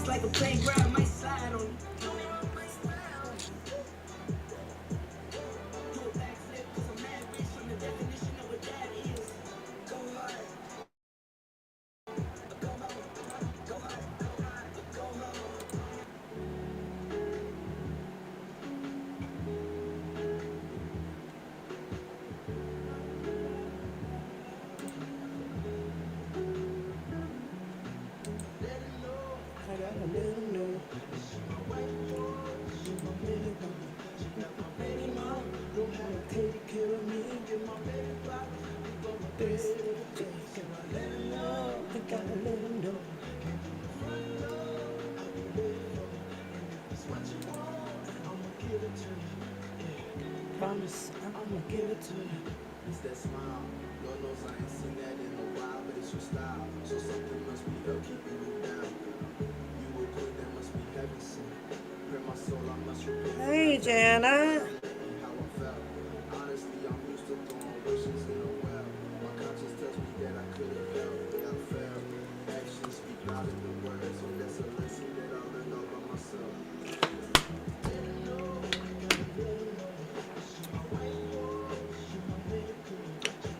It's like a playground, might slide on you. I gotta let him know. Baby mom, don't have to take care of me. Get my baby back. This, let him know. I gotta let him know. Promise, I'ma give it to you. It's that smile. Lord knows I ain't seen that in a while, but it's your style. So something must be up keeping you down. You a queen that must be heaven sent. Pray my soul, I must repent. Hey, Jana. How I felt. Honestly, I'm used to throwing wishes in a well. My conscience tells me that I could have helped, but I failed. Actions speak louder than words, so that's a lesson that I learned all by myself.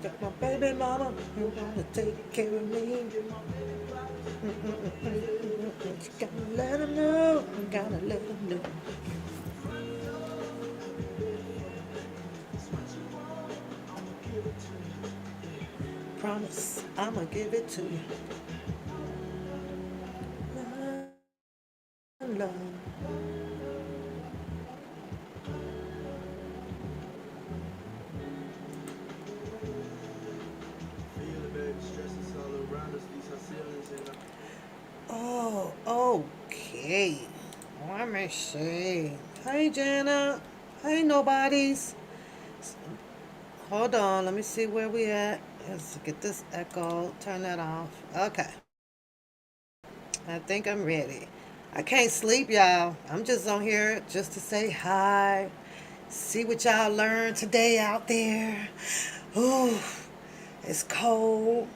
Got my baby mama who wanna take care of me. You gotta let him know. You gotta let him know. Promise, I'ma give it to you. Love. Feel the baby stress is all around us, these are ceilings and Oh, okay. Let me see. Hey, Jana. Hey, nobodies. Hold on. Let me see where we at. Let's get this echo. Turn that off. Okay. I think I'm ready. I can't sleep, y'all. I'm just on here just to say hi. See what y'all learned today out there. Ooh, it's cold.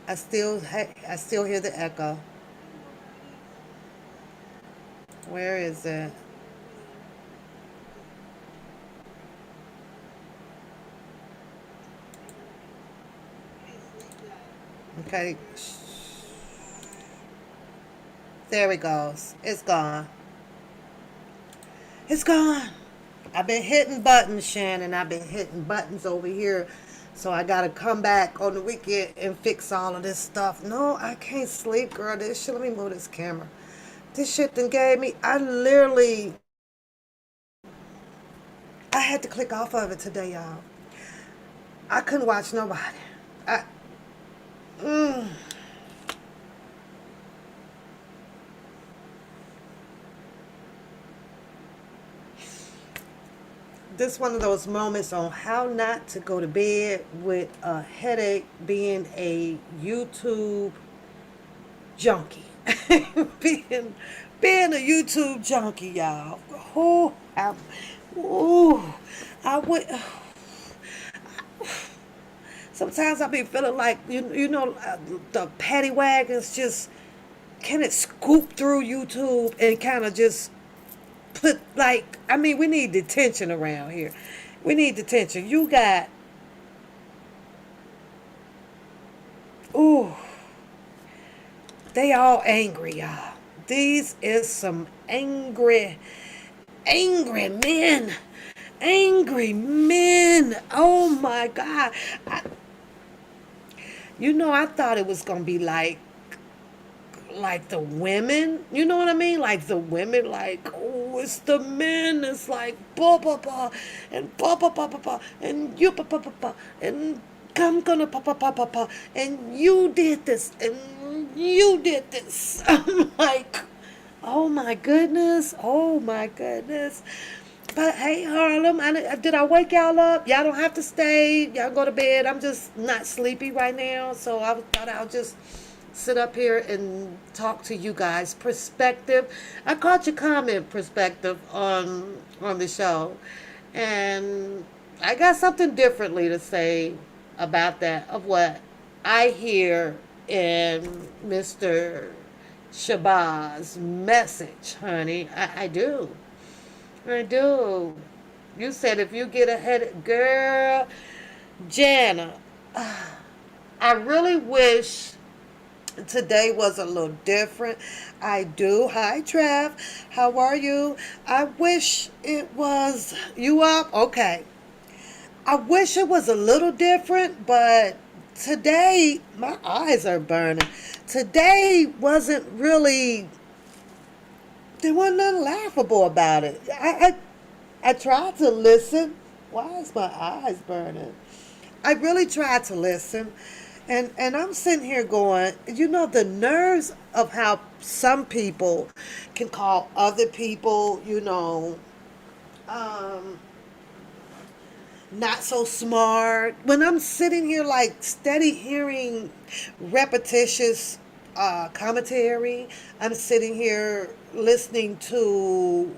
I still hear the echo. Where is it? Okay. There it goes. It's gone. It's gone. I've been hitting buttons, Shannon. I've been hitting buttons over here. So I gotta come back on the weekend and fix all of this stuff. No, I can't sleep, girl. This shit, let me move this camera. This shit done gave me, I had to click off of it today, y'all. I couldn't watch nobody. I, mm. This one of those moments on how not to go to bed with a headache, being a YouTube junkie. being being a YouTube junkie, y'all. Ooh, I would. Sometimes I be feeling like the paddy wagons just can it scoop through YouTube and kind of just put like I mean we need detention around here. We need detention. You got ooh, they all angry, y'all. These is some angry men. Angry men. Oh my God. I thought it was gonna be like the women, you know what I mean? Like the women, like, oh, it's the men. It's like blah blah blah and blah blah blah blah blah and you blah blah blah blah and I'm gonna blah blah blah blah blah and you did this and you did this. I'm like, oh my goodness, oh my goodness. But hey, Harlem, did I wake y'all up? Y'all don't have to stay. Y'all go to bed. I'm just not sleepy right now, so I thought I'll just sit up here and talk to you guys. Perspective. I caught your comment, perspective, on the show, and I got something differently to say about that of what I hear in Mr. Shabazz message, honey. I do. I do. You said if you get a headache, girl, Jana, I really wish today was a little different. I do. Hi, Trev. How are you? I wish it was. You up? Okay. I wish it was a little different, but today my eyes are burning. Today wasn't really. There wasn't nothing laughable about it. I tried to listen. Why is my eyes burning? I really tried to listen. And I'm sitting here going, the nerves of how some people can call other people, um, not so smart. When I'm sitting here like steady hearing repetitious commentary, I'm sitting here listening to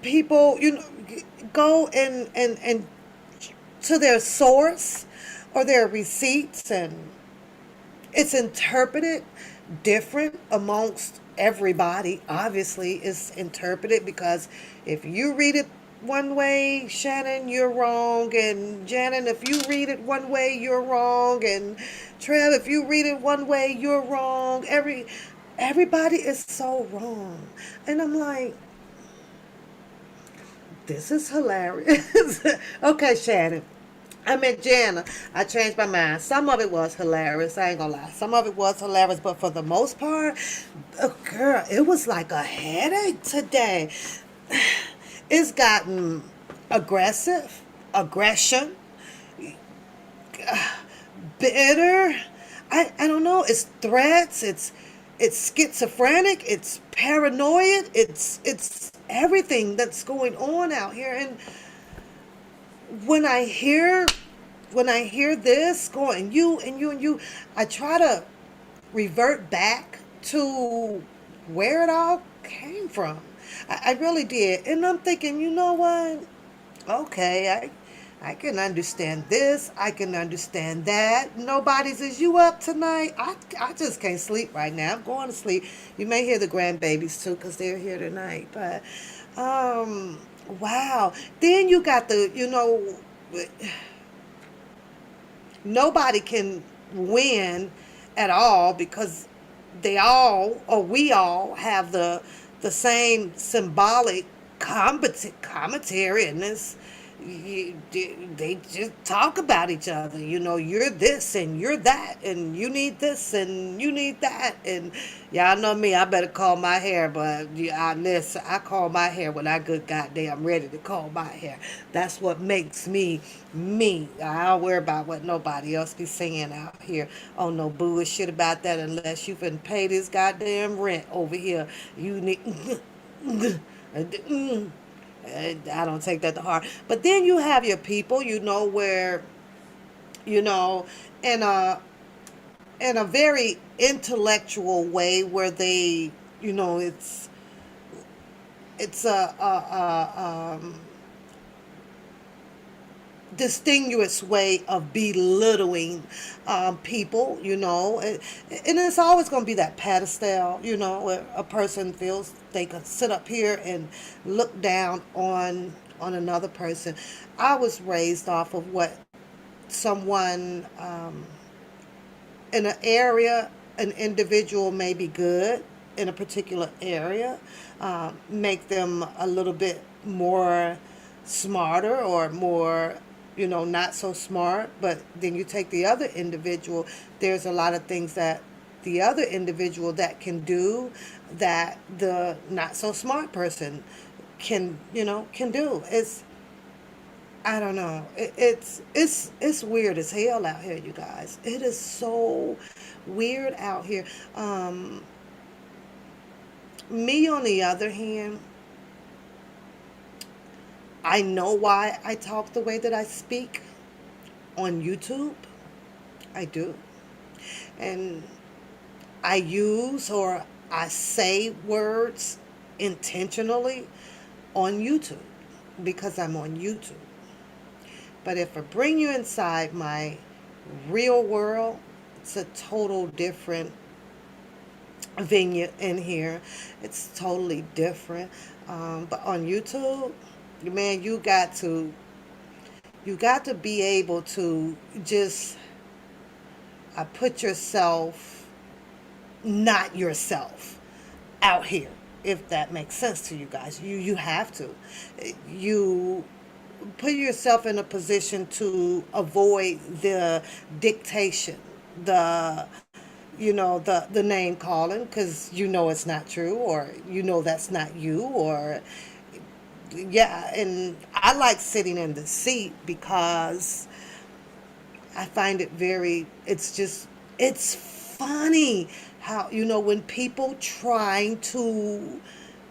people, go and to their source or their receipts, and it's interpreted different amongst everybody. Obviously, it's interpreted because if you read it one way, Shannon, you're wrong, and Janet, if you read it one way, you're wrong, and Trev, if you read it one way, you're wrong. Everybody is so wrong, and I'm like, this is hilarious. Okay, Shannon. I meant Jana. I changed my mind. Some of it was hilarious. I ain't gonna lie. Some of it was hilarious, but for the most part, girl, it was like a headache today. It's gotten aggressive, aggression, bitter. I don't know. It's threats. It's schizophrenic. It's paranoid. It's everything that's going on out here. And when I hear this going, you and you and you, I try to revert back to where it all came from. I really did. And I'm thinking, you know what? Okay, I can understand this. I can understand that. Nobody's, is you up tonight? I just can't sleep right now. I'm going to sleep. You may hear the grandbabies too because they're here tonight. But, wow. Then you got nobody can win at all because they all, or we all, have the same symbolic commentary, and they just talk about each other. You're this and you're that, and you need this and you need that, and y'all know me. I better call my hair, but yeah, listen. I call my hair when I good goddamn ready to call my hair. That's what makes me me. I don't worry about what nobody else be saying out here. Oh, no bullshit about that unless you can pay this goddamn rent over here. You need. I don't take that to heart. But then you have your people, where, you know, in a very intellectual way, where they, it's a distinguished way of belittling people, and it's always going to be that pedestal, where a person feels they can sit up here and look down on another person. I was raised off of what someone in an area, an individual may be good in a particular area, make them a little bit more smarter or more, not so smart. But then you take the other individual, there's a lot of things that the other individual that can do that the not so smart person can do. I don't know. It's weird as hell out here, you guys. It is so weird out here. Me, on the other hand, I know why I talk the way that I speak on YouTube. I do. And I use or I say words intentionally on YouTube because I'm on YouTube. But if I bring you inside my real world, it's a total different venue in here. It's totally different. But on YouTube, man, you got to be able to just put yourself, not yourself, out here. If that makes sense to you guys, you have to. You put yourself in a position to avoid the dictation, the the name calling, because it's not true, or that's not you, or yeah. And I like sitting in the seat because I find it it's funny how, when people trying to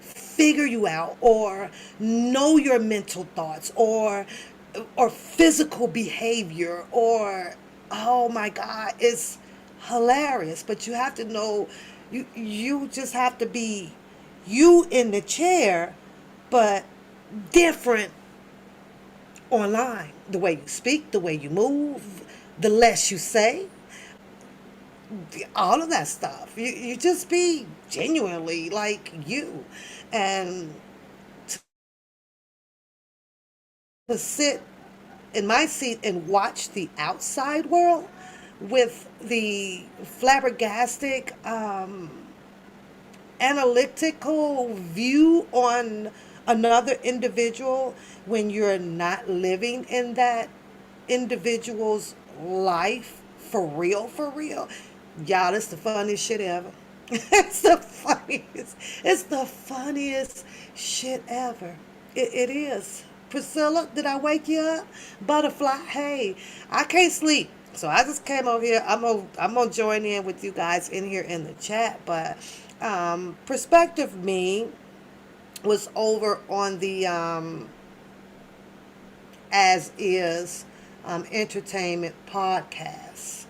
figure you out, or know your mental thoughts, or physical behavior, or, oh my God, it's hilarious. But you have to know, you just have to be you in the chair, but different online. The way you speak, the way you move, the less you say, all of that stuff. You just be genuinely like you. And to sit in my seat and watch the outside world with the flabbergastic, analytical view on another individual, when you're not living in that individual's life for real, for real. Y'all, it's the funniest shit ever. It's the funniest shit ever. It is. Priscilla, did I wake you up? Butterfly, hey, I can't sleep. So I just came over here. I'm gonna join in with you guys in here in the chat. But Perspective Me was over on the As Is Entertainment podcast.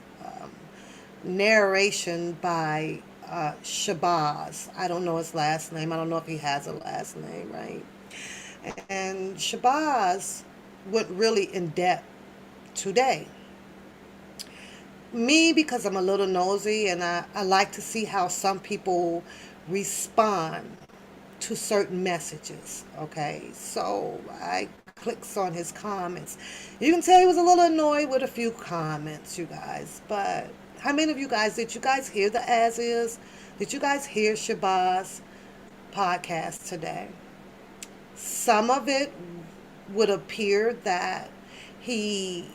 Narration by Shabazz. I don't know his last name. I don't know if he has a last name, right? And Shabazz went really in depth today. Me, because I'm a little nosy, and I like to see how some people respond to certain messages. Okay, so I clicks on his comments. You can tell he was a little annoyed with a few comments, you guys. But how many of you guys, did you guys hear the As Is? Did you guys hear Shabazz podcast today? Some of it would appear that he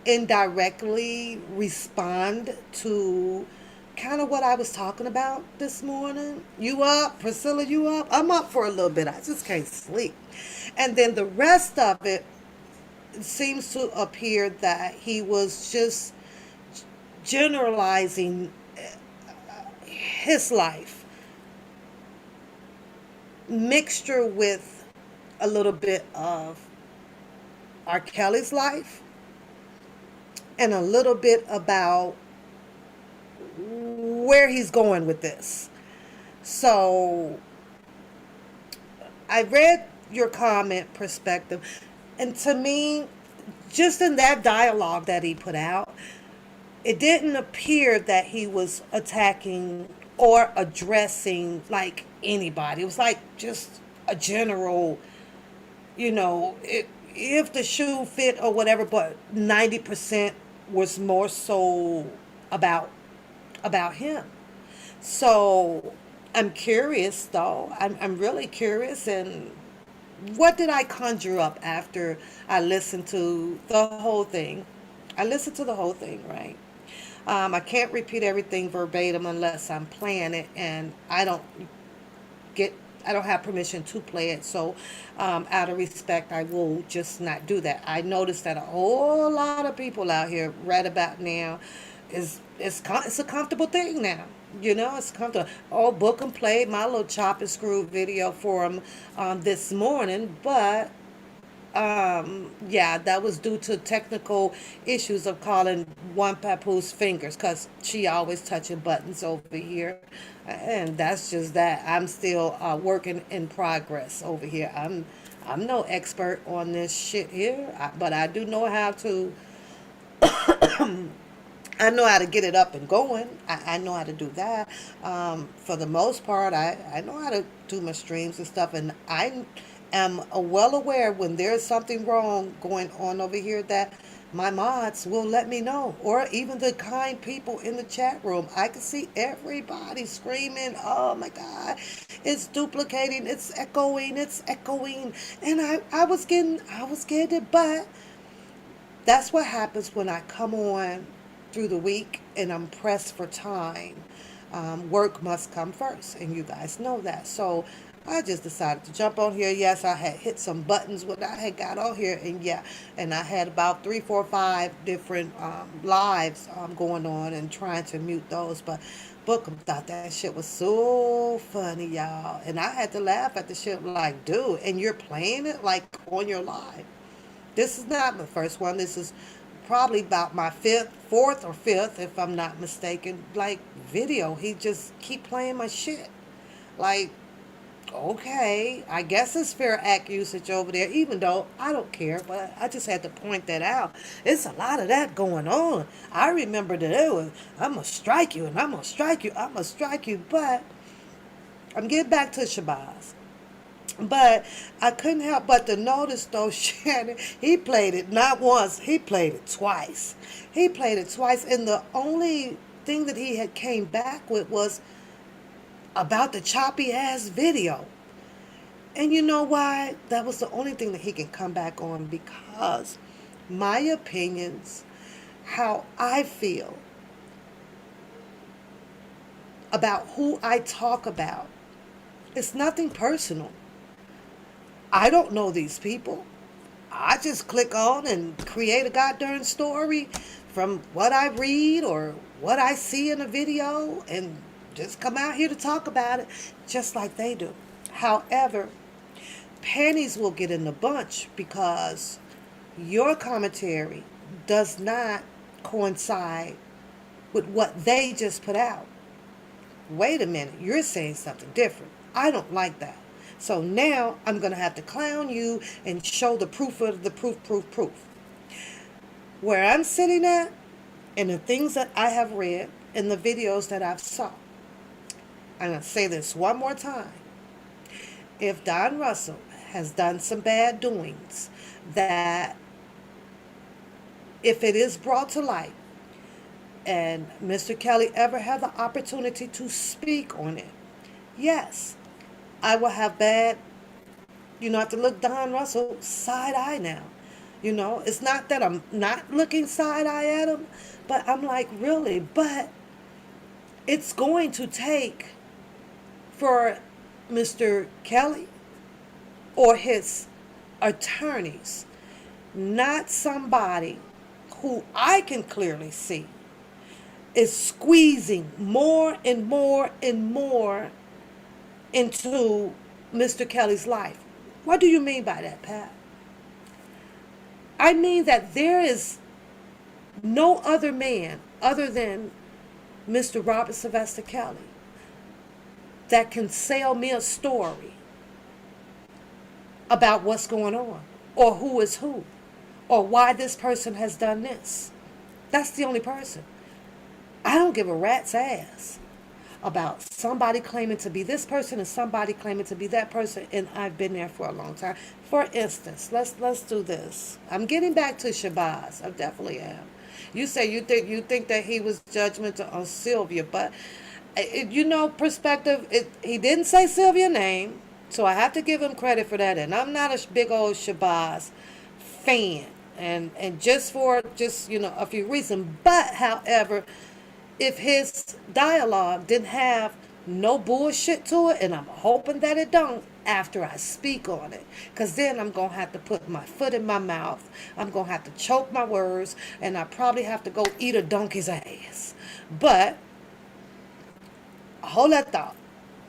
indirectly respond to kind of what I was talking about this morning. You up, Priscilla? You up? I'm up for a little bit. I just can't sleep. And then the rest of it seems to appear that he was just generalizing his life, mixture with a little bit of R. Kelly's life, and a little bit about where he's going with this. So I read your comment, Perspective, and to me, just in that dialogue that he put out, it didn't appear that he was attacking or addressing like anybody. It was like just a general, if the shoe fit or whatever, but 90% was more so about him. So I'm curious, though. I'm really curious. And what did I conjure up after I listened to the whole thing? I listened to the whole thing, right? I can't repeat everything verbatim unless I'm playing it, and get I don't have permission to play it. So out of respect, I will just not do that. I noticed that a whole lot of people out here right about now it's a comfortable thing now. It's comfortable. Oh, book and play my little chop and screw video for them this morning, but yeah, that was due to technical issues of calling one papoose fingers, because she always touching buttons over here, and that's just that. I'm still working in progress over here. I'm no expert on this shit here, but I do know how to. I know how to get it up and going. I know how to do that. For the most part, I know how to do my streams and stuff. And I am well aware when there's something wrong going on over here that my mods will let me know. Or even the kind people in the chat room. I can see everybody screaming, oh my God, it's duplicating, it's echoing, it's echoing. And I was getting it, but that's what happens when I come on through the week and I'm pressed for time. Work must come first, and you guys know that. So I just decided to jump on here. Yes, I had hit some buttons when I had got on here, and yeah, and I had about 3, 4, 5 different lives going on and trying to mute those. But Bookham thought that shit was so funny, y'all, and I had to laugh at the shit like, dude, and you're playing it like on your live. This is not my first one. This is probably about my fourth or fifth, if I'm not mistaken. Like video, he just keep playing my shit. Like, okay, I guess it's fair act usage over there, even though I don't care. But I just had to point that out. It's a lot of that going on. I remember that it was, I'm gonna strike you, and I'm gonna strike you, I'm gonna strike you. But I'm getting back to Shabazz. But I couldn't help but to notice, though, Shannon, he played it not once, he played it twice. He played it twice, and the only thing that he had came back with was about the choppy ass video. And you know why? That was the only thing that he can come back on, because my opinions, how I feel about who I talk about, it's nothing personal. I don't know these people. I just click on and create a goddamn story from what I read or what I see in a video and just come out here to talk about it just like they do. However, panties will get in the bunch because your commentary does not coincide with what they just put out. Wait a minute, you're saying something different. I don't like that. So now I'm going to have to clown you and show the proof of the proof. Where I'm sitting at and the things that I have read and the videos that I've saw. I'm going to say this one more time. If Don Russell has done some bad doings, that if it is brought to light and Mr. Kelly ever had the opportunity to speak on it, yes, I will have bad, have to look Don Russell side eye now. It's not that I'm not looking side eye at him, but I'm like, really? But it's going to take for Mr. Kelly or his attorneys, not somebody who I can clearly see is squeezing more and more and more into Mr. Kelly's life. What do you mean by that, Pat? I mean that there is no other man other than Mr. Robert Sylvester Kelly that can sell me a story about what's going on, or who is who, or why this person has done this. That's the only person. I don't give a rat's ass about somebody claiming to be this person and somebody claiming to be that person, and I've been there for a long time. For instance, let's do this. I'm getting back to Shabazz. I definitely am. You say you think that he was judgmental on Sylvia, but perspective. He didn't say Sylvia's name, so I have to give him credit for that. And I'm not a big old Shabazz fan, and just for a few reasons. But however, if his dialogue didn't have no bullshit to it, and I'm hoping that it don't after I speak on it, because then I'm going to have to put my foot in my mouth, I'm going to have to choke my words, and I probably have to go eat a donkey's ass. But hold that thought.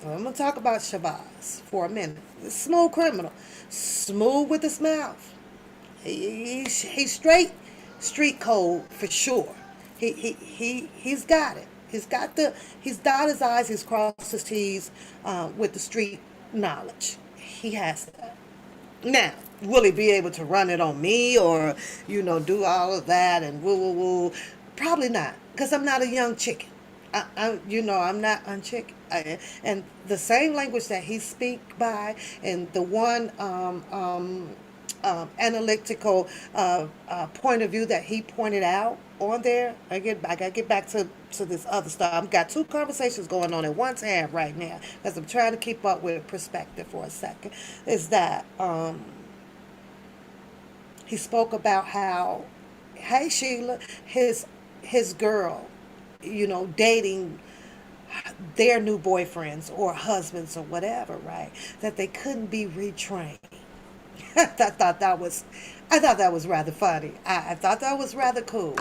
I'm going to talk about Shabazz for a minute. Smooth criminal. Smooth with his mouth. He's straight street code for sure. He's got it. He's dotted his I's, he's crossed his T's with the street knowledge. He has that. Now, will he be able to run it on me or, do all of that and woo woo woo? Probably not, because I'm not a young chicken. I'm not unchick. And the same language that he speak by, and the one analytical point of view that he pointed out on there. I gotta get back to this other stuff. I've got two conversations going on at one time right now because I'm trying to keep up with perspective for a second. Is that he spoke about how, hey Sheila, his girl, dating their new boyfriends or husbands or whatever, right? That they couldn't be retrained. I thought that was, I thought that was rather funny. I thought that was rather cool.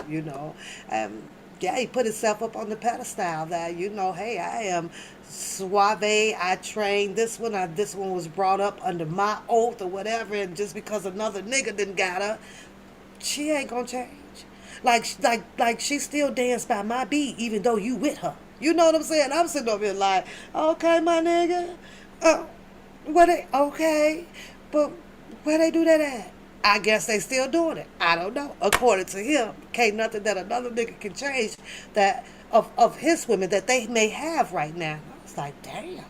Yeah, he put himself up on the pedestal that, hey, I am suave. I trained this one. This one was brought up under my oath or whatever, and just because another nigga didn't got her, she ain't gonna change. Like she still dance by my beat, even though you with her. You know what I'm saying? I'm sitting over here like, okay, my nigga, uh, okay, but where they do that at? I guess they still doing it. I don't know. According to him, can't nothing that another nigga can change that of his women that they may have right now. I was like, damn.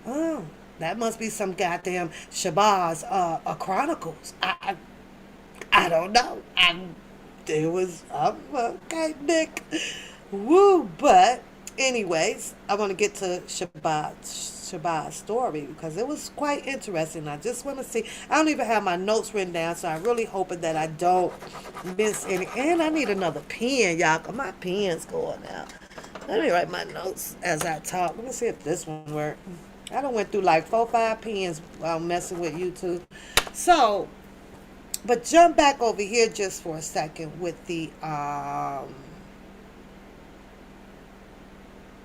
Oh, that must be some goddamn Shabazz Chronicles. I don't know. It was okay, Nick. Woo, but anyways, I want to get to Shabazz story because it was quite interesting. I just want to see. I don't even have my notes written down, so I'm really hoping that I don't miss any. And I need another pen, y'all. 'Cause my pen's going out. Let me write my notes as I talk. Let me see if this one works. I done went through like 4, 5 pens while messing with YouTube. So, but jump back over here just for a second with the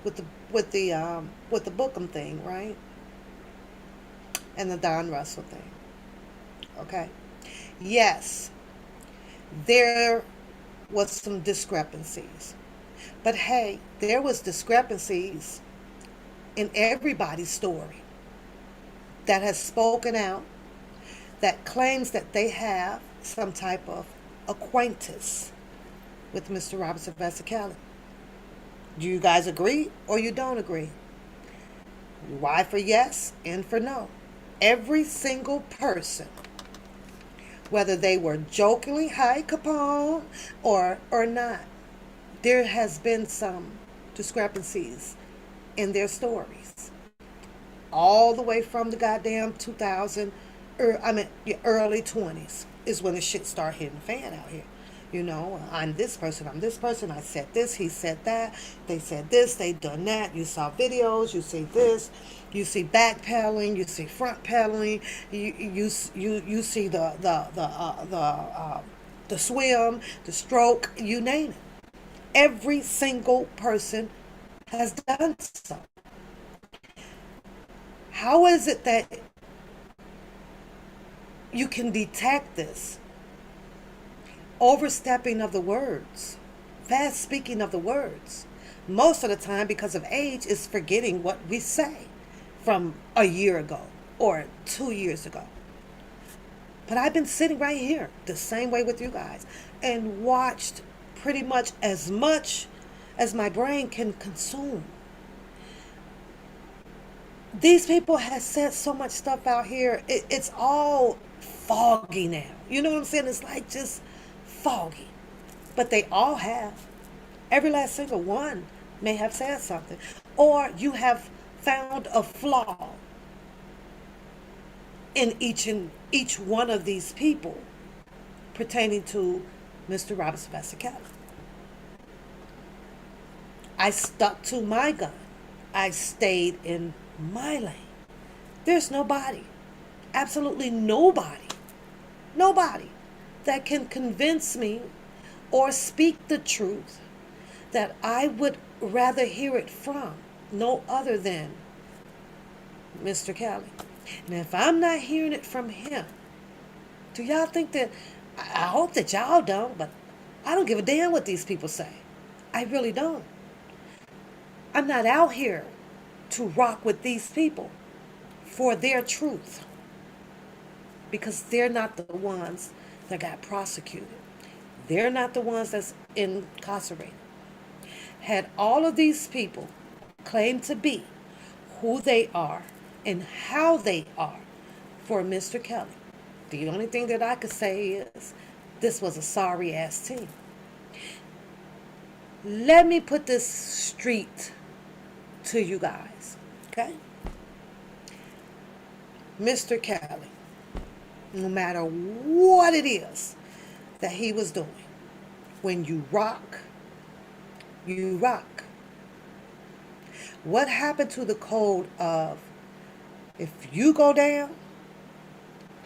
with the Bookham thing, right? And the Don Russell thing. Okay. Yes, there was some discrepancies. But hey, there was discrepancies in everybody's story that has spoken out, that claims that they have some type of acquaintance with Mr. Robert Sylvester Kelly. Do you guys agree or you don't agree? Y for yes, N for no. Every single person, whether they were jokingly high Capone or not, there has been some discrepancies in their stories. All the way from the goddamn 2000, early 20s is when the shit start hitting the fan out here. I'm this person, I said this, he said that, they said this, they done that. You saw videos, you see this, you see backpedaling, you see front pedaling, you see the swim, the stroke, you name it. Every single person has done so. How is it that you can detect this? Overstepping of the words, fast speaking of the words. Most of the time, because of age, is forgetting what we say from a year ago or 2 years ago. But I've been sitting right here the same way with you guys and watched pretty much as my brain can consume. These people have said so much stuff out here. It's all foggy now. You know what I'm saying? It's like just foggy. But they all have. Every last single one may have said something. Or you have found a flaw in each one of these people pertaining to Mr. Robert Sylvester Kelly. I stuck to my gun. I stayed in my lane. There's nobody, absolutely nobody that can convince me or speak the truth that I would rather hear it from no other than Mr. Kelly. And if I'm not hearing it from him, do y'all think that, I hope that y'all don't, but I don't give a damn what these people say. I really don't. I'm not out here to rock with these people for their truth. because they're not the ones that got prosecuted. They're not the ones that's incarcerated. Had all of these people claim to be who they are and how they are for Mr. Kelly, the only thing that I could say is this was a sorry ass team. Let me put this street to you guys, okay? Mr. Kelly, no matter what it is that he was doing, when you rock, you rock. What happened to the code of if you go down,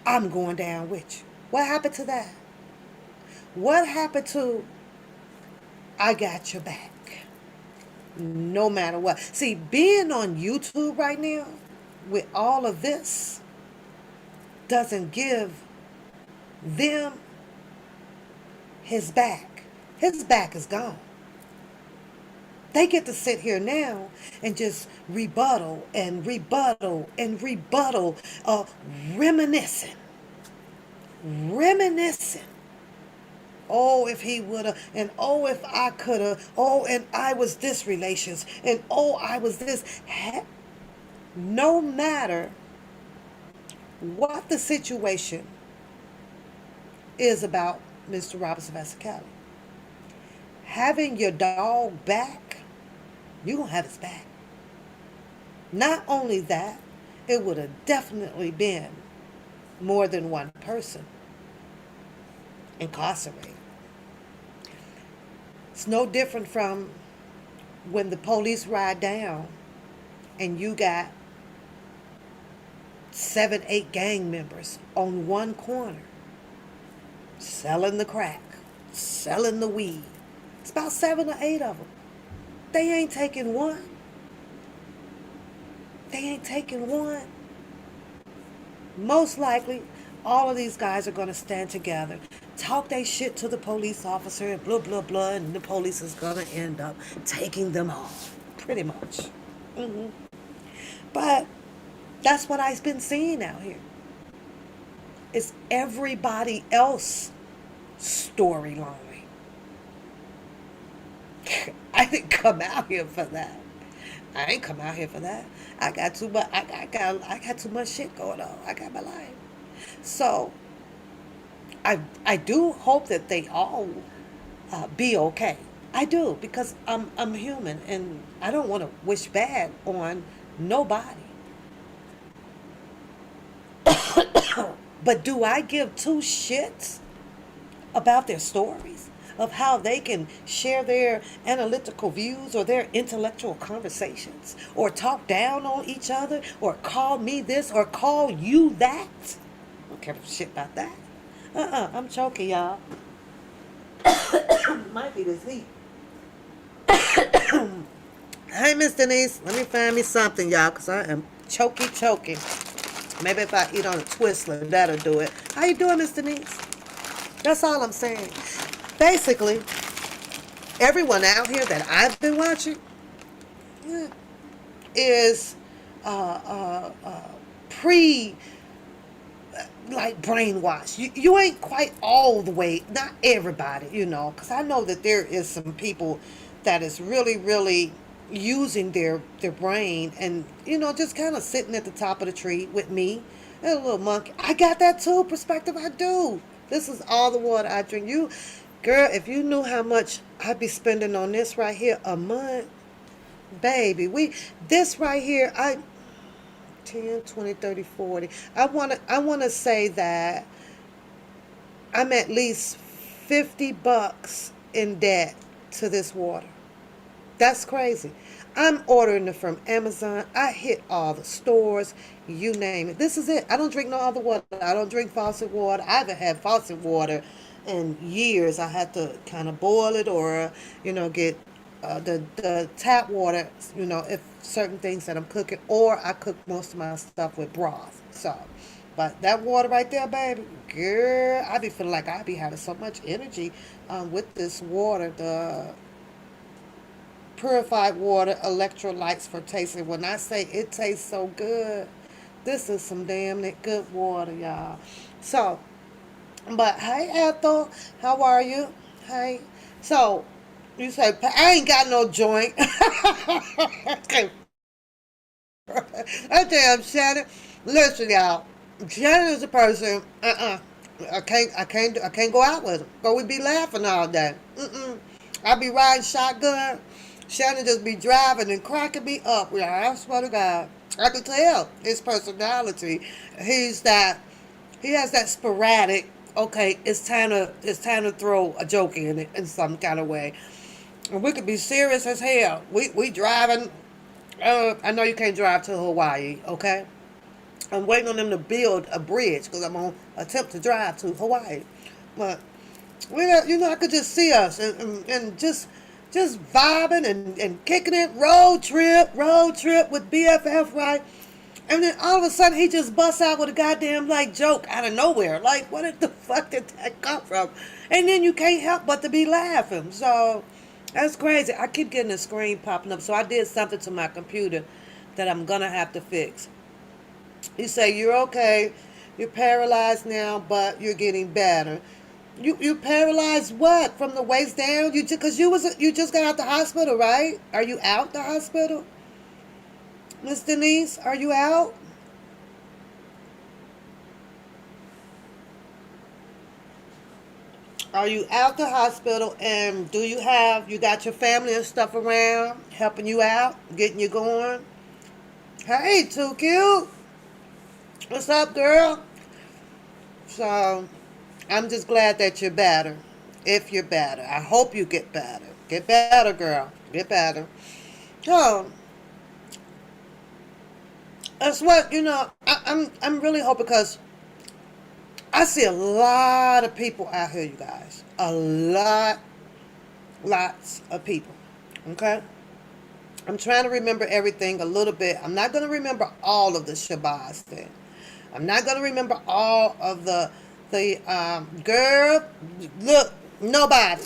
I'm going down with you? What happened to that? What happened to I got your back? No matter what. See, being on YouTube right now with all of this doesn't give them his back. His back is gone. They get to sit here now and just rebuttal and rebuttal and rebuttal, reminiscing. Reminiscing. Oh, if he would have, and oh, if I could have, oh, and I was this relations, and oh, I was this. No matter what the situation is about Mr. Robert Sylvester Kelly, having your dog back, you're going to have his back. Not only that, it would have definitely been more than one person incarcerated. It's no different from when the police ride down and you got 7, 8 gang members on one corner selling the crack, selling the weed. It's about 7 or 8 of them. They ain't taking one. They ain't taking one. Most likely, all of these guys are going to stand together, talk their shit to the police officer, and blah, blah, blah, and the police is going to end up taking them off. Pretty much. But that's what I've been seeing out here. It's everybody else's storyline. I didn't come out here for that. I ain't come out here for that. I got too much. I got too much shit going on. I got my life. So I do hope that they all be okay. I do, because I'm human and I don't want to wish bad on nobody. But do I give two shits about their stories, of how they can share their analytical views or their intellectual conversations, or talk down on each other, or call me this or call you that? I don't care shit about that. I'm choking, y'all. Might be this heat. Hey, Miss Denise, let me find me something, y'all, because I am choking. Maybe if I eat on a Twizzler, that'll do it. How you doing, Miss Denise? That's all I'm saying. Basically, everyone out here that I've been watching is pre like brainwashed. You ain't quite all the way, not everybody, because I know that there is some people that is really using their brain and just kind of sitting at the top of the tree with me and a little monkey. I got that too, perspective. I do. This is all the water I drink. You girl, if you knew how much I'd be spending on this right here a month, baby, this right here, 10, 20, 30, 40. I want to say that I'm at least $50 in debt to this water. That's crazy. I'm ordering it from Amazon. I hit all the stores, you name it. This is it. I don't drink no other water. I don't drink faucet water. I haven't had faucet water in years. I had to kind of boil it or, get the tap water, if certain things that I'm cooking, or I cook most of my stuff with broth. So, but that water right there, baby, girl, I be feeling like I be having so much energy with this water. The purified water electrolytes for tasting. When I say it tastes so good, this is some damn good water, y'all. So, but hey, Ethel, how are you? Hey. So, you say, I ain't got no joint. Okay. That damn Shannon. Listen, y'all. Shannon is a person. I can't go out with him. But we be laughing all day. I be riding shotgun. Shannon just be driving and cracking me up. Yeah, I swear to God. I can tell his personality. He's that. He has that sporadic. Okay, it's time to throw a joke in it in some kind of way. And we could be serious as hell. We driving. I know you can't drive to Hawaii, okay? I'm waiting on them to build a bridge because I'm gonna attempt to drive to Hawaii. But I could just see us and just vibing and kicking it, road trip with BFF, right? And then all of a sudden he just busts out with a goddamn like joke out of nowhere. Like, where the fuck did that come from? And then you can't help but to be laughing. So that's crazy. I keep getting a screen popping up. So I did something to my computer that I'm gonna have to fix. You say you're okay. You're paralyzed now, but you're getting better. You paralyzed what from the waist down? You just got out the hospital, right? Are you out the hospital, Miss Denise? Are you out? Are you out the hospital? And do you got your family and stuff around helping you out, getting you going? Hey, too cute. What's up, girl? So I'm just glad that you're better. If you're better, I hope you get better. Get better, girl. Get better. So that's what I'm really hoping because I see a lot of people out here, you guys. Lots of people. Okay. I'm trying to remember everything a little bit. I'm not going to remember all of the Shabazz thing. I'm not going to remember all of the girl. Look, nobody.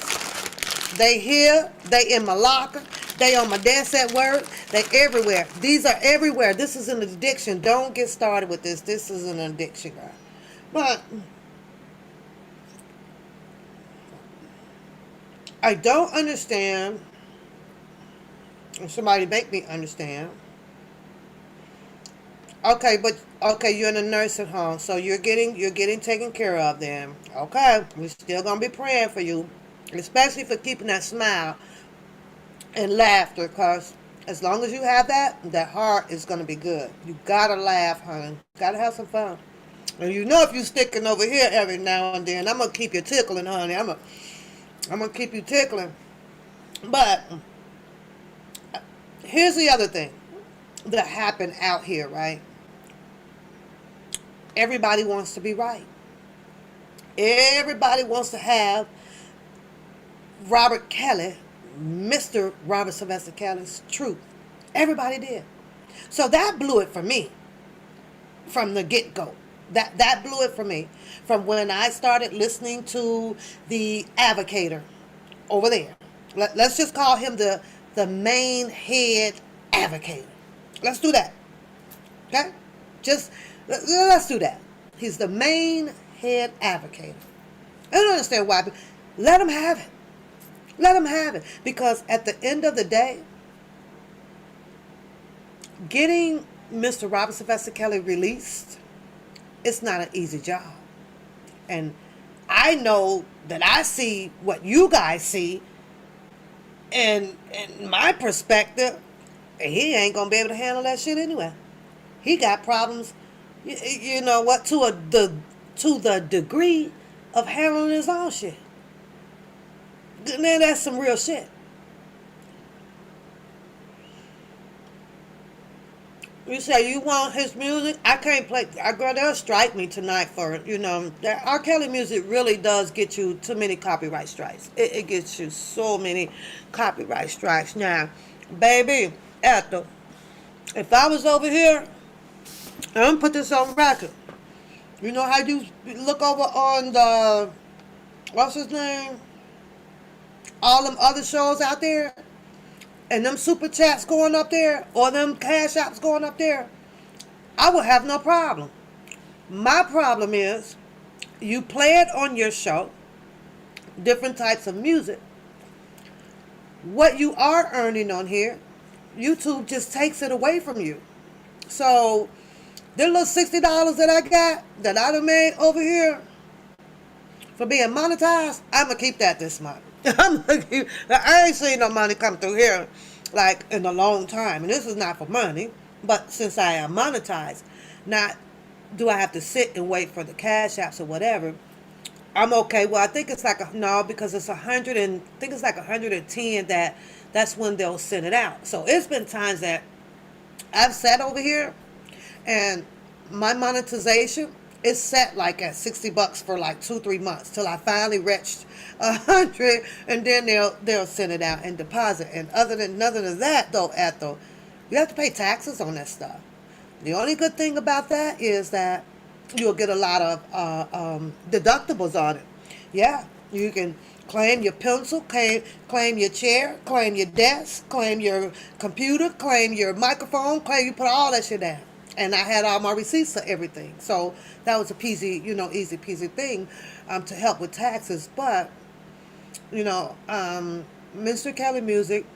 They here. They in my locker. They on my desk at work. They everywhere. These are everywhere. This is an addiction. Don't get started with this. This is an addiction, girl. But I don't understand. Somebody make me understand. Okay, but okay, you're in a nursing home, so you're getting taken care of then. Okay, we're still gonna be praying for you, especially for keeping that smile and laughter, cause as long as you have that heart is gonna be good. You gotta laugh, honey. Gotta have some fun. And if you're sticking over here every now and then, I'm gonna keep you tickling, honey. I'm gonna keep you tickling. But here's the other thing that happened out here, right? Everybody wants to be right. Everybody wants to have Robert Kelly, Mr. Robert Sylvester Kelly's truth. Everybody did. So that blew it for me from the get-go. That blew it for me from when I started listening to the advocator over there. Let's just call him the main head advocator. Let's do that. Okay? Just let's do that. He's the main head advocator. I don't understand why, but let him have it. Let him have it. Because at the end of the day, getting Mr. Robert Sylvester Kelly released, it's not an easy job. And I know that I see what you guys see, and in my perspective, he ain't gonna be able to handle that shit anyway. He got problems, you know what, to the degree of handling his own shit. Now that's some real shit. You say you want his music? I can't play. Girl, they'll strike me tonight for it. That R. Kelly music really does get you too many copyright strikes. It gets you so many copyright strikes. Now, baby, Ethel, if I was over here, I'm gonna put this on record. You know how you look over on the, what's his name? All them other shows out there, and them super chats going up there, or them cash apps going up there, I would have no problem. My problem is You play it on your show, different types of music. What you are earning on here, YouTube just takes it away from you. So, the little $60 that I got, that I done made over here for being monetized, I'm going to keep that this month. I ain't seen no money come through here like in a long time. And this is not for money, but since I am monetized, not do I have to sit and wait for the cash apps or whatever. I'm okay. Well, I think it's like no, because it's 100 and I think it's like 110 that's when they'll send it out. So it's been times that I've sat over here and my monetization is set like at $60 for like 2-3 months till I finally reached 100, and then they'll send it out and deposit. And other than that though, Ethel, you have to pay taxes on that stuff. The only good thing about that is that you'll get a lot of deductibles on it. Yeah, you can claim your pencil, claim your chair, claim your desk, claim your computer, claim your microphone, claim, you put all that shit down. And I had all my receipts for everything. So that was a peasy, easy peasy thing to help with taxes. But, Mr. Kelly Music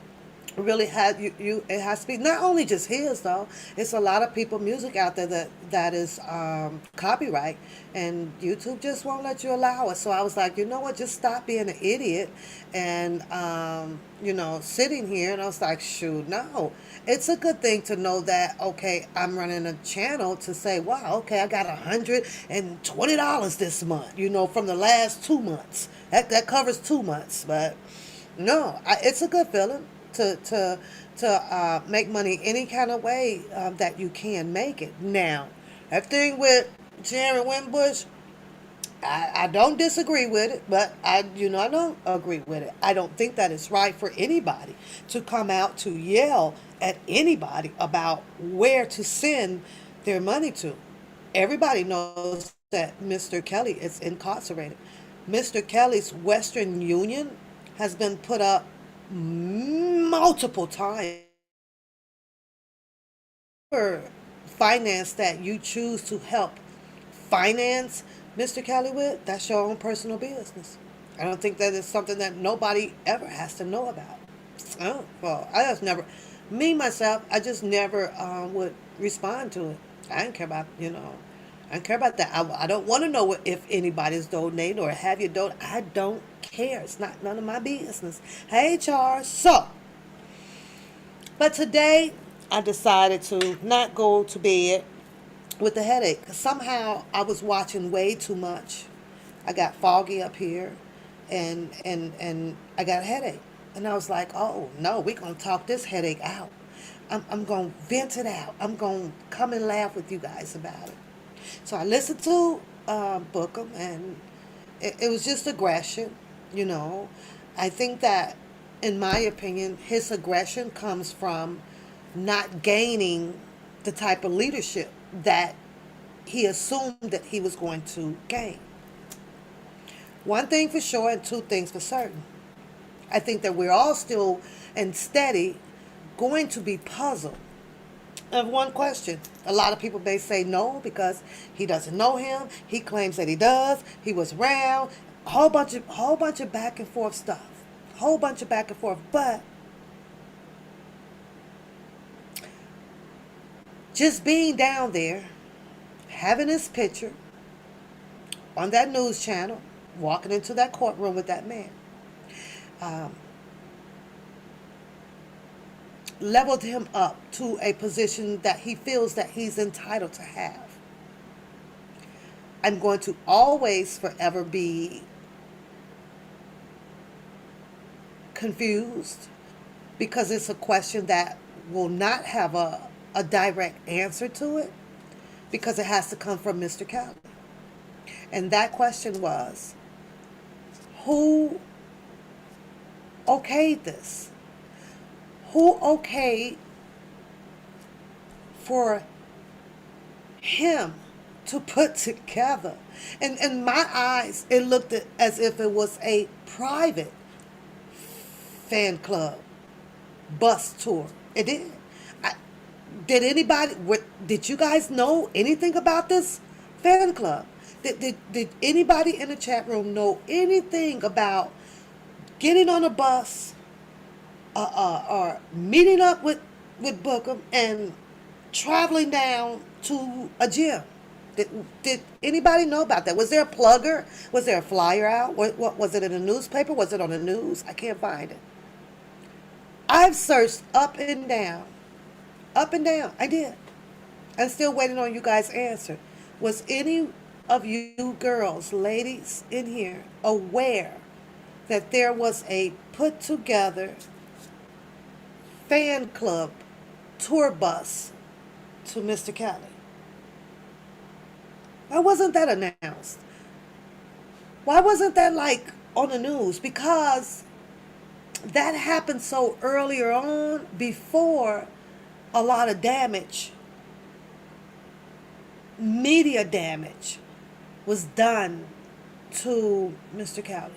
really had it has to be not only just his though. It's a lot of people music out there that is copyright, and YouTube just won't let you allow it. So I was like, you know what, just stop being an idiot and sitting here. And I was like, shoot, no, it's a good thing to know that, okay, I'm running a channel to say, wow, okay, I got $120 this month, from the last 2 months. That covers 2 months. But no, it's a good feeling to make money any kind of way that you can make it. Now, that thing with Jerry Winbush, I don't disagree with it, but I don't agree with it. I don't think that it's right for anybody to come out to yell at anybody about where to send their money to. Everybody knows that Mr. Kelly is incarcerated. Mr. Kelly's Western Union has been put up multiple times. For finance that you choose to help finance Mr. Kelly with, that's your own personal business. I don't think that is something that nobody ever has to know about. Oh, well, I just never, me myself, I just never would respond to it. I didn't care about, I don't care about that. I don't want to know if anybody's donating or have you donate. I don't care. It's not none of my business. Hey, Charles. So, but today I decided to not go to bed with a headache. Somehow I was watching way too much. I got foggy up here, and I got a headache. And I was like, oh no, we're gonna talk this headache out. I'm gonna vent it out. I'm gonna come and laugh with you guys about it. So I listened to Bookham, and it was just aggression. I think that, in my opinion, his aggression comes from not gaining the type of leadership that he assumed that he was going to gain. One thing for sure and two things for certain. I think that we're all still and steady going to be puzzled of one question. A lot of people may say no because he doesn't know him. He claims that he does. He was around. Whole bunch of back and forth stuff. Whole bunch of back and forth. But just being down there, having his picture on that news channel, walking into that courtroom with that man, leveled him up to a position that he feels that he's entitled to have. I'm going to always forever be confused because it's a question that will not have a direct answer to it because it has to come from Mr. Kelly. And that question was, who okayed this? Who okayed for him to put together? And in my eyes, it looked as if it was a private fan club bus tour. It did. Did you guys know anything about this fan club? Did anybody in the chat room know anything about getting on a bus, or meeting up with Bookham and traveling down to a gym? Did anybody know about that? Was there a plugger? Was there a flyer out? What was it in a newspaper? Was it on the news? I can't find it. I've searched up and down, up and down. I did. I'm still waiting on you guys' answer. Was any of you girls, ladies in here, aware that there was a put together fan club tour bus to Mr. Kelly? Why wasn't that announced? Why wasn't that like on the news? Because that happened so earlier on, before a lot of damage, media damage, was done to Mr. Kelly.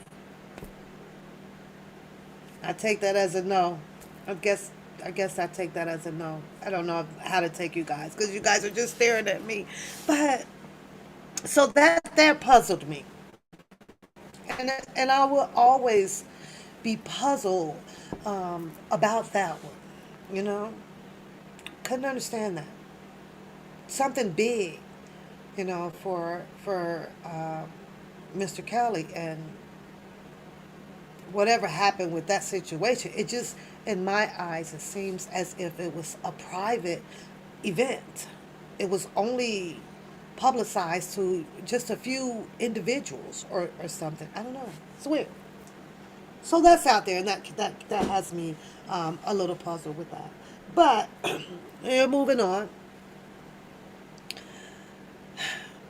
I take that as a no. I guess I take that as a no. I don't know how to take you guys, because you guys are just staring at me. But so that puzzled me, and I will always be puzzled about that one. You know, couldn't understand that. Something big, for Mr. Kelly, and whatever happened with that situation. It just, in my eyes, it seems as if it was a private event. It was only publicized to just a few individuals, or something. I don't know. It's weird. So that's out there, and that has me a little puzzled with that. But moving on,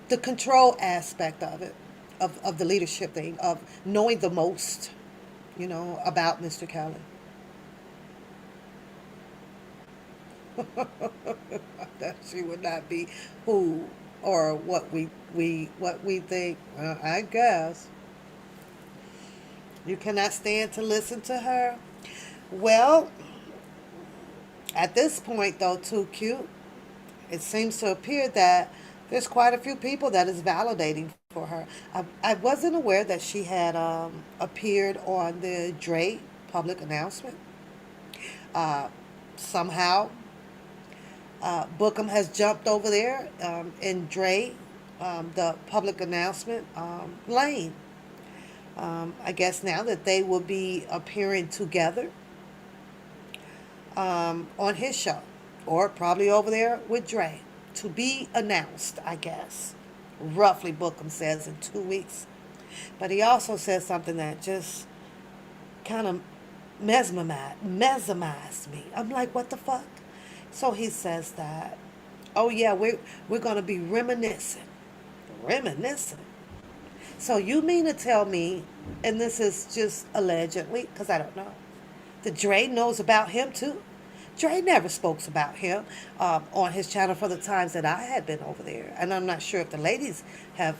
the control aspect of it, of the leadership thing, of knowing the most, about Mr. Kelly. That she would not be who or what we think. Well, I guess you cannot stand to listen to her. Well, at this point, though, too cute, it seems to appear that there's quite a few people that is validating for her. I wasn't aware that she had appeared on the Dre public announcement. Somehow, Bookham has jumped over there in Dre, the public announcement lane. I guess now that they will be appearing together on his show, or probably over there with Dre, to be announced, I guess. Roughly, Bookham says in 2 weeks. But he also says something that just kind of mesmerized me. I'm like, what the fuck? So he says that, oh yeah, we're going to be reminiscing. Reminiscing? So you mean to tell me, and this is just allegedly, because I don't know, that Dre knows about him too? Dre never spoke about him on his channel for the times that I had been over there. And I'm not sure if the ladies have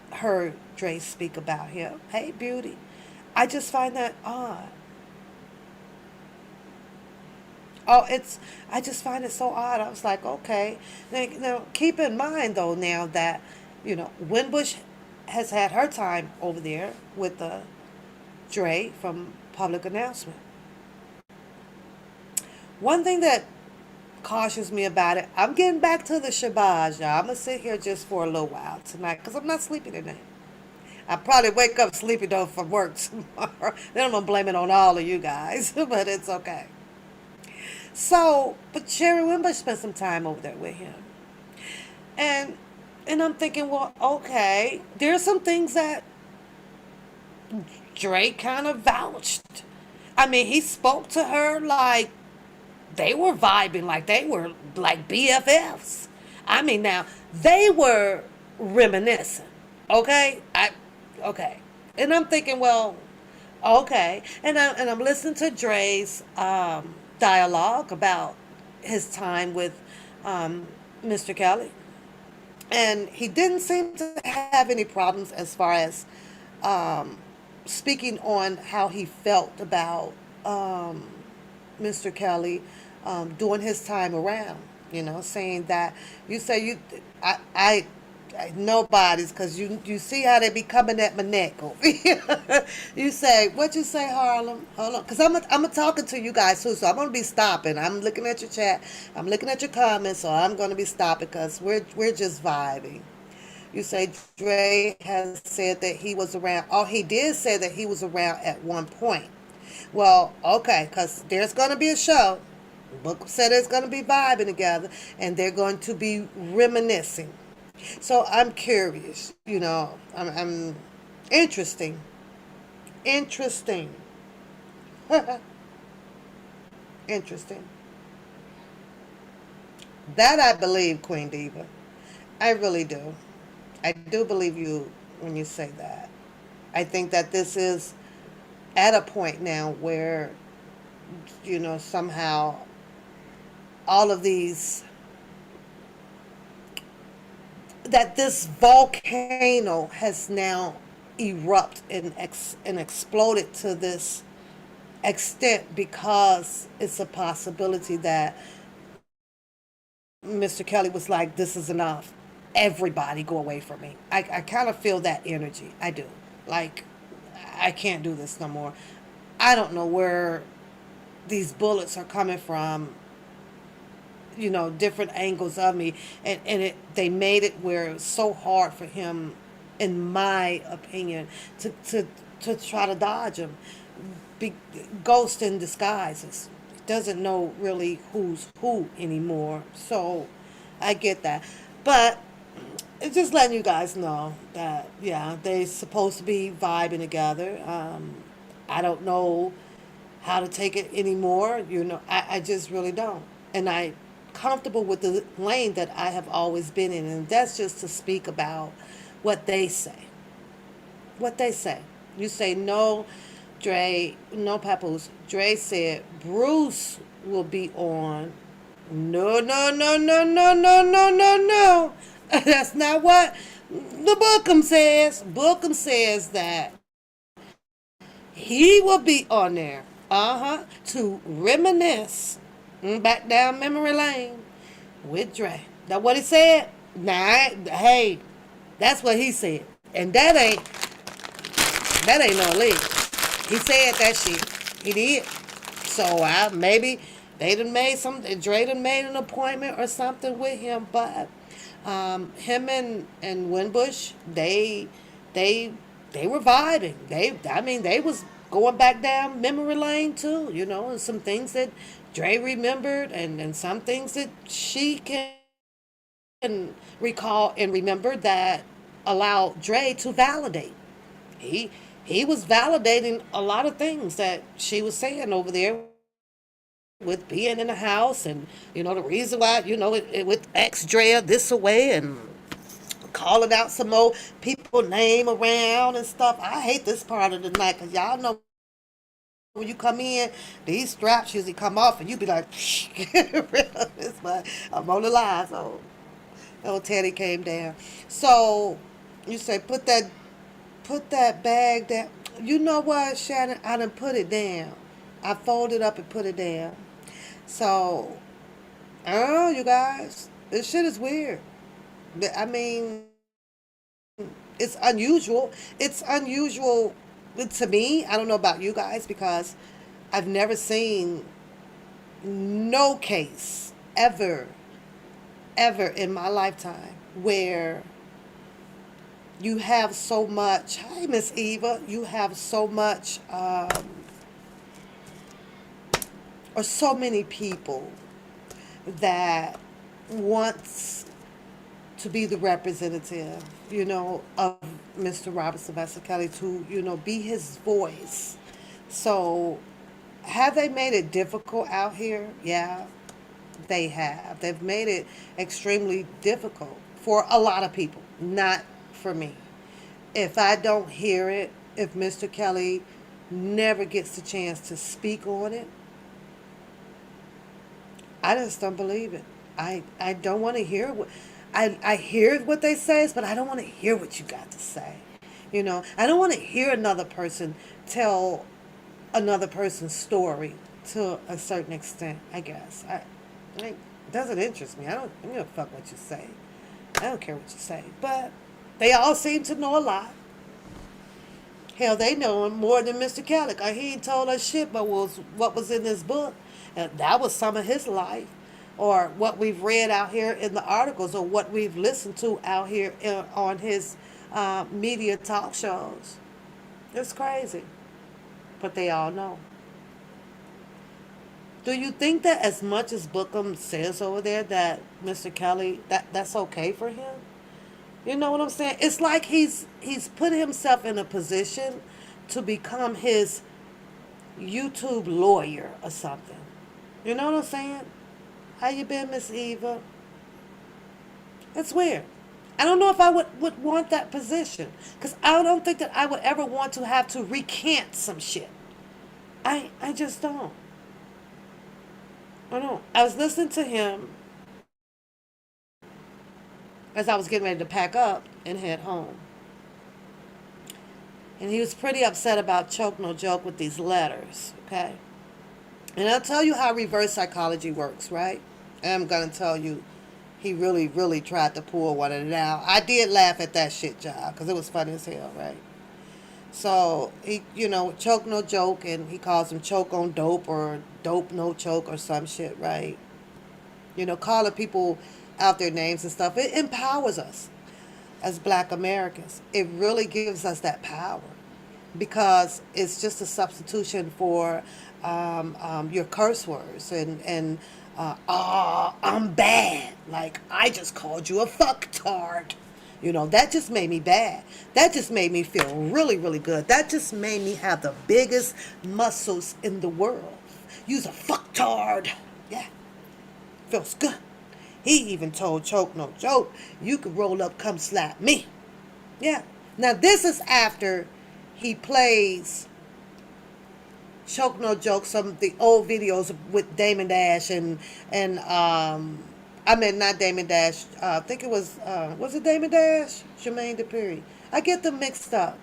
heard Dre speak about him. Hey, beauty. I just find that odd. I just find it so odd. I was like, okay. Now keep in mind, though, now that, Winbush has had her time over there with Dre from public announcement. One thing that cautious me about it, I'm getting back to the Shabazz, y'all. I'm going to sit here just for a little while tonight, because I'm not sleeping tonight. I'll probably wake up sleepy, though, from work tomorrow. Then I'm going to blame it on all of you guys, but it's okay. So, but Sherry Winbush spent some time over there with him. And I'm thinking, well, okay, there's some things that Drake kind of vouched. I mean, he spoke to her like they were vibing, like they were like BFFs. I mean, now they were reminiscing. Okay, okay, and I'm thinking, well, okay, and I'm listening to Dre's dialogue about his time with Mr. Kelly, and he didn't seem to have any problems as far as speaking on how he felt about Mr. Kelly during his time around. Saying that you say I Nobody's, because you see how they be coming at my neck over here. You say, what you say, Harlem? Hold on. Because I'm talking to you guys too, so I'm going to be stopping. I'm looking at your chat. I'm looking at your comments, so I'm going to be stopping because we're just vibing. You say Dre has said that he was around. Oh, he did say that he was around at one point. Well, okay, because there's going to be a show. Book said it's going to be vibing together, and they're going to be reminiscing. So I'm curious, I'm interesting, interesting, interesting. That I believe, Queen Diva. I really do. I do believe you when you say that. I think that this is at a point now where, somehow all of these, that this volcano has now erupted and exploded to this extent because it's a possibility that Mr. Kelly was like, this is enough. Everybody go away from me. I kind of feel that energy. I do. Like, I can't do this no more. I don't know where these bullets are coming from, different angles of me. And they made it where it's so hard for him, in my opinion, to try to dodge him. Be, ghost in disguises. Doesn't know really who's who anymore. So I get that. But it's just letting you guys know that, yeah, they're supposed to be vibing together. I don't know how to take it anymore. I just really don't. And I comfortable with the lane that I have always been in. And that's just to speak about what they say. What they say. You say no, Dre, no Papoose. Dre said Bruce will be on. No, no, no, no, no, no, no, no, no. That's not what the Bookham says. Bookham says that he will be on there. To reminisce back down memory lane with Dre. That what he said? Nah, hey, that's what he said. And that ain't no leak. He said that shit. He did. So maybe they done made Dre done made an appointment or something with him, but him and Winbush, they were vibing. They was going back down memory lane too, and some things that Dre remembered and some things that she can recall and remember that allowed Dre to validate. He he was validating a lot of things that she was saying over there with being in the house, and the reason why with ex Drea this away, and calling out some more people name around and stuff. I hate this part of the night because y'all know when you come in, these straps usually come off and you be like, but I'm on the line. So old Teddy came down. So you say put that bag down. You know what, Shannon? I done put it down. I folded up and put it down. So, oh, you guys, this shit is weird. I mean, it's unusual. It's unusual to me. I don't know about you guys because I've never seen no case ever in my lifetime where you have so much. Hi, Miss Eva. You have so much, or so many people that wants to be the representative, of Mr. Robert Sylvester Kelly, to, be his voice. So, have they made it difficult out here? Yeah, they have. They've made it extremely difficult for a lot of people, not for me. If I don't hear it, if Mr. Kelly never gets the chance to speak on it, I just don't believe it. I don't want to hear what I hear what they say, but I don't want to hear what you got to say. I don't want to hear another person tell another person's story to a certain extent. I guess it doesn't interest me. I don't give a fuck what you say. I don't care what you say. But they all seem to know a lot. Hell, they know him more than Mr. Kelly. He ain't told us shit but was what was in this book. And that was some of his life. Or what we've read out here in the articles, or what we've listened to out here on his media talk shows. It's crazy. But they all know. Do you think that as much as Bookham says over there that Mr. Kelly, that's okay for him? You know what I'm saying? It's like he's put himself in a position to become his YouTube lawyer or something. You know what I'm saying? How you been, Miss Eva? It's weird. I don't know if I would want that position. Because I don't think that I would ever want to have to recant some shit. I just don't. I don't. I was listening to him as I was getting ready to pack up and head home. And he was pretty upset about Choke No Joke with these letters, okay? And I'll tell you how reverse psychology works, right? And I'm going to tell you, he really, really tried to pull one of it out. I did laugh at that shit, job, because it was funny as hell, right? So, he, Choke No Joke, and he calls him Choke on Dope or Dope No Choke or some shit, right? Calling people out their names and stuff. It empowers us as black Americans. It really gives us that power because it's just a substitution for your curse words and I'm bad. Like, I just called you a fucktard. That just made me bad. That just made me feel really, really good. That just made me have the biggest muscles in the world. You's a fucktard. Yeah. Feels good. He even told Choke No Joke, you could roll up, come slap me. Yeah. Now this is after he plays Choke No Joke, some of the old videos with Damon Dash and I mean not Damon Dash. I think it was it Damon Dash? Jermaine Dupri. I get them mixed up.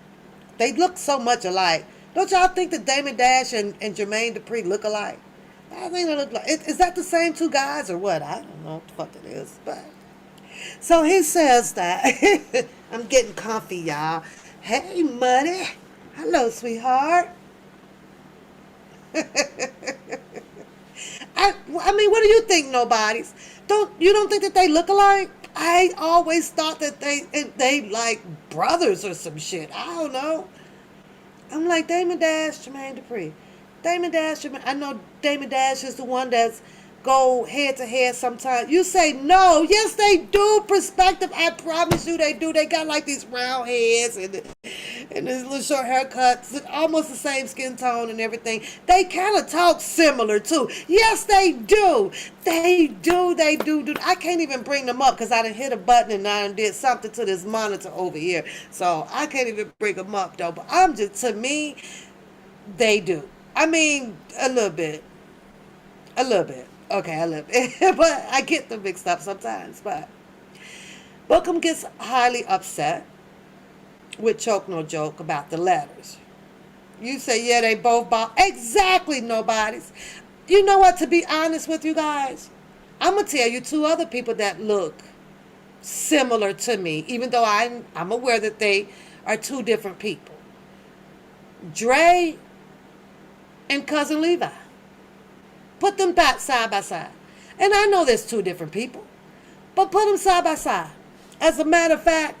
They look so much alike. Don't y'all think that Damon Dash and Jermaine Dupri look alike? I think they look like. Is that the same two guys or what? I don't know what the fuck it is. But so he says that I'm getting comfy, y'all. Hey, Muddy. Hello, sweetheart. I mean, what do you think, nobodies? You don't think that they look alike? I always thought that they like brothers or some shit. I don't know. I'm like Damon Dash, Jermaine Dupri. Damon Dash, I know Damon Dash is the one that's go head to head sometimes. You say no. Yes, they do. Perspective, I promise you they do. They got like these round heads and these little short haircuts, almost the same skin tone and everything. They kind of talk similar too. Yes, they do. They do. They do. I can't even bring them up because I done hit a button and I done did something to this monitor over here. So I can't even bring them up though. But to me, they do. I mean, a little bit. A little bit. Okay, a little bit. But I get them mixed up sometimes. But Bookham gets highly upset with Choke No Joke about the letters. You say, yeah, they both bought. Exactly, nobodies. You know what, to be honest with you guys, I'm going to tell you two other people that look similar to me, even though I'm aware that they are two different people. Dre and Cousin Levi. Put them back side by side. And I know there's two different people, but put them side by side. As a matter of fact,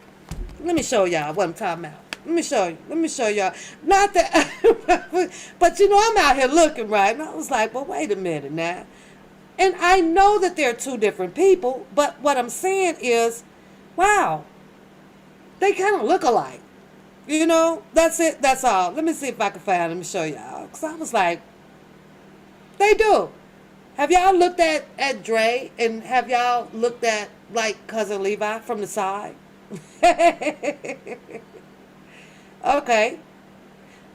let me show y'all what I'm talking about. Let me show you. Let me show y'all. Not that, but I'm out here looking, right? And I was like, well, wait a minute now. And I know that they're two different people, but what I'm saying is, wow, they kind of look alike. That's it. That's all. Let me see if I can find them and show y'all. Because I was like, they do. Have y'all looked at Dre and have y'all looked at like Cousin Levi from the side? Okay.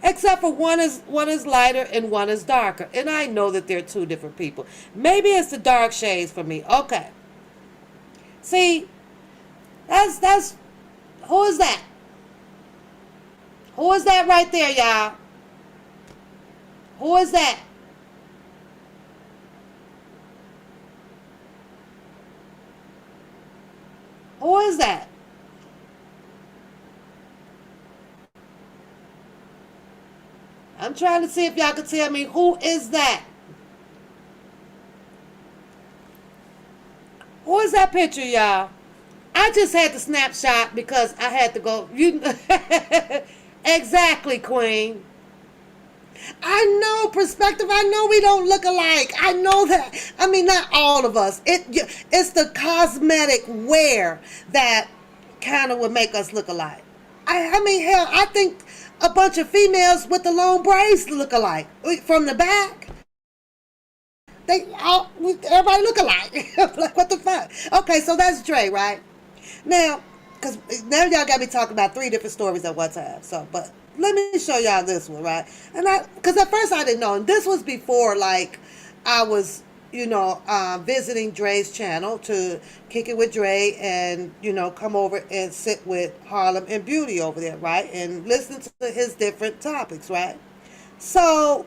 Except for one is lighter and one is darker. And I know that they're two different people. Maybe it's the dark shades for me. Okay. See, that's who is that? Who is that right there, y'all? Who is that? Who is that? I'm trying to see if y'all can tell me who is that. Who is that picture, y'all? I just had the snapshot because I had to go. You exactly, Queen. I know perspective. I know we don't look alike. I know that. I mean, not all of us. It's the cosmetic wear that kind of would make us look alike. I mean, hell, I think a bunch of females with the long braids look alike from the back. Everybody look alike. Like what the fuck? Okay, so that's Dre, right? Now, because now y'all got me talking about three different stories at one time. So, but let me show y'all this one, right? And because at first I didn't know, and this was before like I was, visiting Dre's channel to kick it with Dre and come over and sit with Harlem and Beauty over there, right? And listen to his different topics, right? So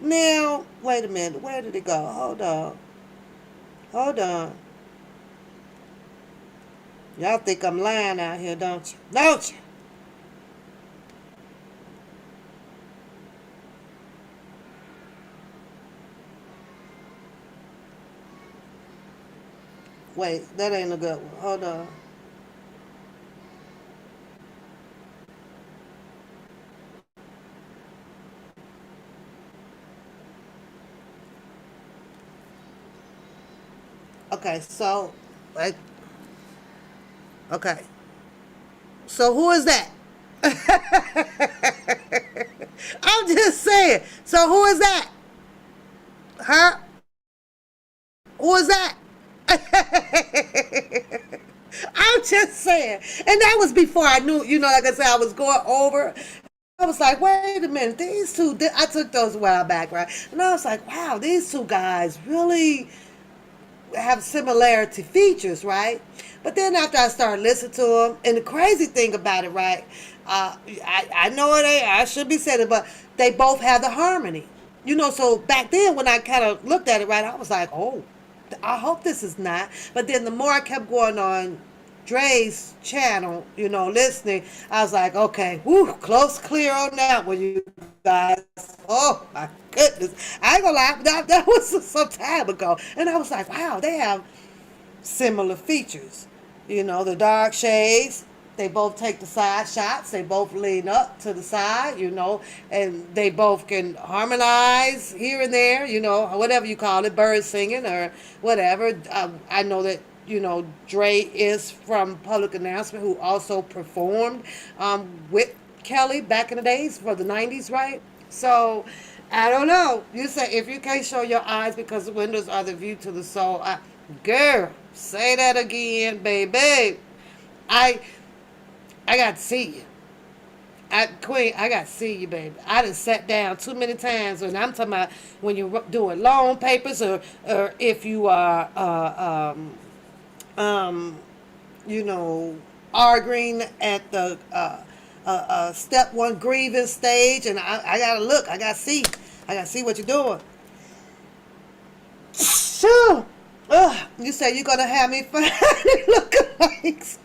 now, wait a minute, where did it go? Hold on. Y'all think I'm lying out here, don't you? Don't you? Wait, that ain't a good one. Hold on. Okay, so, like, okay. So who is that? I'm just saying. So who is that? Huh? Who is that? I'm just saying. And that was before I knew, like I said, I was going over. I was like, wait a minute, these two, I took those a while back, right? And I was like, wow, these two guys really have similarity features, right? But then after I started listening to them, and the crazy thing about it, right? I know it ain't, I should be saying it, but they both have the harmony. So back then when I kind of looked at it, right, I was like, oh, I hope this is not. But then the more I kept going on Dre's channel, listening, I was like, okay, whoo, close clear on that one, you guys. Oh my goodness. I ain't gonna lie, that was some time ago. And I was like, wow, they have similar features. The dark shades, they both take the side shots, they both lean up to the side, and they both can harmonize here and there, whatever you call it, bird singing or whatever. I know that Dre is from Public Announcement, who also performed with Kelly back in the days for the 90s, right? So, I don't know. You say if you can't show your eyes because the windows are the view to the soul. Girl, say that again, baby. I I got to see you. Queen, I got to see you, baby. I done sat down too many times, and I'm talking about when you're doing loan papers or if you are um, you know, arguing at the step one grievance stage, and I gotta look, I gotta see what you're doing. Sure. Ugh, you say you're gonna have me find lookalikes.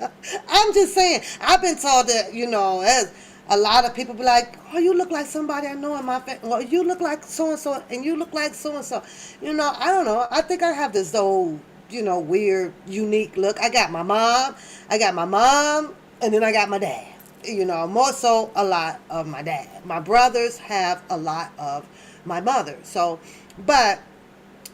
I'm just saying. I've been told that as a lot of people be like, "Oh, you look like somebody I know in my family." Well, you look like so and so, and you look like so and so. I don't know. I think I have this old, weird, unique look. I got my mom, and then I got my dad. More so a lot of my dad. My brothers have a lot of my mother. So, but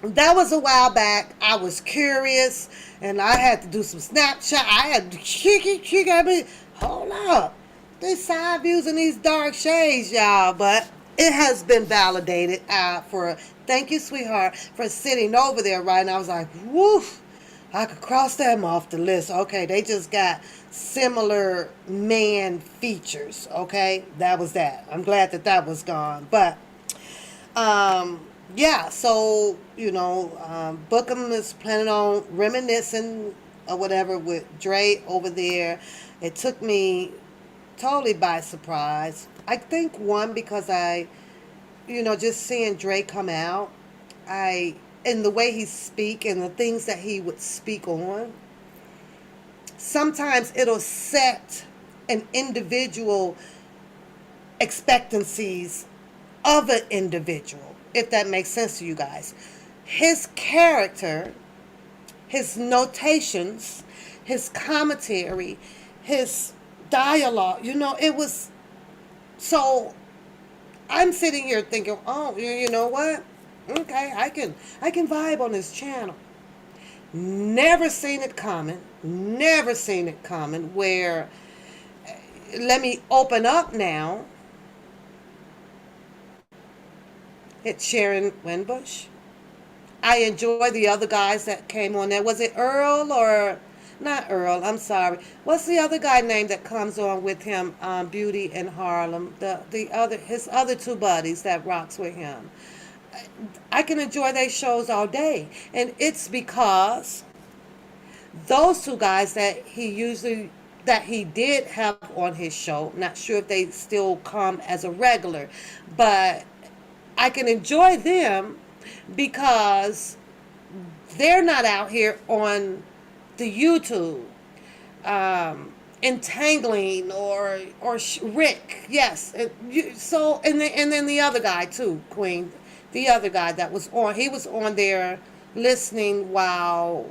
that was a while back. I was curious, and I had to do some Snapchat. I had to kick at me. Hold up, these side views and these dark shades, y'all. But it has been validated. For thank you, sweetheart, for sitting over there, right? And I was like, woof. I could cross them off the list. Okay, they just got similar man features. Okay, that was that. I'm glad that was gone. But yeah, so Bookham is planning on reminiscing or whatever with Dre over there. It took me totally by surprise. I think one because just seeing Dre come out, and the way he speak and the things that he would speak on, sometimes it'll set an individual expectancies of an individual, if that makes sense to you guys. His character, his notations, his commentary, his dialogue, it was so. I'm sitting here thinking, oh, you know what? Okay, I can vibe on this channel. Never seen it coming. Never seen it coming. Where let me open up now. It's Sharon Winbush. I enjoy the other guys that came on there. Was it Earl or not Earl? I'm sorry. What's the other guy name that comes on with him? Beauty in Harlem. The other his other two buddies that rocks with him. I can enjoy their shows all day, and it's because those two guys that he did have on his show. Not sure if they still come as a regular, but I can enjoy them because they're not out here on the YouTube entangling or Rick. Yes, so and then the other guy too, Queen, the other guy that was on. He was on there listening while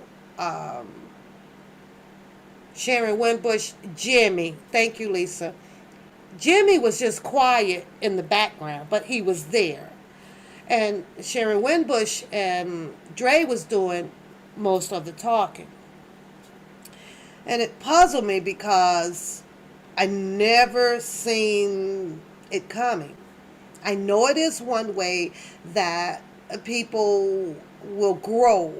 Sharon Winbush, Jimmy. Thank you, Lisa. Jimmy was just quiet in the background, but he was there. And Sharon Winbush and Dre was doing most of the talking. And it puzzled me because I never seen it coming. I know it is one way that people will grow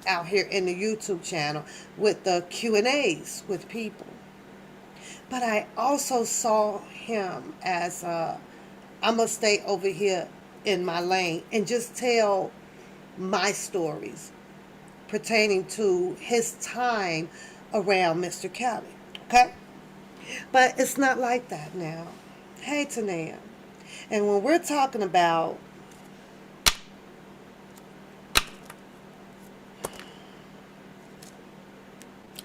out here in the YouTube channel with the Q&As with people. But I also saw him as I'm going to stay over here in my lane and just tell my stories pertaining to his time around Mr. Kelly. Okay? But it's not like that now. Hey, Tanea. And when we're talking about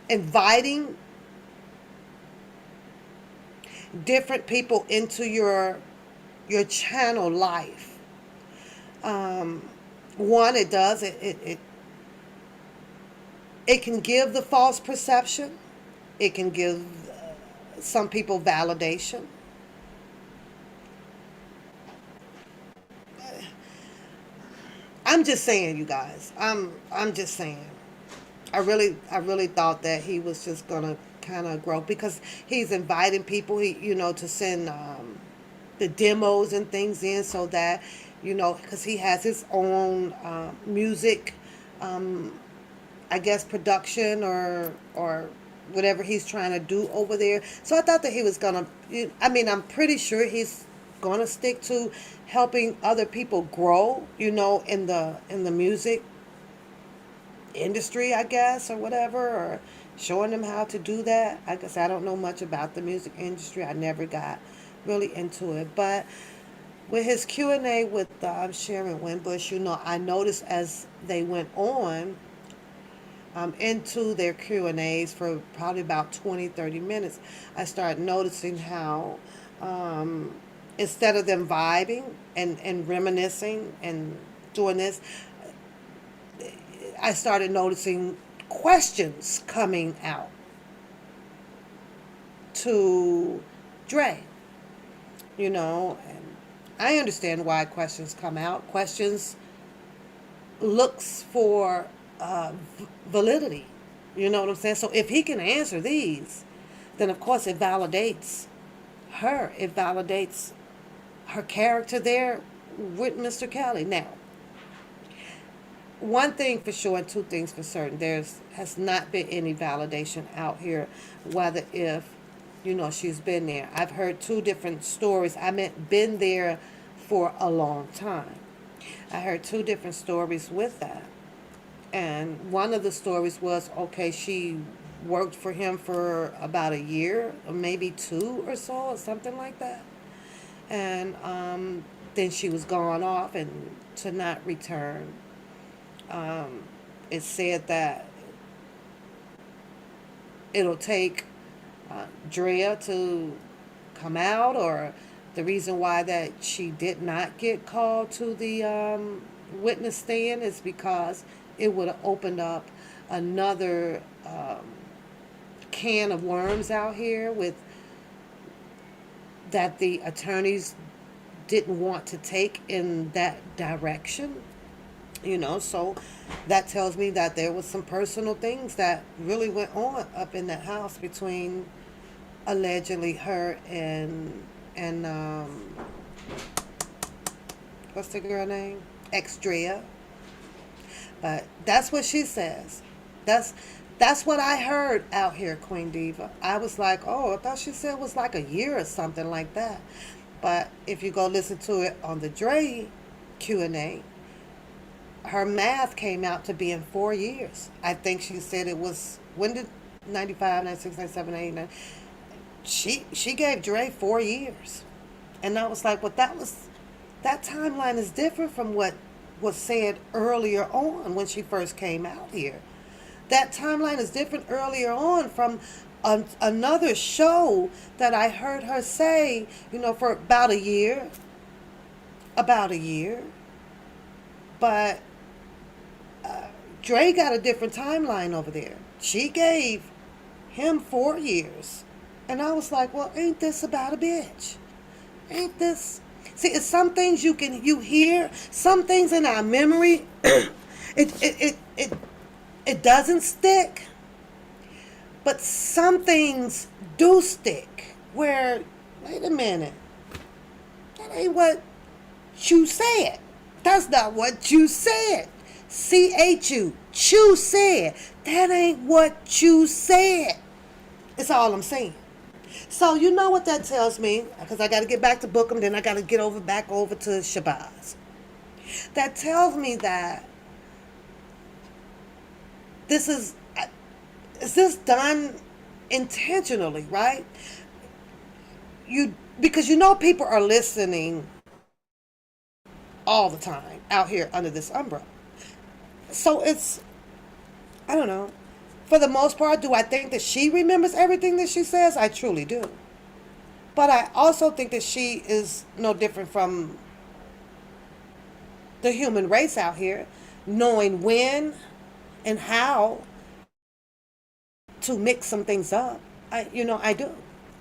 inviting different people into your channel life, one, it does it can give the false perception. It can give some people validation. I'm just saying, you guys. I'm just saying. I really thought that he was just gonna kind of grow because he's inviting people, to send the demos and things in so that, because he has his own music, I guess production or whatever he's trying to do over there. So I thought that he was gonna. I'm pretty sure he's gonna stick to helping other people grow, in the music industry, I guess, or whatever, or showing them how to do that. I guess I don't know much about the music industry. I never got really into it. But with his Q&A with Sharon Winbush, I noticed as they went on into their Q&As for probably about 20-30 minutes, I started noticing how instead of them vibing and reminiscing and doing this, I started noticing questions coming out to Dre, and I understand why questions come out. Questions looks for validity, you know what I'm saying? So if he can answer these, then of course it validates her. It validates her character there with Mr. Kelly. Now, one thing for sure and two things for certain, has not been any validation out here whether if she's been there. I've heard two different stories. I meant been there for a long time. I heard two different stories with that. And one of the stories was, okay, she worked for him for about a year, or maybe two or so, or something like that. And then she was gone off and to not return. It said that it'll take Drea to come out, or the reason why that she did not get called to the witness stand is because it would have opened up another can of worms out here with that the attorneys didn't want to take in that direction. So that tells me that there was some personal things that really went on up in that house between allegedly her and what's the girl name, ex Drea. But that's what she says. That's what I heard out here, Queen Diva. I was like, oh, I thought she said it was like a year or something like that. But if you go listen to it on the Dre Q&A, her math came out to be in 4 years. I think she said it was, when did 95, 96, 97, 89? She gave Dre 4 years. And I was like, well, that timeline is different from what was said earlier on when she first came out here. That timeline is different earlier on from another show that I heard her say, for about a year. But Dre got a different timeline over there. She gave him 4 years. And I was like, well, ain't this about a bitch? Ain't this? See, it's some things you hear, some things in our memory, it doesn't stick. But some things do stick. Where, wait a minute, that ain't what you said. That's not what you said. CHU, you said. That ain't what you said. It's all I'm saying. So you know what that tells me, because I got to get back to Bookham, then I got to get back over to Shabazz. That tells me that is this done intentionally, right? Because people are listening all the time out here under this umbrella. So I don't know. For the most part, do I think that she remembers everything that she says? I truly do. But I also think that she is no different from the human race out here, knowing when and how to mix some things up. I do.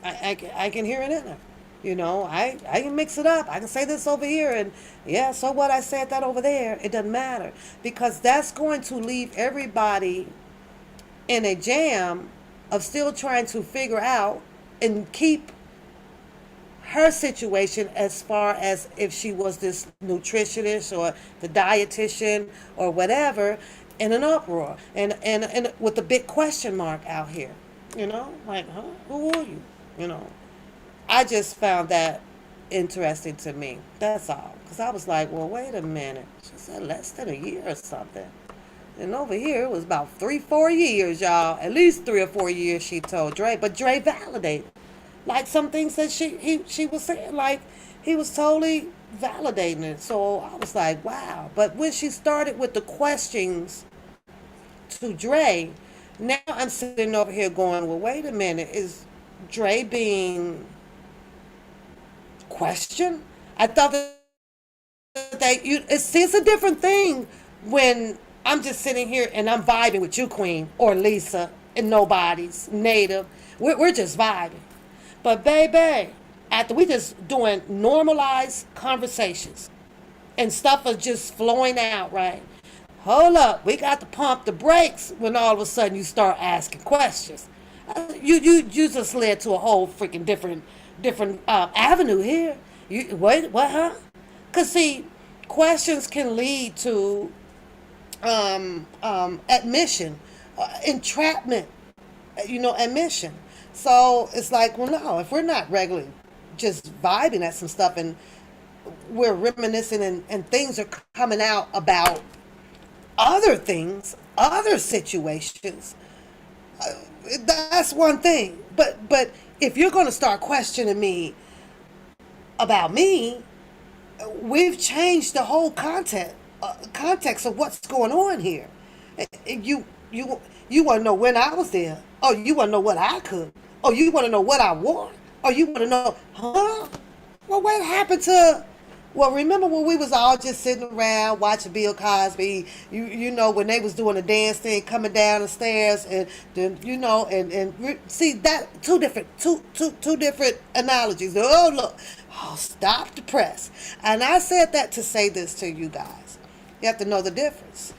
I can hear it in her. I can mix it up. I can say this over here, and yeah, so what, I said that over there. It doesn't matter, because that's going to leave everybody in a jam of still trying to figure out and keep her situation, as far as if she was this nutritionist or the dietitian or whatever, in an uproar and with a big question mark out here. Like, huh? Who are you? I just found that interesting to me. That's all. Because I was like, well, wait a minute. She said less than a year or something. And over here, it was about 3-4 years, y'all. At least 3 or 4 years, she told Dre. But Dre validated. Like some things that she was saying, like he was totally validating it. So I was like, wow. But when she started with the questions to Dre, now I'm sitting over here going, well, wait a minute. Is Dre being questioned? I thought that it's a different thing when I'm just sitting here and I'm vibing with you, Queen, or Lisa, and nobody's native. We're just vibing. But baby, after we just doing normalized conversations and stuff is just flowing out, right? Hold up, we got to pump the brakes when all of a sudden you start asking questions. You just led to a whole freaking different avenue here. What, huh? Because see, questions can lead to admission, entrapment, admission. So it's like, well, no, if we're not regularly just vibing at some stuff and we're reminiscing and things are coming out about other things, other situations, that's one thing. But if you're going to start questioning me about me, we've changed the whole context of what's going on here. You want to know when I was there. Oh, you want to know what I cook? Oh, you want to know what I wore? Oh, you want to know, huh? Well, what happened to? Well, remember when we was all just sitting around watching Bill Cosby? You know when they was doing the dance thing, coming down the stairs, and then see that two different analogies. Oh look, oh stop the press. And I said that to say this to you guys. You have to know the difference.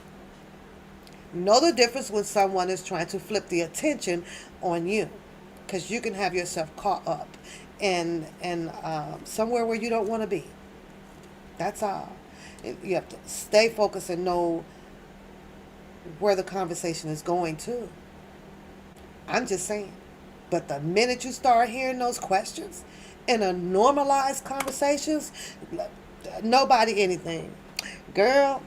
Know the difference when someone is trying to flip the attention on you, because you can have yourself caught up in somewhere where you don't want to be. That's all. You have to stay focused and know where the conversation is going to. I'm just saying. But the minute you start hearing those questions in a normalized conversations, nobody anything. Girl,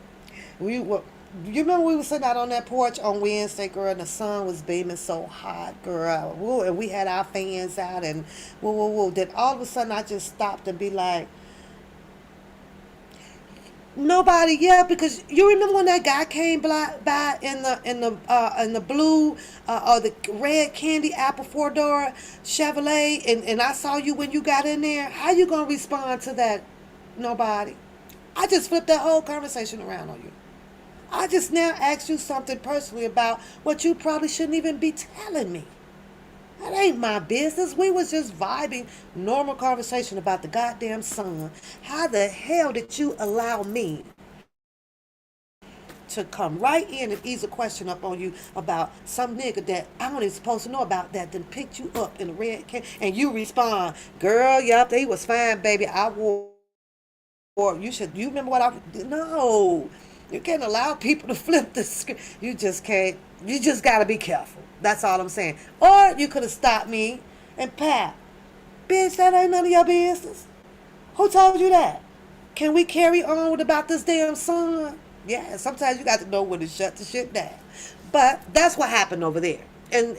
we were. You remember we were sitting out on that porch on Wednesday, girl, and the sun was beaming so hot, girl. Woo, and we had our fans out, and whoa, whoa, whoa. Then all of a sudden, I just stopped and be like, nobody, yeah, because you remember when that guy came by in the blue or the red candy apple 4-door Chevrolet, and I saw you when you got in there. How you gonna respond to that? Nobody. I just flipped that whole conversation around on you. I just now asked you something personally about what you probably shouldn't even be telling me. That ain't my business. We was just vibing, normal conversation about the goddamn sun. How the hell did you allow me to come right in and ease a question up on you about some nigga that I don't even supposed to know about that then picked you up in a red can and you respond, girl, yup, he was fine, baby. I wore, you remember what I, no. You can't allow people to flip the script. You just can't, you just got to be careful. That's all I'm saying. Or you could have stopped me and Pat, bitch, that ain't none of your business. Who told you that? Can we carry on with about this damn son? Yeah, sometimes you got to know when to shut the shit down. But that's what happened over there. And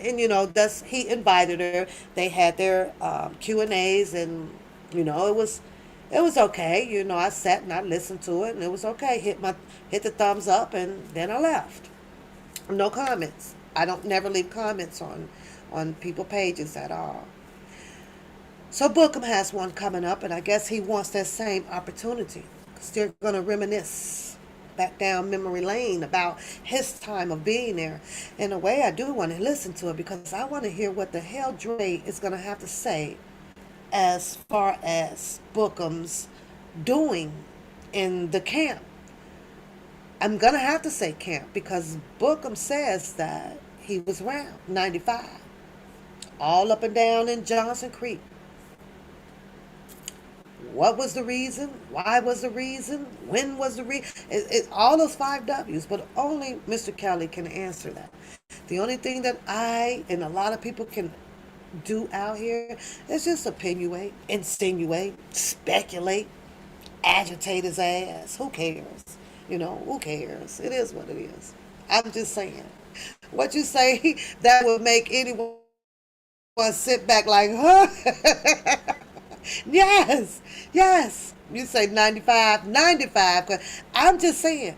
that's he invited her. They had their Q&As, and it was okay. I sat and I listened to it, and it was okay. Hit the thumbs up, and then I left. No comments. I don't never leave comments on people pages at all. So Bookham has one coming up, and I guess he wants that same opportunity. Because they're going to reminisce back down memory lane about his time of being there. In a way, I do want to listen to it because I want to hear what the hell Dre is going to have to say as far as Bookham's doing in the camp. I'm going to have to say camp because Bookham says that he was around 95, all up and down in Johnson Creek. What was the reason? Why was the reason? When was the reason? All those 5 W's, but only Mr. Kelly can answer that. The only thing that I and a lot of people can do out here is just opinionate, insinuate, speculate, agitate his ass. Who cares? Who cares? It is what it is. I'm just saying. What you say that would make anyone sit back like, huh? Yes, yes. You say 95, 95. 'Cause I'm just saying.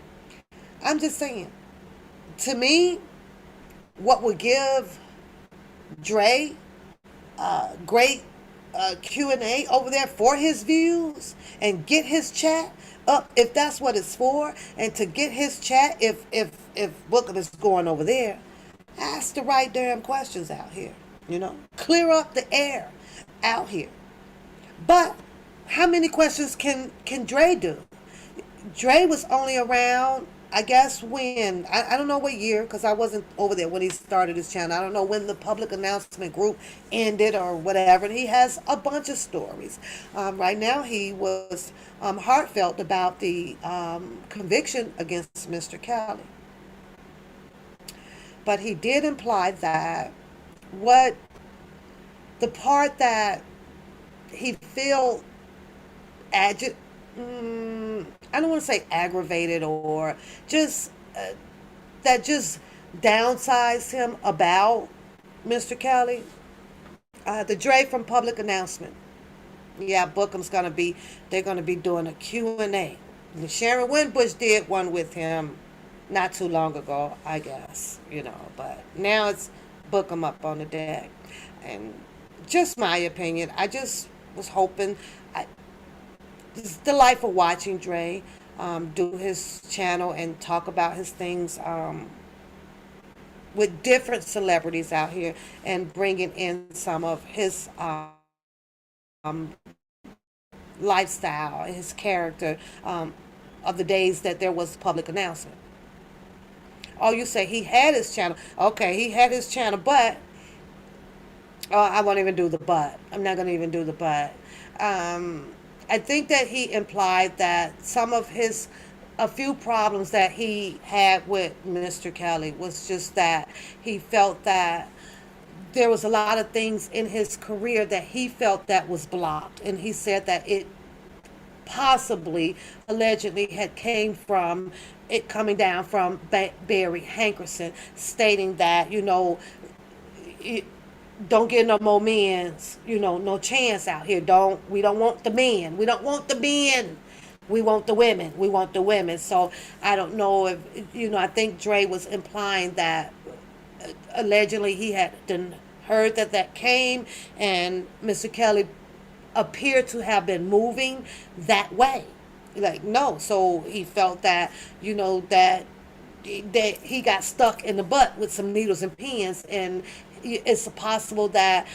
To me, what would give Dre great Q&A over there for his views and get his chat up if that's what it's for, and to get his chat if Booker is going over there, ask the right damn questions out here. Clear up the air out here. But how many questions can Dre do? Dre was only around, I guess, when, I don't know what year, because I wasn't over there when he started his channel. I don't know when the public announcement group ended or whatever. And he has a bunch of stories. Right now, he was heartfelt about the conviction against Mr. Kelly. But he did imply that the part that he feel I don't want to say aggravated or just that just downsized him about Mr. Kelly. The Dre from public announcement. Yeah, Bookham's they're gonna be doing a Q&A. And Sharon Winbush did one with him not too long ago, I guess, but now it's book him up on the deck. And just my opinion, I just was hoping, I, it's the life of watching Dre do his channel and talk about his things with different celebrities out here and bringing in some of his lifestyle, his character of the days that there was public announcement. Oh, you say he had his channel. Okay, he had his channel, but I won't even do the but. I'm not going to even do the but. I think that he implied that some of his, a few problems that he had with Mr. Kelly was just that he felt that there was a lot of things in his career that he felt that was blocked, and he said that it possibly, allegedly, had came from it coming down from Barry Hankerson, stating that it, don't get no more men's, no chance out here. We don't want the men. We don't want the men. We want the women. We want the women. So I don't know if I think Dre was implying that allegedly he had heard that came, and Mr. Kelly appeared to have been moving that way. Like, no, so he felt that that he got stuck in the butt with some needles and pins, and it's possible that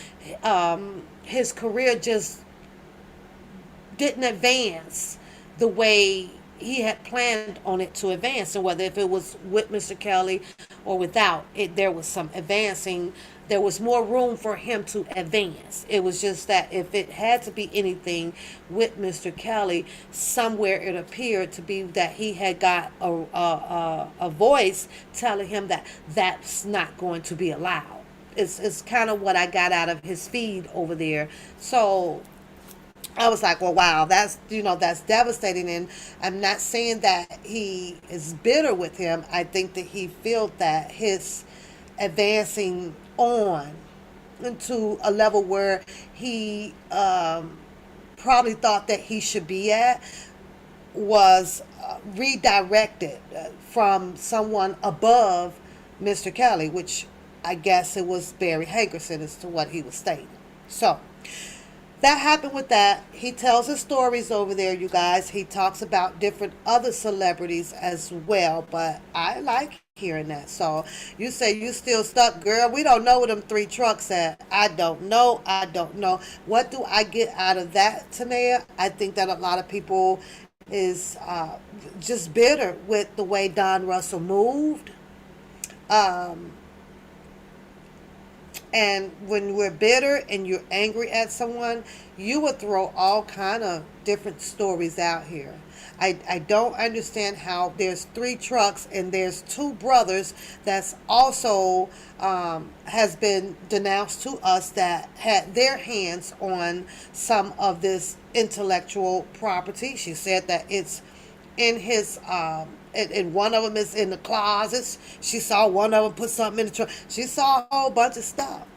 his career just didn't advance the way he had planned on it to advance, and whether if it was with Mr. Kelly or without it, there was some advancing. There was more room for him to advance. It was just that if it had to be anything with Mr. Kelly, somewhere it appeared to be that he had got a voice telling him that that's not going to be allowed. It's kind of what I got out of his feed over there. So I was like, well, wow, that's devastating. And I'm not saying that he is bitter with him. I think that he felt that his advancing on into a level where he probably thought that he should be at was redirected from someone above Mr. Kelly, which I guess it was Barry Hankerson as to what he was stating. So that happened with that. He tells his stories over there, you guys. He talks about different other celebrities as well, but I like hearing that. So you say you still stuck, girl. We don't know where them 3 trucks at. I don't know. What do I get out of that, Tanea? I think that a lot of people is just bitter with the way Don Russell moved. And when we're bitter and you're angry at someone, you will throw all kind of different stories out here. I don't understand how there's 3 trucks and there's 2 brothers that's also has been denounced to us that had their hands on some of this intellectual property. She said that it's in his and one of them is in the closets. She saw one of them put something in the trunk. She saw a whole bunch of stuff.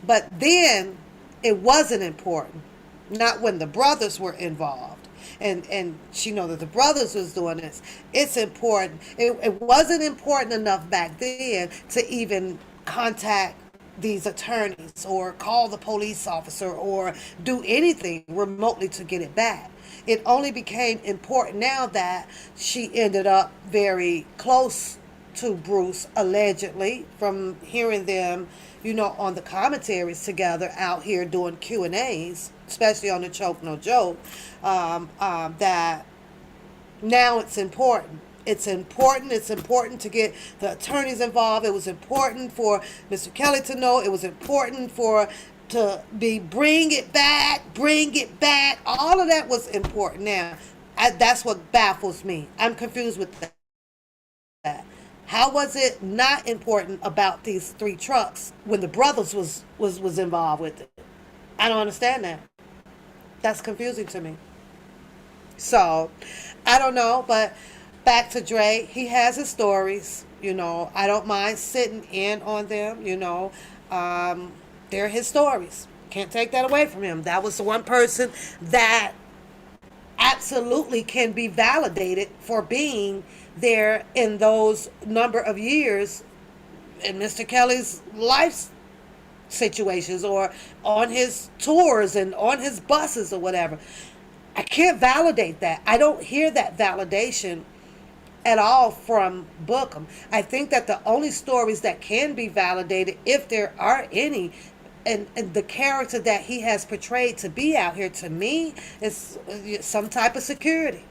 But then it wasn't important. Not when the brothers were involved. And she know that the brothers was doing this. It's important. It wasn't important enough back then to even contact these attorneys or call the police officer or do anything remotely to get it back. It only became important now that she ended up very close to Bruce, allegedly, from hearing them, on the commentaries together out here doing Q&As, especially on the Choke No Joke, that now it's important. It's important to get the attorneys involved. It was important for Mr. Kelly to know. It was important to be bring it back. All of that was important. Now, that's what baffles me. I'm confused with that. How was it not important about these 3 trucks when the brothers was involved with it? I don't understand that. That's confusing to me. So, I don't know, but back to Dre. He has his stories. I don't mind sitting in on them. They're his stories. Can't take that away from him. That was the one person that absolutely can be validated for being there in those number of years in Mr. Kelly's life situations or on his tours and on his buses or whatever. I can't validate that. I don't hear that validation at all from Bookham. I think that the only stories that can be validated, if there are any, and the character that he has portrayed to be out here, to me, is some type of security.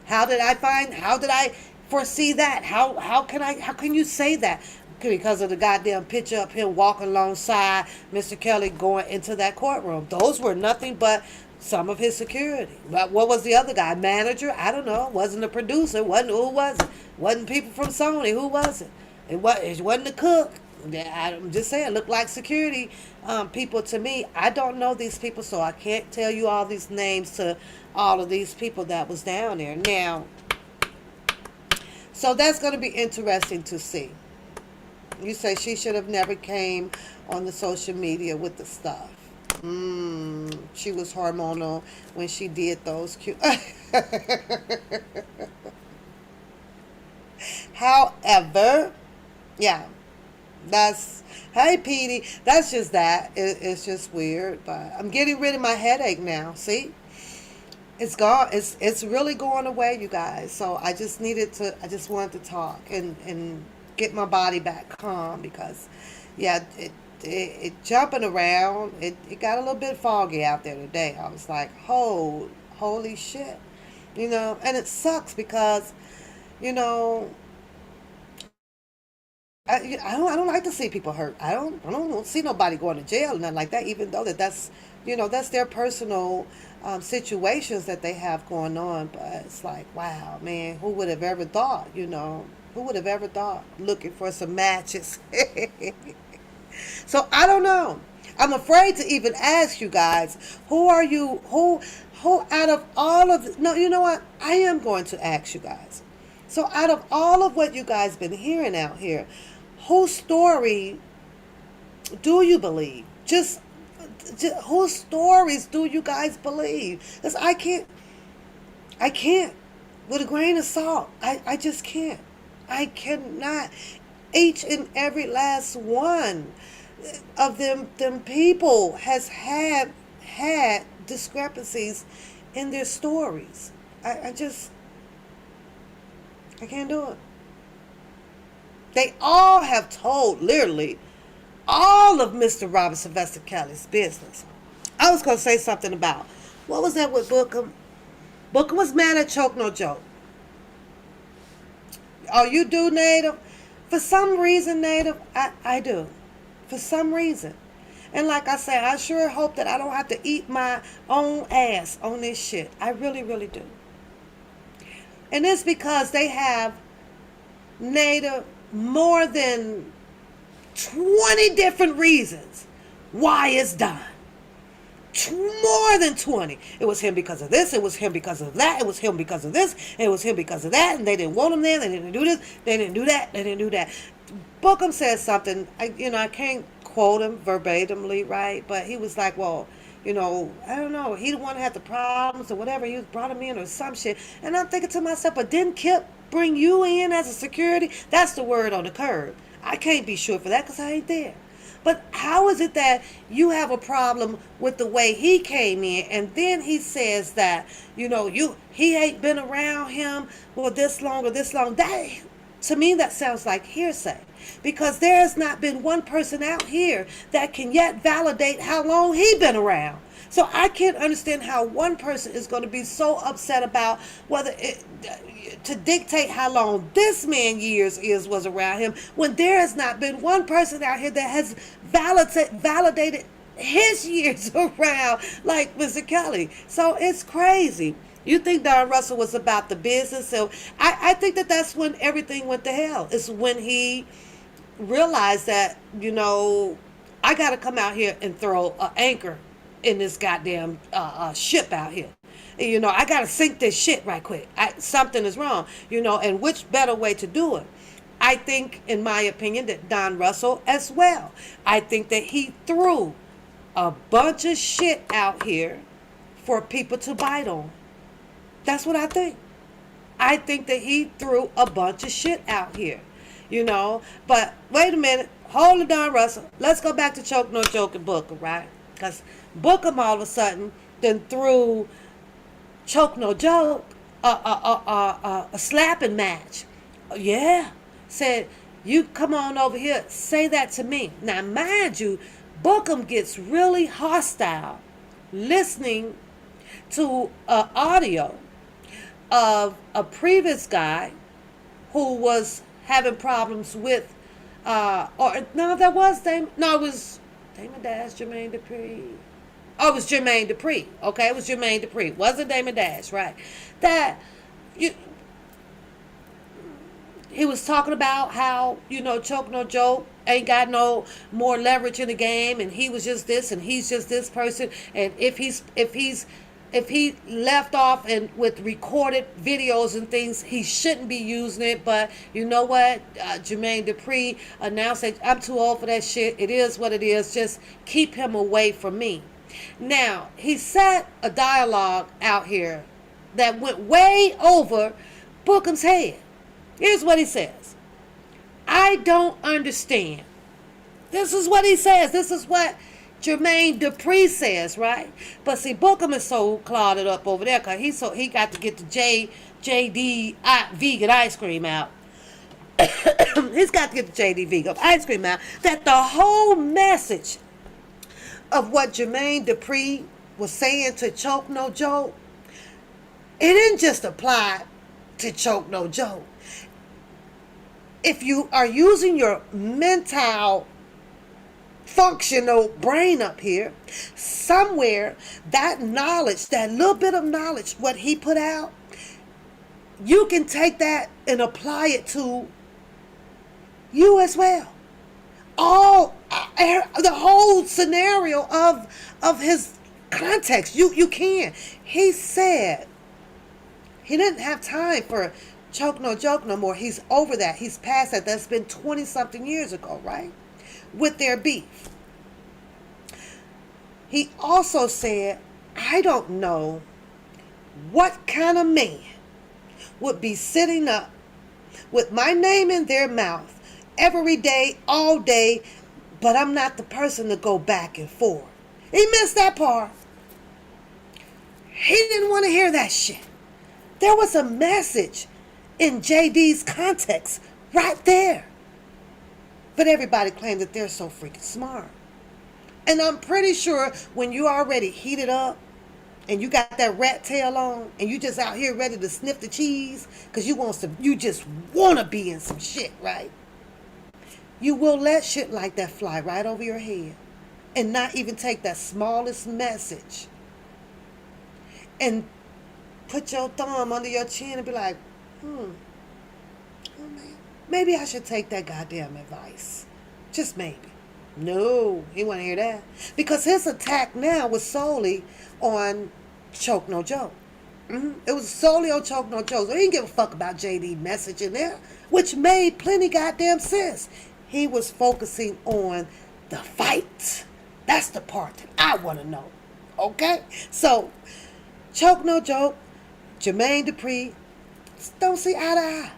How did I foresee that? How can you say that? Because of the goddamn picture of him walking alongside Mr. Kelly going into that courtroom. Those were nothing but some of his security. But what was the other guy? Manager? I don't know. Wasn't a producer. Wasn't who was it? Wasn't people from Sony. Who was it? It wasn't the cook. I'm just saying, look like security people to me. I don't know these people, so I can't tell you all these names to all of these people that was down there. Now, so that's going to be interesting to see. You say she should have never came on the social media with the stuff. She was hormonal when she did those cute. However, yeah, that's, hey Petey, that's just that. It's just weird, but I'm getting rid of my headache now. See, it's gone. It's really going away, you guys. So I just wanted to talk and get my body back calm, because yeah, it jumping around. It got a little bit foggy out there today. I was like, holy shit, and it sucks because, you know, I don't like to see people hurt. I don't see nobody going to jail or nothing like that, even though that's their personal situations that they have going on. But it's like, wow, man, who would have ever thought, who would have ever thought, looking for some matches. So I don't know. I'm afraid to even ask you guys, who are you, who out of all of, no, you know what? I am going to ask you guys. So out of all of what you guys been hearing out here, whose story do you believe? Just whose stories do you guys believe? Because I can't, with a grain of salt. I just can't. I cannot. Each and every last one of them people has had discrepancies in their stories. I can't do it. They all have told, literally, all of Mr. Robert Sylvester Kelly's business. I was going to say something about, what was that with Bookham? Bookham was mad at Choke No Joke. Oh, you do, Native? For some reason, Native, I do. For some reason. And like I said, I sure hope that I don't have to eat my own ass on this shit. I really, really do. And it's because they have, Native, more than 20 different reasons why it's done. More than 20. It was him because of this. It was him because of that. It was him because of this. It was him because of that. And they didn't want him there. They didn't do this. They didn't do that. They didn't do that. Bookham said something. I can't quote him verbatimly, right? But he was like, well, I don't know. He the one that had the problems or whatever. He brought him in or some shit. And I'm thinking to myself, but didn't Kip bring you in as a security? That's the word on the curb. I can't be sure for that because I ain't there. But how is it that you have a problem with the way he came in, and then he says that, he ain't been around him for this long or this long? That, to me, that sounds like hearsay. Because there has not been one person out here that can yet validate how long he been around. So I can't understand how one person is going to be so upset about to dictate how long this man was around him, when there has not been one person out here that has validated his years around like Mr. Kelly. So it's crazy. You think Don Russell was about the business? So I think that's when everything went to hell. It's when he realized that, I got to come out here and throw an anchor in this goddamn ship out here. I got to sink this shit right quick. Something is wrong, and which better way to do it? I think, in my opinion, that Don Russell as well. I think that he threw a bunch of shit out here for people to bite on. That's what I think. I think that he threw a bunch of shit out here, But wait a minute. hold it down, Russell. Let's go back to Choke No Joke and Booker, right? Because Booker all of a sudden then threw Choke No Joke a slapping match. Yeah. Said, you come on over here, say that to me. Now, mind you, Bookham gets really hostile listening to audio of a previous guy who was having problems with, or no, that was Damon. No, it was Damon Dash, Jermaine Dupri. Oh, it was Jermaine Dupri. Okay, it was Jermaine Dupri. Wasn't Damon Dash, right? That you. He was talking about how, Choke No Joke ain't got no more leverage in the game, and he was just this, and he's just this person, and if he left off and with recorded videos and things, he shouldn't be using it. But you know what? Jermaine Dupri announced that I'm too old for that shit. It is what it is. Just keep him away from me. Now, he set a dialogue out here that went way over Bookham's head. Here's what he says. I don't understand. This is what he says. This is what Jermaine Dupri says, right? But see, Bookham is so clouded up over there because he got to get the JD vegan ice cream out. He's got to get the JD vegan ice cream out. That the whole message of what Jermaine Dupri was saying to Choke No Joke, it didn't just apply to Choke No Joke. If you are using your mental functional brain up here, somewhere that knowledge, that little bit of knowledge, what he put out, you can take that and apply it to you as well. The whole scenario of his context, you can. He said he didn't have time for Choke No Joke no more. He's over that. He's past that. That's been 20-something years ago, right? With their beef. He also said, I don't know what kind of man would be sitting up with my name in their mouth every day, all day, but I'm not the person to go back and forth. He missed that part. He didn't want to hear that shit. There was a message in JD's context right there. But everybody claims that they're so freaking smart. And I'm pretty sure when you already heated up and you got that rat tail on and you just out here ready to sniff the cheese because you just want to be in some shit, right? You will let shit like that fly right over your head and not even take that smallest message and put your thumb under your chin and be like, oh man, maybe I should take that goddamn advice. Just maybe. No, he wouldn't hear that. Because his attack now was solely on Choke No Joke. It was solely on Choke No Joke. So he didn't give a fuck about JD message in there, which made plenty goddamn sense. He was focusing on the fight. That's the part that I want to know. Okay? So, Choke No Joke, Jermaine Dupri, don't see eye to eye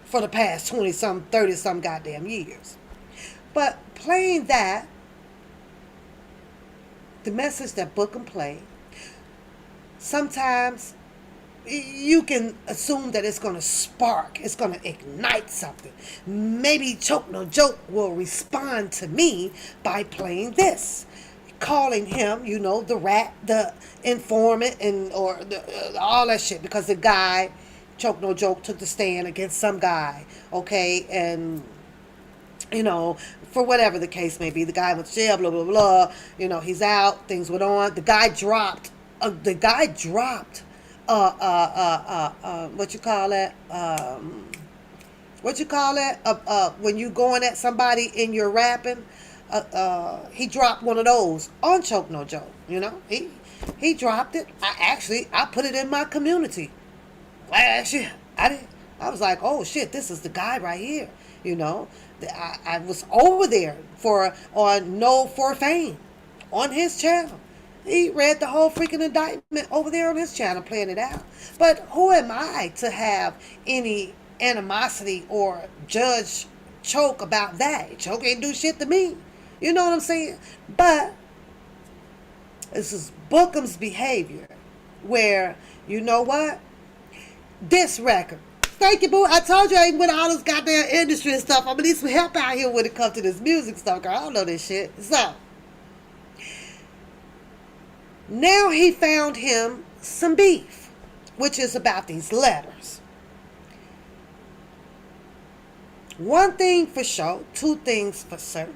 for the past 20-some, 30-some goddamn years. But playing that, the message that Bookham played, sometimes you can assume that it's going to spark, it's going to ignite something. Maybe Choke No Joke will respond to me by playing this. Calling him, the rat, the informant, or all that shit, because the guy, Choke No Joke, took the stand against some guy, okay, and for whatever the case may be, the guy went to jail, blah blah blah. He's out. Things went on. The guy dropped. What you call that? When you going at somebody and you're rapping. He dropped one of those on Choke No Joke. He dropped it. I put it in my community last year. I was like, oh shit, this is the guy right here. I was over there on No for Fame on his channel. He read the whole freaking indictment over there on his channel, playing it out. But who am I to have any animosity or judge Choke about that. Choke ain't do shit to me. You know what I'm saying? But this is Bookham's behavior where, you know what? This record. Thank you, boo. I told you I ain't with all this goddamn industry and stuff. I'm gonna need some help out here when it comes to this music stuff, girl. I don't know this shit. So, now he found him some beef, which is about these letters. One thing for sure, two things for certain.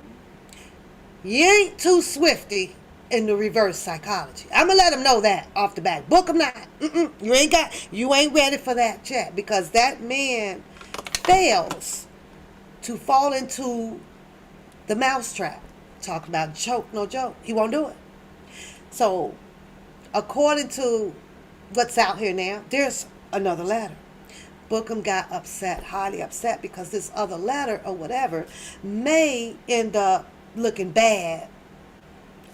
You ain't too swifty in the reverse psychology. I'm gonna let him know that off the bat. Book him not. You ain't ready for that yet, because that man fails to fall into the mousetrap. Talk about choke, no joke. He won't do it. So, according to what's out here now, there's another letter. Bookham got upset, highly upset, because this other letter or whatever may end up looking bad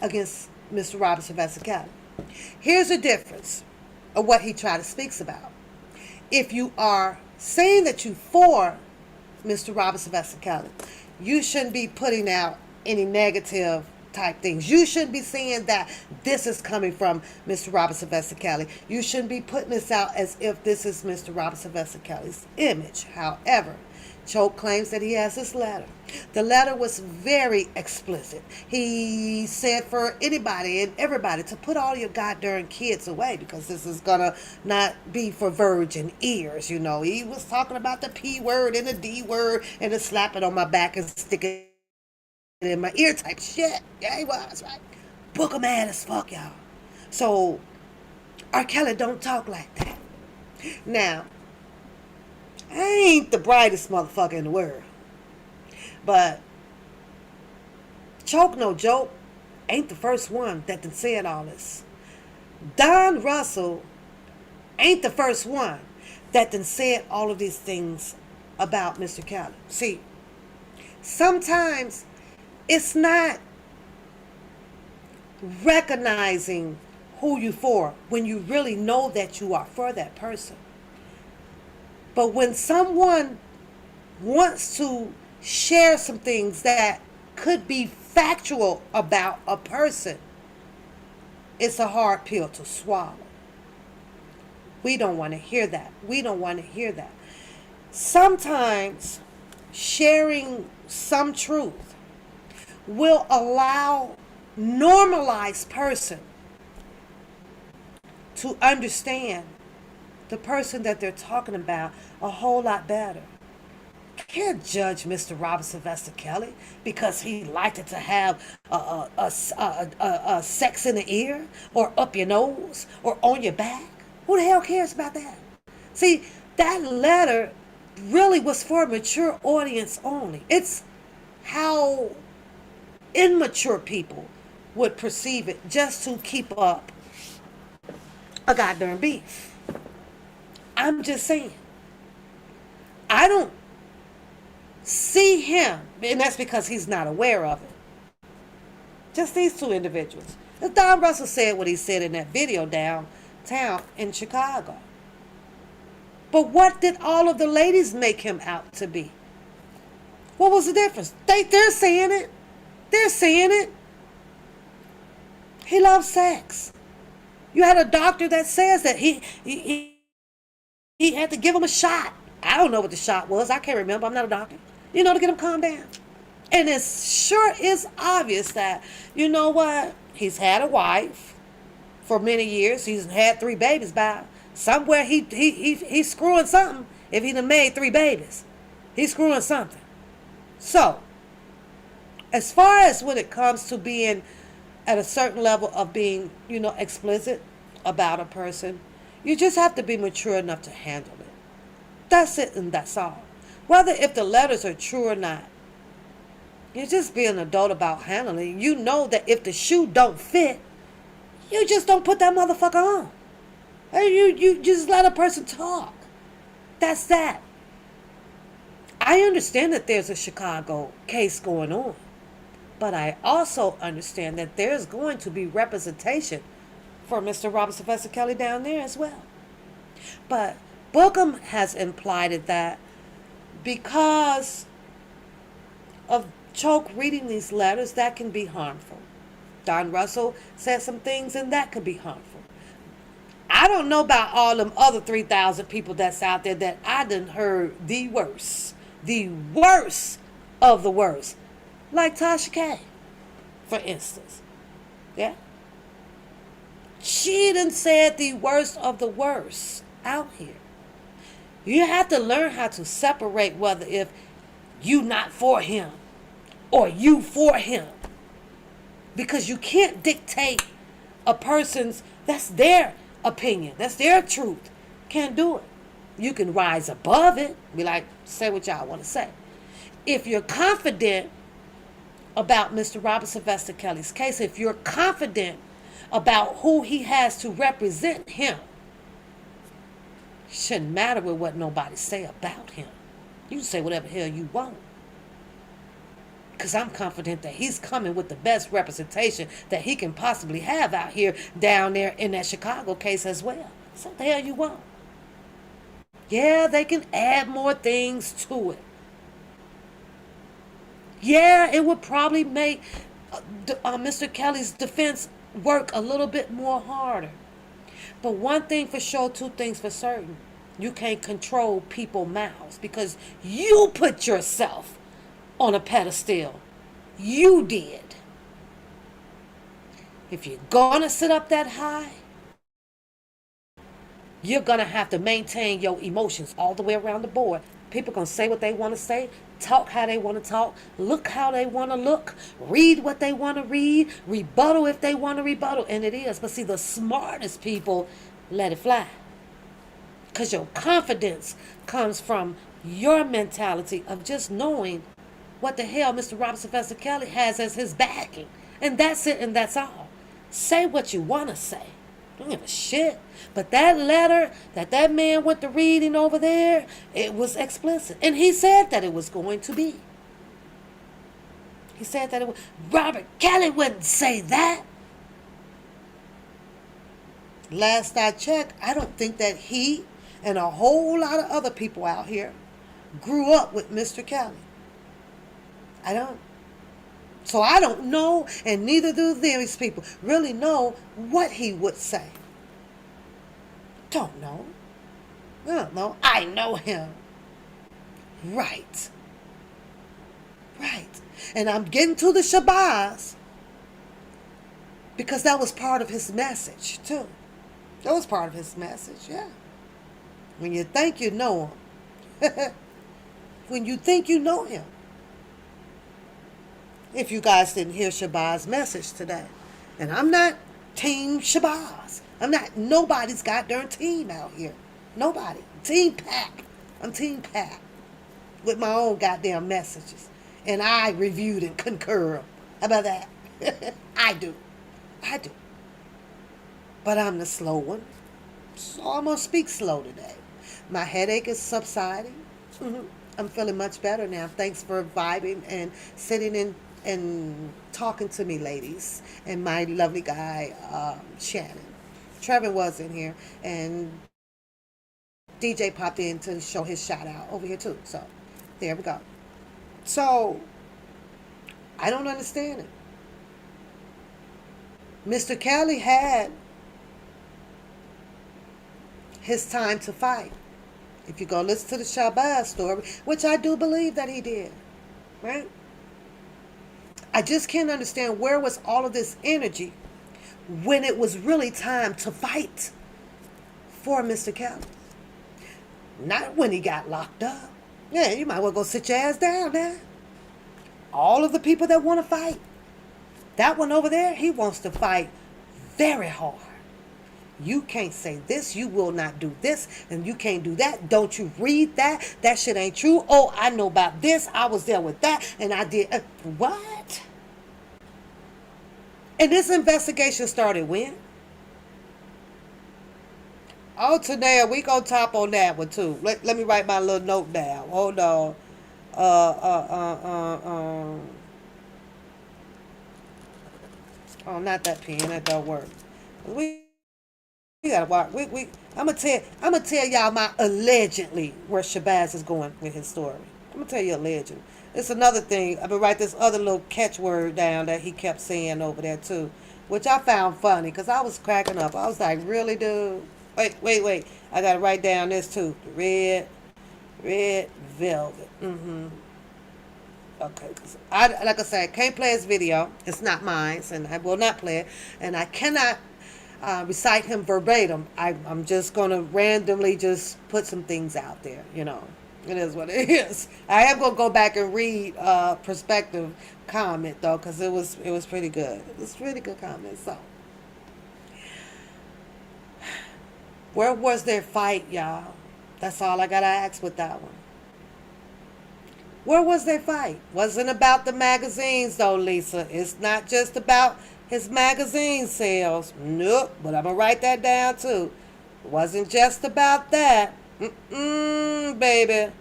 against Mr. Robert Sylvester Kelly. Here's the difference of what he tried to speak about. If you are saying that you for Mr. Robert Sylvester Kelly, you shouldn't be putting out any negative type things. You shouldn't be saying that this is coming from Mr. Robert Sylvester Kelly. You shouldn't be putting this out as if this is Mr. Robert Sylvester Kelly's image. However, Choke claims that he has this letter. The letter was very explicit. He said for anybody and everybody to put all your goddamn kids away, because this is gonna not be for virgin ears. You know, he was talking about the P word and the D word and the slap it on my back and stick it in my ear type shit. Yeah, he was, right? Booker mad as fuck, y'all. So, R. Kelly don't talk like that. Now, I ain't the brightest motherfucker in the world, but Choke no joke ain't the first one that done said all this. Don Russell ain't the first one that done said all of these things about Mr. Kelly. See, sometimes it's not recognizing who you for when you really know that you are for that person. But when someone wants to share some things that could be factual about a person, it's a hard pill to swallow. We don't want to hear that. We don't want to hear that. Sometimes sharing some truth will allow normalized person to understand the person that they're talking about a whole lot better. Can't judge Mr. Robert Sylvester Kelly because he liked it to have a sex in the ear or up your nose or on your back. Who the hell cares about that? See, that letter really was for a mature audience only. It's how immature people would perceive it just to keep up a goddamn beef. I'm just saying. I don't see him, and that's because he's not aware of it. Just these two individuals. As Don Russell said what he said in that video downtown in Chicago. But what did all of the ladies make him out to be? What was the difference? They're saying it. They're saying it. He loves sex. You had a doctor that says that he had to give him a shot. I don't know what the shot was. I can't remember. I'm not a doctor. You know, to get him calmed down. And it sure is obvious that, you know what? He's had a wife for many years. He's had 3 babies by somewhere. He's screwing something if he done made 3 babies. He's screwing something. So, as far as when it comes to being at a certain level of being, you know, explicit about a person, you just have to be mature enough to handle it. That's it, and that's all. Whether if the letters are true or not, you just be an adult about handling it. You know that if the shoe don't fit, you just don't put that motherfucker on. You just let a person talk. That's that. I understand that there's a Chicago case going on, but I also understand that there's going to be representation for Mr. Robert Sylvester Kelly down there as well. But Bookham has implied that because of Choke reading these letters, that can be harmful. Don Russell said some things, and that could be harmful. I don't know about all them other 3,000 people that's out there that I done heard the worst of the worst. Like Tasha K, for instance. Yeah? She done said the worst of the worst out here. You have to learn how to separate whether if you not for him or you for him. Because you can't dictate a person's, that's their opinion, that's their truth. Can't do it. You can rise above it, be like, say what y'all want to say. If you're confident about Mr. Robert Sylvester Kelly's case, if you're confident about who he has to represent him, shouldn't matter with what nobody say about him. You can say whatever hell you want. Because I'm confident that he's coming with the best representation that he can possibly have out here, down there in that Chicago case as well. So what the hell you want? Yeah, they can add more things to it. Yeah, it would probably make Mr. Kelly's defense work a little bit more harder. But one thing for sure, two things for certain. You can't control people's mouths because you put yourself on a pedestal. You did. If you're gonna sit up that high, you're gonna have to maintain your emotions all the way around the board. People gonna say what they want to say, talk how they want to talk, look how they want to look, read what they want to read, rebuttal if they want to rebuttal, and it is. But see, the smartest people let it fly. Because your confidence comes from your mentality of just knowing what the hell Mr. Robert Sylvester Kelly has as his backing. And that's it, and that's all. Say what you want to say. Don't give a shit. But that letter that man went to reading over there, it was explicit. And he said that it was going to be. He said that it was. Robert Kelly wouldn't say that. Last I checked, I don't think that he and a whole lot of other people out here grew up with Mr. Kelly. I don't. So I don't know, and neither do these people really know what he would say. Don't know. I don't know. I know him. Right. Right. And I'm getting to the Shabazz because that was part of his message, too. That was part of his message, yeah. When you think you know him. When you think you know him. If you guys didn't hear Shabazz's message today. And I'm not Team Shabazz. I'm not nobody's goddamn team out here. Nobody. Team Pack. I'm Team Pack. With my own goddamn messages. And I reviewed and concur. How about that? I do. But I'm the slow one. So I'm going to speak slow today. My headache is subsiding. I'm feeling much better now. Thanks for vibing and sitting in and talking to me, ladies. And my lovely guy, Shannon. Trevor was in here. And DJ popped in to show his shout out over here too. So, there we go. So, I don't understand it. Mr. Kelly had his time to fight. If you go listen to the Shabazz story, which I do believe that he did, right? I just can't understand where was all of this energy when it was really time to fight for Mr. Kelly. Not when he got locked up. Yeah, you might well go sit your ass down now. All of the people that want to fight, that one over there, he wants to fight very hard. You can't say this, you will not do this, and you can't do that. Don't you read that? That shit ain't true. Oh, I know about this. I was there with that, and I did. What? And this investigation started when? Oh, Tanea, we gonna top on that one too. Let me write my little note down. Hold on. Oh, not that pen. That don't work. We gotta watch. I'm gonna tell y'all my allegedly where Shabazz is going with his story. I'm gonna tell you allegedly. It's another thing. I'm gonna write this other little catchword down that he kept saying over there too, which I found funny because I was cracking up. I was like, really, dude? Wait. I gotta write down this too. Red velvet. Okay, because like I said, I can't play his video. It's not mine, and I will not play it. And I cannot recite him verbatim. I'm just going to randomly just put some things out there, you know. It is what it is. I am going to go back and read perspective comment, though, because it was pretty good. It was pretty good comment, so. Where was their fight, y'all? That's all I got to ask with that one. Where was their fight? Wasn't about the magazines, though, Lisa. It's not just about his magazine sales. Nope, but I'm going to write that down, too. It wasn't just about that. Baby.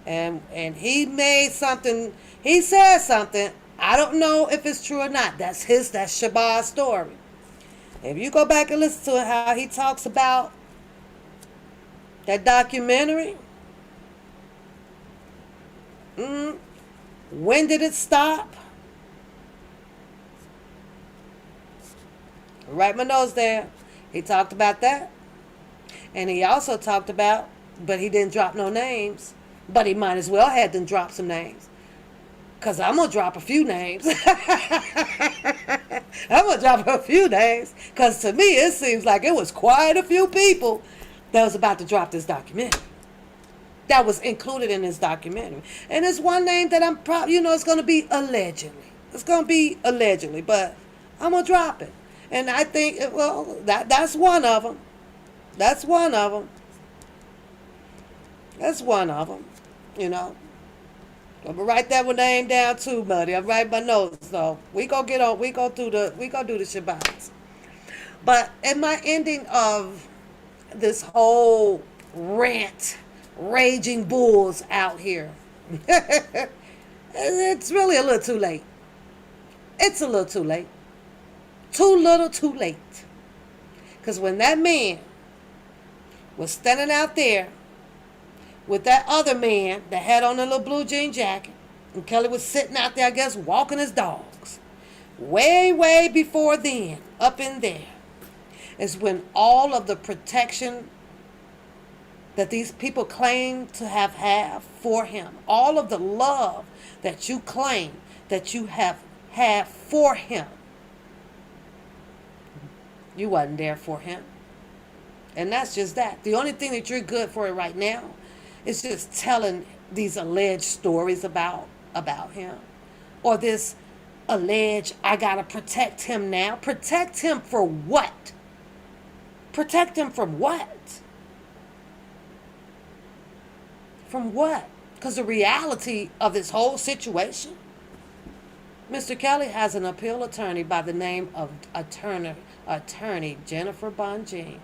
And he made something, he said something. I don't know if it's true or not. That's Shabazz story. If you go back and listen to how he talks about that documentary, when did it stop? Write my notes there. He talked about that. And he also talked about, but he didn't drop no names. But he might as well had them drop some names. Because I'm going to drop a few names. I'm going to drop a few names. Because to me, it seems like it was quite a few people that was about to drop this documentary. That was included in this documentary. And there's one name that I'm probably, it's going to be allegedly. It's going to be allegedly, but I'm going to drop it. And I think, well, that's one of them. That's one of them. That's one of them, I'm going to write that one name down too, buddy. I'm writing my notes, so we go do the Shabazz. But in my ending of this whole rant, raging bulls out here, it's really a little too late. It's a little too late. Too little, too late. Because when that man was standing out there with that other man that had on a little blue jean jacket, and Kelly was sitting out there, I guess, walking his dogs, way before then, up in there, is when all of the protection that these people claim to have for him, all of the love that you claim that you have had for him, you wasn't there for him. And that's just that. The only thing that you're good for right now is just telling these alleged stories about him. Or this alleged, I gotta protect him now. Protect him for what? Protect him from what? From what? Because the reality of this whole situation, Mr. Kelly has an appeal attorney by the name of attorney Jennifer Bonjean,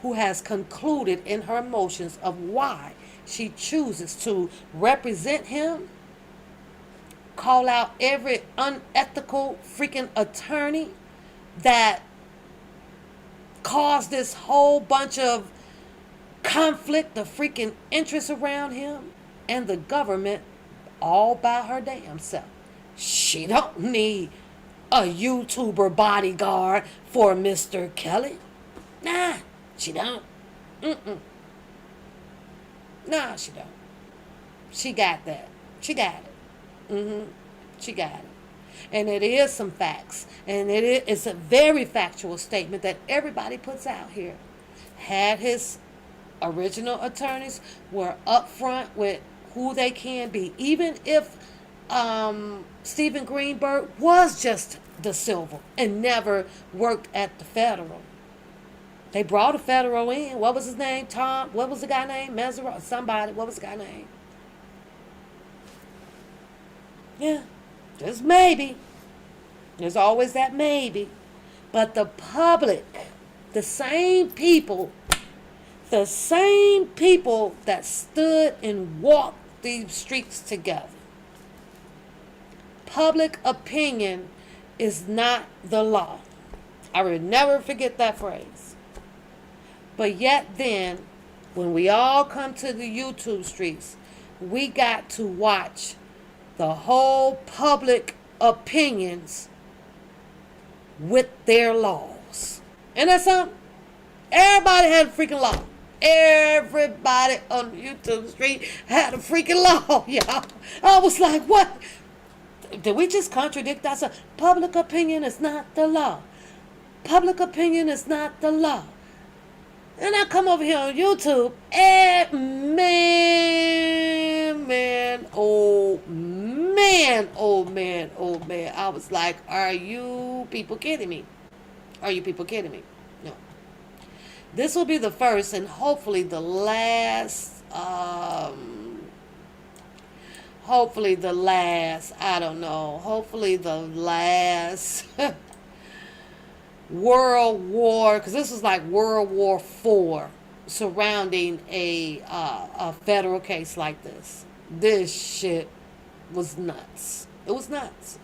who has concluded in her motions of why she chooses to represent him, call out every unethical freaking attorney that caused this whole bunch of conflict of freaking interest around him and the government all by her damn self. She don't need a YouTuber bodyguard for Mr. Kelly. Nah, she don't. Nah, she don't. She got that. She got it. She got it. And it is some facts. And it's a very factual statement that everybody puts out here. Had his original attorneys were upfront with who they can be. Even if Stephen Greenberg was just the silver and never worked at the federal. They brought a federal in. What was his name? Tom. What was the guy name? Mesero. Somebody. What was the guy name? Yeah. Just maybe. There's always that maybe. But the public, the same people that stood and walked these streets together. Public opinion is not the law. I will never forget that phrase. But yet then, when we all come to the YouTube streets, we got to watch the whole public opinions with their laws. And that's something. Everybody had a freaking law. Everybody on the YouTube street had a freaking law, y'all. I was like, what? Did we just contradict ourselves? Public opinion is not the law. Public opinion is not the law. And I come over here on YouTube, and man, I was like, are you people kidding me? Are you people kidding me? No. This will be the first and hopefully the last, I don't know, hopefully the last World War, because this was like World War IV surrounding a federal case like this. This shit was nuts. It was nuts.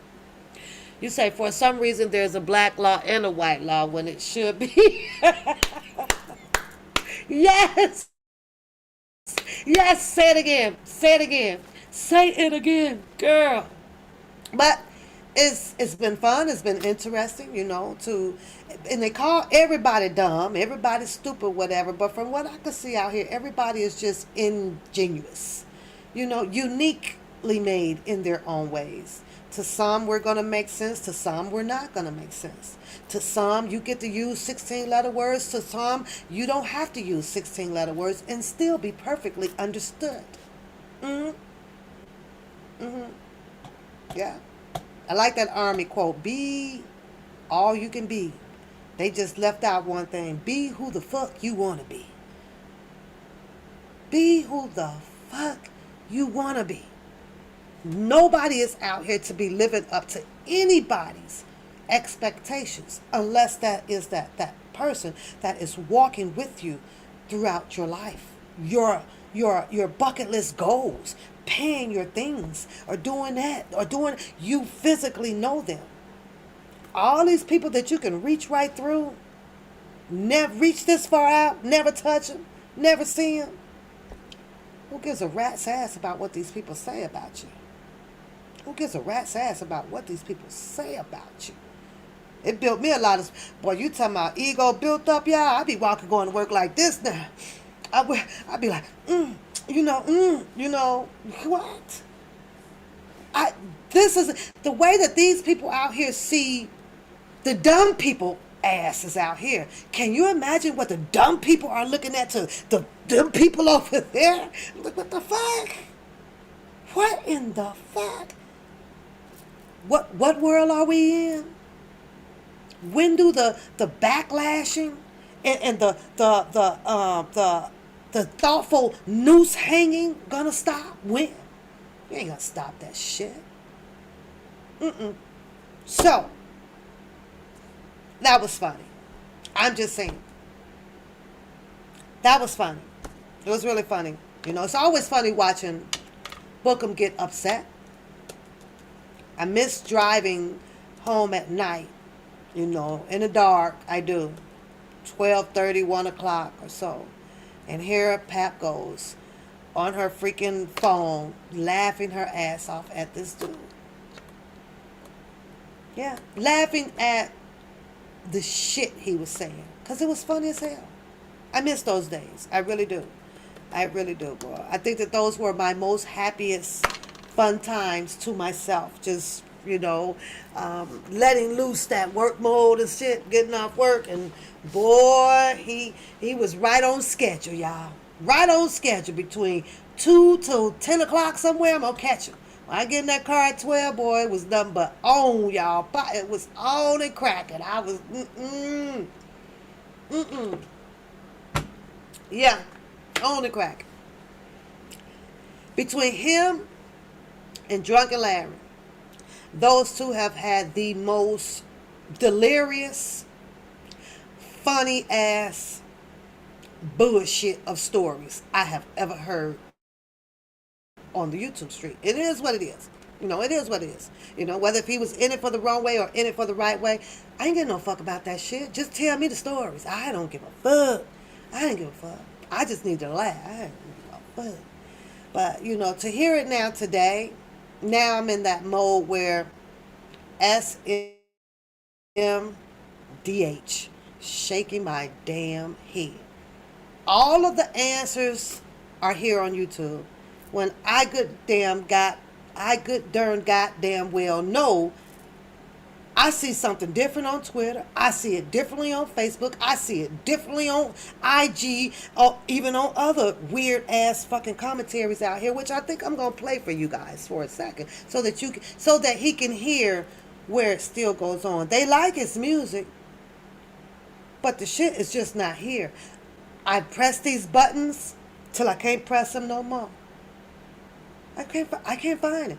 You say for some reason there's a black law and a white law when it should be. Yes. Yes, say it again. Say it again. Say it again, girl. But it's been fun. It's been interesting, and they call everybody dumb, everybody stupid, whatever. But from what I can see out here, everybody is just ingenuous, uniquely made in their own ways. To some, we're going to make sense. To some, we're not going to make sense. To some, you get to use 16-letter words. To some, you don't have to use 16-letter words and still be perfectly understood. Yeah. I like that Army quote, be all you can be. They just left out one thing. Be who the fuck you want to be. Be who the fuck you want to be. Nobody is out here to be living up to anybody's expectations unless that is that person that is walking with you throughout your life. Your bucket list goals, paying your things, or doing that, or doing, you physically know them. All these people that you can reach right through, never reach this far out, never touch them, never see them. Who gives a rat's ass about what these people say about you? Who gives a rat's ass about what these people say about you? It built me a lot of... Boy, you talking about ego built up, y'all? I be walking, going to work like this now. I be like, what? This is the way that these people out here see the dumb people asses out here. Can you imagine what the dumb people are looking at to the dumb people over there? Look, what the fuck? What in the fuck? What world are we in? When do the backlashing and the thoughtful noose hanging gonna stop? When? You ain't gonna stop that shit. So that was funny. I'm just saying. That was funny. It was really funny. It's always funny watching Bookham get upset. I miss driving home at night, in the dark. I do. 12:30, 1 o'clock or so. And here Pap goes on her freaking phone, laughing her ass off at this dude. Yeah, laughing at the shit he was saying. Because it was funny as hell. I miss those days. I really do. I really do, boy. I think that those were my most happiest fun times to myself. Just, letting loose that work mode and shit, getting off work. And boy, he was right on schedule, y'all. Right on schedule. Between 2 till 10 o'clock somewhere, I'm going to catch him. When I get in that car at 12, boy, it was nothing but on, y'all. It was on and cracking. I was, yeah, on and cracking. Between him and Drunken Larry, those two have had the most delirious, funny ass bullshit of stories I have ever heard on the YouTube street. It is what it is. It is what it is. Whether if he was in it for the wrong way or in it for the right way, I ain't getting no fuck about that shit. Just tell me the stories. I don't give a fuck. I ain't give a fuck. I just need to laugh. I ain't give a fuck. But, to hear it now today, now I'm in that mode where SMDH, shaking my damn head. All of the answers are here on YouTube. When I good darn goddamn well know I see something different on Twitter. I see it differently on Facebook. I see it differently on IG, or even on other weird ass fucking commentaries out here, which I think I'm gonna play for you guys for a second, so that he can hear where it still goes on. They like his music, but the shit is just not here. I press these buttons till I can't press them no more. I can't find it.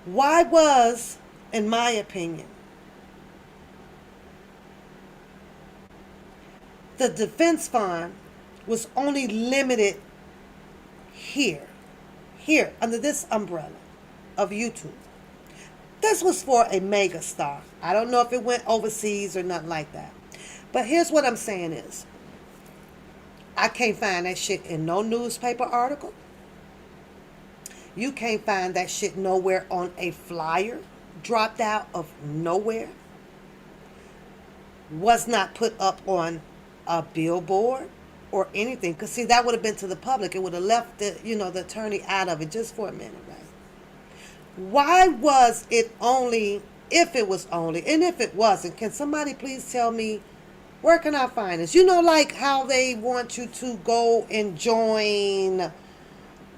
Why was, in my opinion, the defense fund was only limited here, under this umbrella of YouTube? This was for a mega star. I don't know if it went overseas or nothing like that. But here's what I'm saying is, I can't find that shit in no newspaper article. You can't find that shit nowhere on a flyer dropped out of nowhere. Was not put up on a billboard or anything. Because, see, that would have been to the public. It would have left the attorney out of it just for a minute, right? Why was it only, if it was only, and if it wasn't, can somebody please tell me, where can I find this? You know, like how they want you to go and join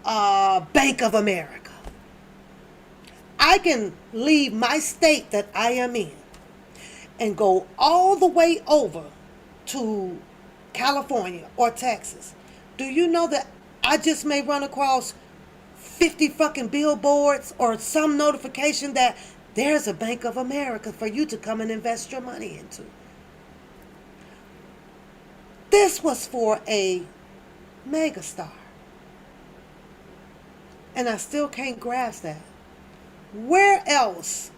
Bank of America. I can leave my state that I am in and go all the way over to California or Texas. Do you know that I just may run across 50 fucking billboards or some notification that there's a Bank of America for you to come and invest your money into? This was for a megastar. And I still can't grasp that. Where else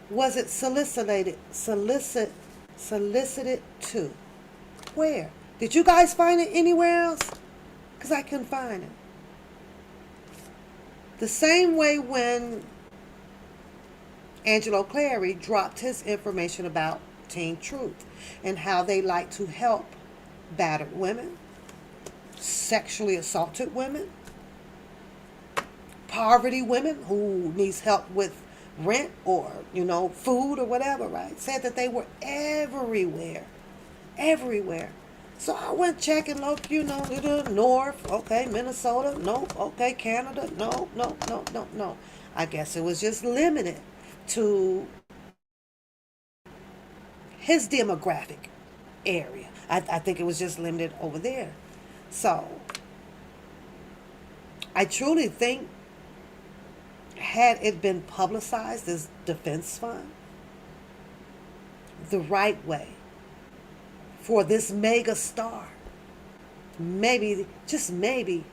was it solicited to? Where? Did you guys find it anywhere else? Because I couldn't find it. The same way when Angelo Clary dropped his information about Teen Truth and how they like to help battered women, sexually assaulted women, poverty women who needs help with rent or, food or whatever, right? Said that they were everywhere. So I went checking, north, okay, Minnesota, no, okay, Canada, no. I guess it was just limited to his demographic area. I think it was just limited over there. So I truly think, had it been publicized as defense fund the right way for this mega star, maybe, just maybe,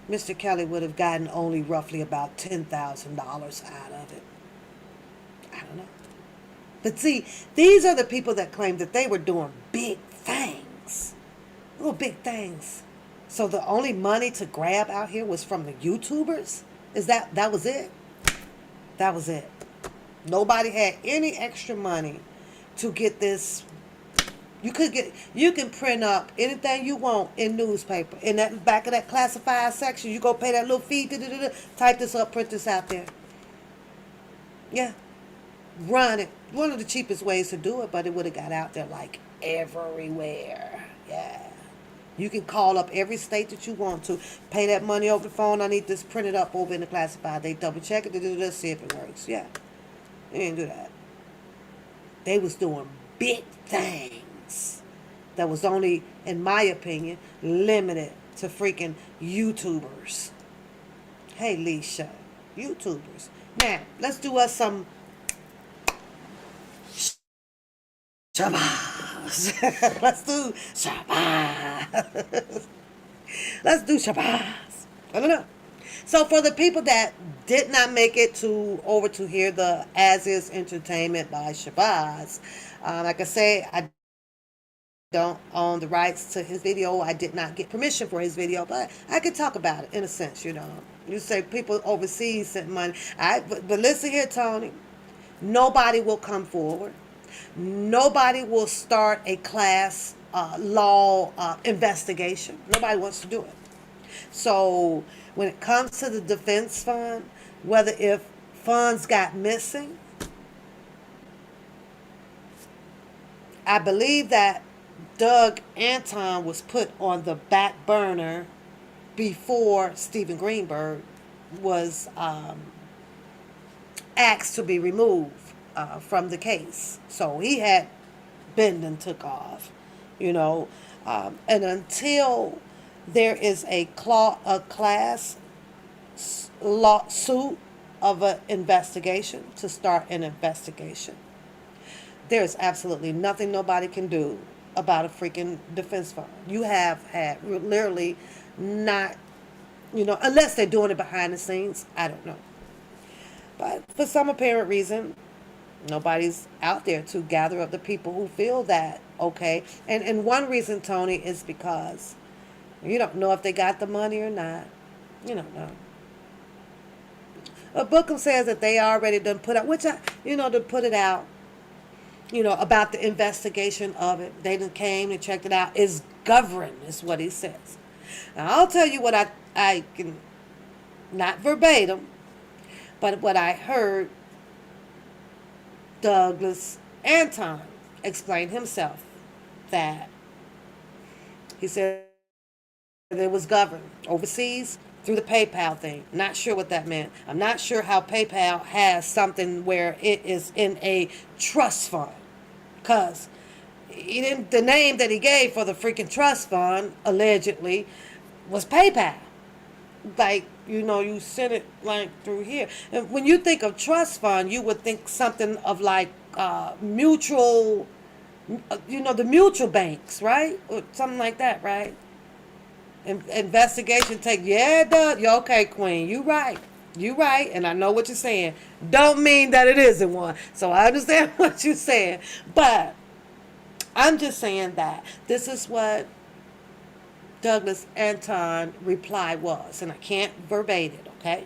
Mr. Kelly would have gotten only roughly about $10,000 out of it. I don't know. But see, these are the people that claim that they were doing big things. Little big things. So the only money to grab out here was from the YouTubers? That was it? That was it. Nobody had any extra money to get this. You can print up anything you want in newspaper. In that back of that classified section, you go pay that little fee, type this up, print this out there. Yeah. Run it. One of the cheapest ways to do it, but it would have got out there like everywhere. Yeah. You can call up every state that you want to. Pay that money over the phone. I need this printed up over in the classified. They double check it, see if it works. Yeah. They didn't do that. They was doing big things that was only, in my opinion, limited to freaking YouTubers. Hey, Leisha. YouTubers. Now, let's do us some Shabazz. Let's do Shabazz. Let's do Shabazz. I don't know. So for the people that did not make it over to hear the As Is Entertainment by Shabazz, like I say, I don't own the rights to his video. I did not get permission for his video, but I could talk about it in a sense, You say people overseas sent money. But listen here, Tony. Nobody will come forward. Nobody will start a class law investigation. Nobody wants to do it. So when it comes to the defense fund, whether if funds got missing, I believe that Doug Anton was put on the back burner before Stephen Greenberg was asked to be removed from the case. So he had been and took off, you know. And until there is a class lawsuit of an investigation to start an investigation, there's absolutely nothing nobody can do about a freaking defense fund. You have had literally not, unless they're doing it behind the scenes, I don't know. But for some apparent reason, nobody's out there to gather up the people who feel that, okay? And one reason, Tony, is because you don't know if they got the money or not. You don't know. But Bookham says that they already done put out, which to put it out, about the investigation of it. They done came and checked it out. Is governed, is what he says. Now, I'll tell you what I can, not verbatim, but what I heard Douglas Anton explain himself, that he said it was governed overseas through the PayPal thing. Not sure what that meant. I'm not sure how PayPal has something where it is in a trust fund, because the name that he gave for the freaking trust fund allegedly was PayPal. Like, you sent it like through here. And when you think of trust fund, you would think something of like mutual, the mutual banks, right? Or something like that, right? Investigation yeah, it does. Yeah, okay, Queen, you right, and I know what you're saying. Don't mean that it isn't one. So I understand what you're saying, but I'm just saying that this is what Douglas Anton reply was, and I can't verbate it, okay?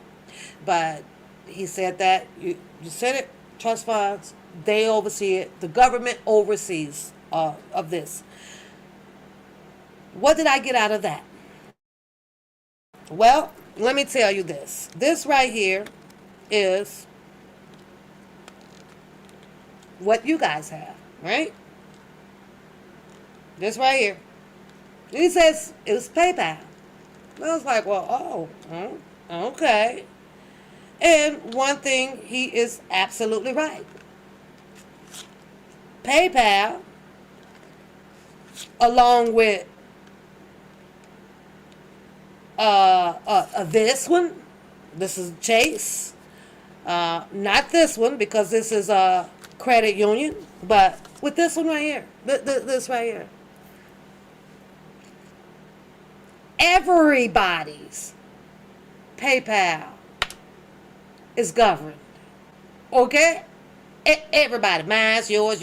But he said that you said it, trust funds, they oversee it, the government oversees of this. What did I get out of that? Well, let me tell you this. This right here is what you guys have, right? This right here. He says it was PayPal. I was like, well, okay. And one thing, he is absolutely right. PayPal, along with this one, this is Chase. Not this one, because this is a credit union, but with this one right here, this right here. Everybody's PayPal is governed. Okay? Everybody. Mine's, yours.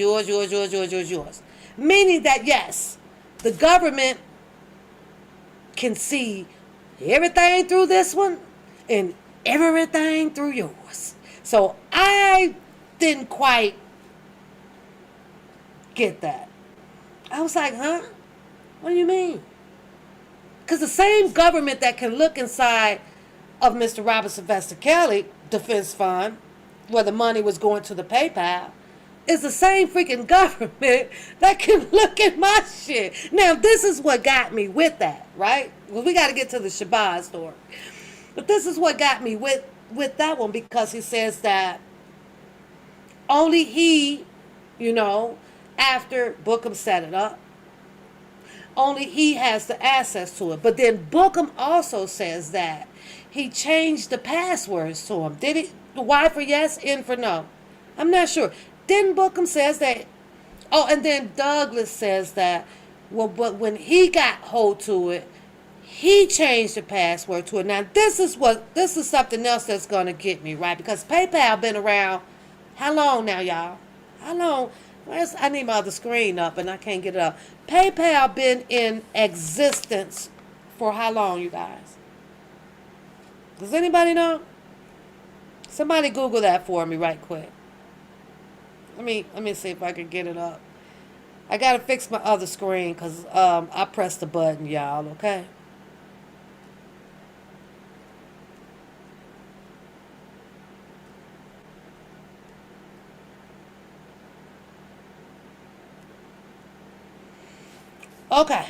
Meaning that, yes, the government can see everything through this one and everything through yours. So I didn't quite get that. I was like, huh? What do you mean? Because the same government that can look inside of Mr. Robert Sylvester Kelly defense fund, where the money was going to the PayPal, is the same freaking government that can look at my shit. Now, this is what got me with that, right? Well, we got to get to the Shabazz story. But this is what got me with that one, because he says that only he, after Bookham set it up, only he has the access to it. But then Bookham also says that he changed the passwords to him. Did he? Y for yes, N for no. I'm not sure. Then Bookham says that. Oh, and then Douglas says that. Well, but when he got hold to it, he changed the password to it. Now, this is something else that's going to get me, right? Because PayPal been around how long now, y'all? How long? I need my other screen up, and I can't get it up. PayPal been in existence for how long, you guys? Does anybody know? Somebody Google that for me right quick. Let me see if I can get it up. I gotta fix my other screen because I pressed the button, y'all. Okay. Okay.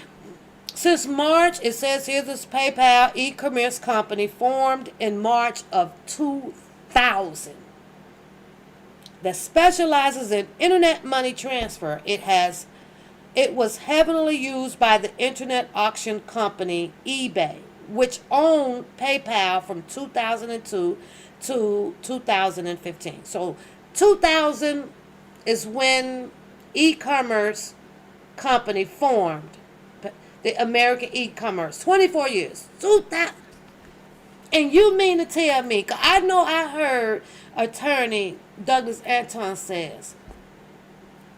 Since March, it says here this PayPal e-commerce company formed in March of 2000 that specializes in internet money transfer. It was heavily used by the internet auction company eBay, which owned PayPal from 2002 to 2015. So 2000 is when e-commerce company formed, the American e-commerce. 24 years. 2000. And you mean to tell me, 'cause I know I heard attorney Douglas Anton says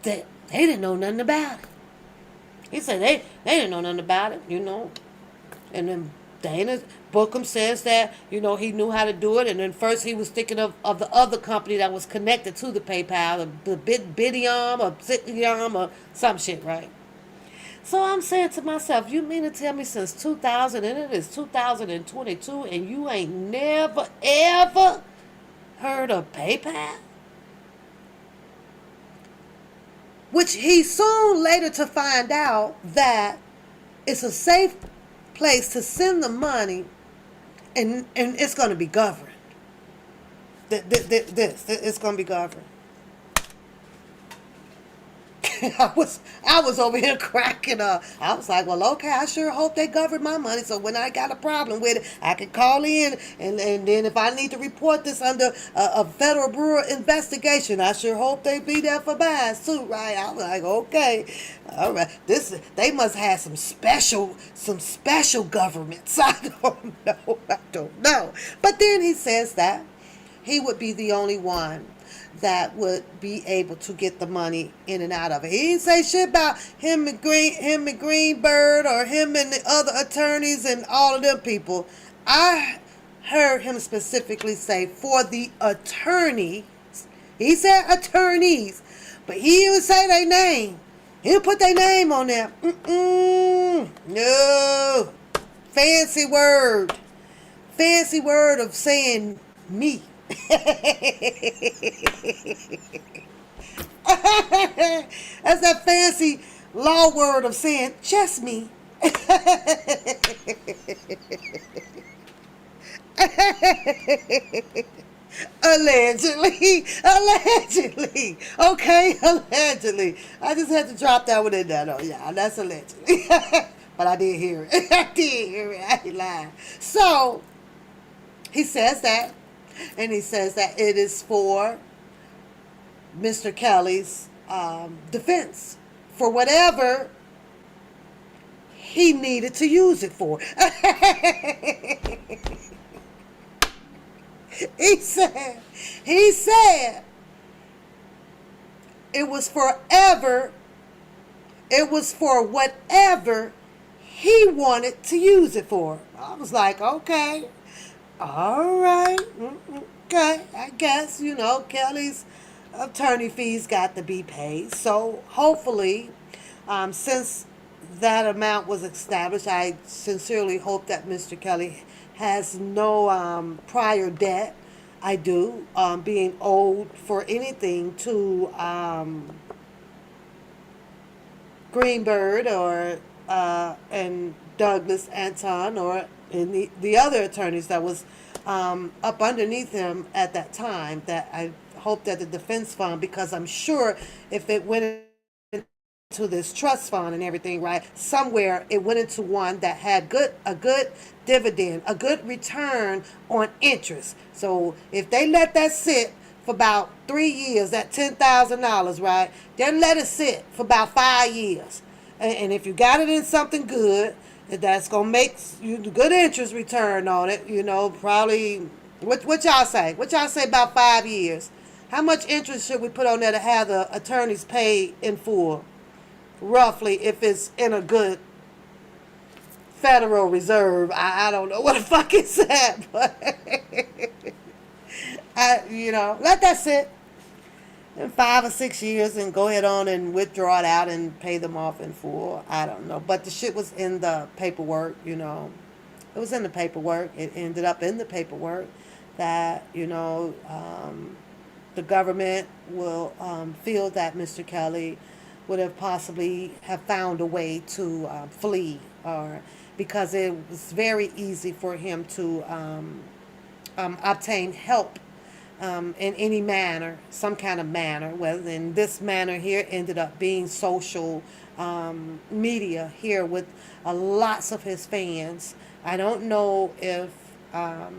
that they didn't know nothing about it. He said they didn't know nothing about it, And then Dana Bookham says that, he knew how to do it. And then first he was thinking of the other company that was connected to the PayPal, the Bidium or Zitium or some shit, right? So I'm saying to myself, you mean to tell me since 2000 and it is 2022 and you ain't never ever heard of PayPal? Which he soon later to find out that it's a safe place to send the money and it's going to be governed. It's going to be governed. I was over here cracking up. I was like, well, okay, I sure hope they govern my money so when I got a problem with it, I can call in and then if I need to report this under a federal bureau investigation, I sure hope they be there for mine too, right? I was like, okay, all right. They must have some special governments. I don't know. But then he says that he would be the only one that would be able to get the money in and out of it. He didn't say shit about him and Greenberg or him and the other attorneys and all of them people. I heard him specifically say for the attorneys. He said attorneys, but he didn't say their name. He didn't put their name on there. No. Fancy word of saying me. That's that fancy law word of saying just me. Allegedly. Okay, allegedly. I just had to drop that one in there though. Yeah, that's allegedly. But I did hear it. I ain't lying. So he says that. And he says that it is for Mr. Kelly's defense for whatever he needed to use it for. He said it was for whatever he wanted to use it for. I was like, okay. All right. Okay. I guess, Kelly's attorney fees got to be paid. So hopefully, since that amount was established, I sincerely hope that Mr. Kelly has no prior debt. I do. Being owed for anything to Greenberg or and Douglas Anton or and the other attorneys that was up underneath him at that time, that I hope that the defense fund, because I'm sure if it went into this trust fund and everything, right, somewhere it went into one that had a good dividend, a good return on interest. So if they let that sit for about 3 years, that $10,000, right, then let it sit for about 5 years. And if you got it in something good, that's going to make you good interest return on it, probably, what y'all say? What y'all say about 5 years? How much interest should we put on there to have the attorneys pay in full, roughly, if it's in a good Federal Reserve. I don't know what the fuck it said, but let that sit in 5 or 6 years and go ahead on and withdraw it out and pay them off in full. I don't know. But the shit was in the paperwork, It was in the paperwork. It ended up in the paperwork that, the government will feel that Mr. Kelly would have possibly have found a way to flee, or because it was very easy for him to obtain help in any manner, some kind of manner. Well, in this manner here ended up being social media here with lots of his fans. I don't know if that